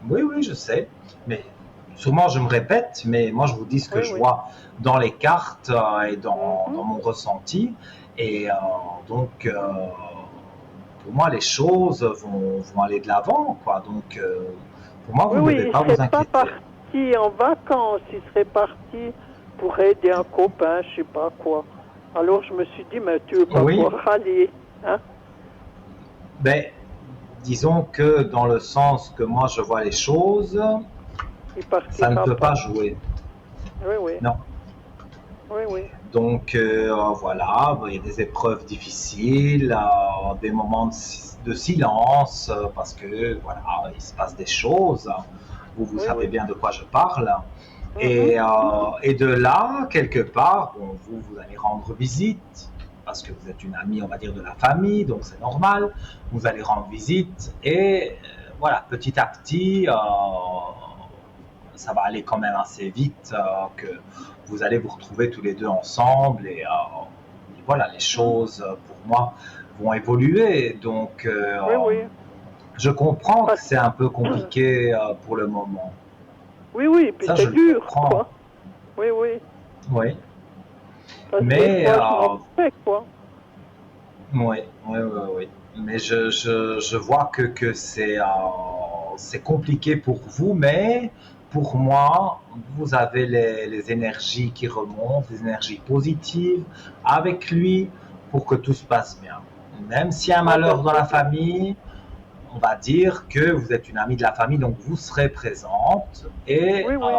A: Oui, oui, je sais. Mais sûrement, je me répète, mais moi, je vous dis ce que
F: Oui,
A: je
F: oui.
A: vois dans les cartes et dans
F: Mhm.
A: mon ressenti. Et donc, pour moi, les choses vont aller de l'avant, quoi. Donc, pour moi,
F: Oui,
A: vous ne
F: oui,
A: devez
F: il
A: pas
F: serait
A: vous
F: pas
A: inquiéter.
F: parti en vacances, il serait parti pour aider un copain, je sais pas quoi. Alors je me suis dit, mais tu veux pas
A: Oui,
F: pouvoir aller, hein?
A: mais disons que dans le sens que moi, je vois les choses,
F: Il
A: ça ne
F: partira
A: peut pas
F: pas.
A: jouer.
F: Oui, oui,
A: Non.
F: oui, oui.
A: Donc voilà, il y a des épreuves difficiles, des moments de silence, parce que voilà, il se passe des choses. Vous
F: Oui,
A: savez
F: oui.
A: bien de quoi je parle.
F: Mhm.
A: Et de là, quelque part, bon, vous allez rendre visite, parce que vous êtes une amie, on va dire, de la famille, donc c'est normal. Vous allez rendre visite et voilà, petit à petit, ça va aller quand même assez vite, que vous allez vous retrouver tous les deux ensemble et voilà, les choses pour moi vont évoluer. Donc,
F: Oui, oui.
A: je comprends que
F: Parce-
A: c'est un peu compliqué pour le moment.
F: Oui, oui, puis
A: Ça, je
F: c'est
A: le
F: dur,
A: comprends.
F: quoi. Oui, oui.
A: Oui.
F: Parce que des
A: Mais,
F: fois, je m'en fais, quoi.
A: oui, oui, oui, oui. Mais je vois que c'est compliqué pour vous, mais pour moi, vous avez les énergies qui remontent, les énergies positives avec lui pour que tout se passe bien. Même s'il y a un
F: Ah ben,
A: malheur dans
F: c'est
A: la
F: bien.
A: famille, on va dire que vous êtes une amie de la famille, donc vous serez présente et
F: Oui, oui.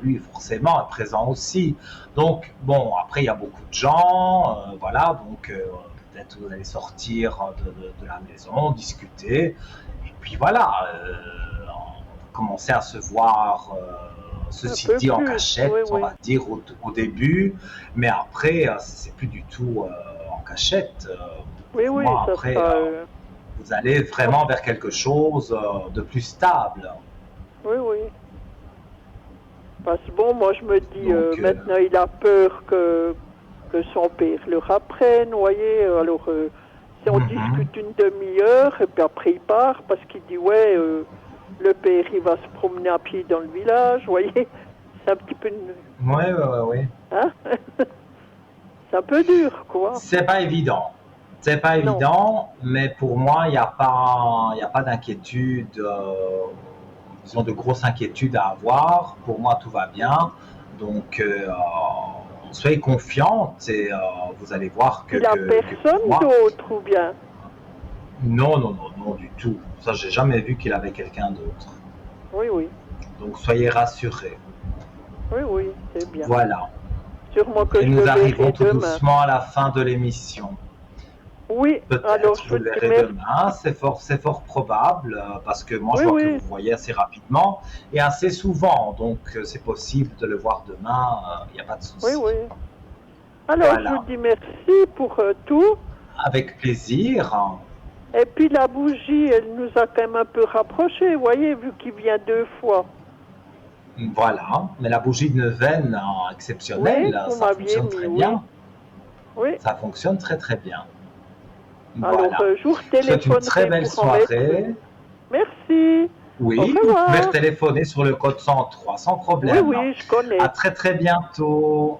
A: lui forcément est présent aussi. Donc bon, après il y a beaucoup de gens, voilà, donc peut-être vous allez sortir de la maison, discuter, et puis voilà, commencer à se voir,
F: Un
A: ceci
F: peu
A: dit en
F: plus. Oui,
A: cachette, on
F: oui.
A: va dire au début, mais après c'est plus du tout en cachette.
F: Oui,
A: Pour
F: oui,
A: moi
F: ça
A: après
F: sera...
A: vous allez vraiment vers quelque chose de plus stable.
F: Oui, oui. Parce que bon, moi je me dis,
A: Donc,
F: maintenant il a peur que son père le rapprenne, vous voyez. Alors, si on
A: mhm.
F: discute une demi-heure, et puis après il part, parce qu'il dit, ouais, le père il va se promener à pied dans le village, vous voyez. C'est un petit peu...
A: Ouais, ouais, ouais, ouais.
F: Hein? C'est un peu dur, quoi.
A: C'est pas évident. C'est pas
F: Non.
A: évident, mais pour moi, il y a pas d'inquiétude, disons de grosses inquiétudes à avoir. Pour moi, tout va bien. Donc, soyez confiante et vous allez voir
F: Il a
A: que pour
F: personne
A: moi,
F: d'autre, ou bien?
A: non, non, non, non, du tout. Ça, j'ai jamais vu qu'il avait quelqu'un d'autre.
F: Oui, oui.
A: Donc, soyez rassurés.
F: Oui, oui, c'est bien.
A: Voilà.
F: Sûrement que
A: Et
F: je le
A: nous arrivons
F: verrai
A: tout
F: demain.
A: doucement à la fin de l'émission.
F: Oui, alors
A: Peut-être
F: je
A: vous
F: vous
A: le
F: dis
A: verrez
F: merci.
A: demain, c'est fort probable, parce que moi je
F: Oui,
A: vois que
F: oui,
A: vous voyez assez rapidement et assez souvent, donc c'est possible de le voir demain, il n'y a pas de
F: oui,
A: souci.
F: oui. Alors je vous
A: Voilà,
F: dis merci pour tout.
A: avec plaisir.
F: Et puis la bougie, elle nous a quand même un peu rapprochés, vous voyez, vu qu'il vient 2 fois.
A: Voilà, mais la bougie de neuvaine
F: Oui,
A: exceptionnelle,
F: vous
A: ça
F: m'aviez
A: fonctionne
F: mis,
A: très
F: oui.
A: bien.
F: Oui.
A: Ça fonctionne très très bien.
F: Alors
A: Voilà.
F: je vous
A: Je vous souhaite une très
F: téléphonerai
A: belle
F: pour en mettre
A: soirée.
F: une. Merci. Au
A: Oui, vous pouvez
F: revoir.
A: téléphoner sur le code 103 sans
F: Oui,
A: problème.
F: oui, je
A: À
F: connais.
A: très très bientôt.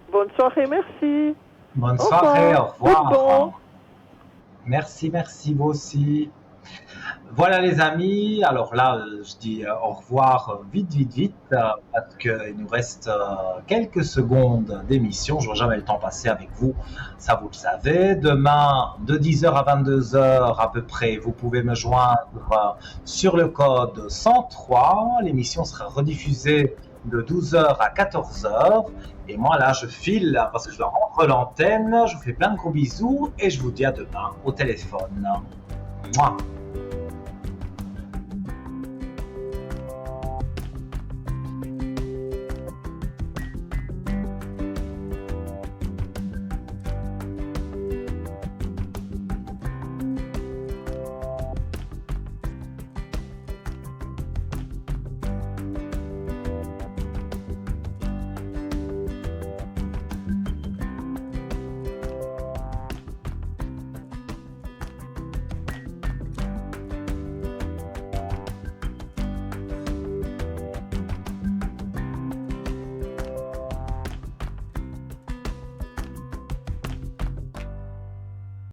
F: Bonne soirée, merci.
A: Bonne
F: Au
A: soirée,
F: revoir.
A: au
F: Tout bon.
A: revoir. Merci, merci vous aussi. Voilà les amis, alors là je dis au revoir vite parce qu'il nous reste quelques secondes d'émission, je ne vois jamais le temps passer avec vous, ça vous le savez. Demain de 10h à 22h à peu près, vous pouvez me joindre sur le code 103, l'émission sera rediffusée de 12h à 14h et moi là je file parce que je dois rendre l'antenne, je vous fais plein de gros bisous et je vous dis à demain au téléphone. Mouah.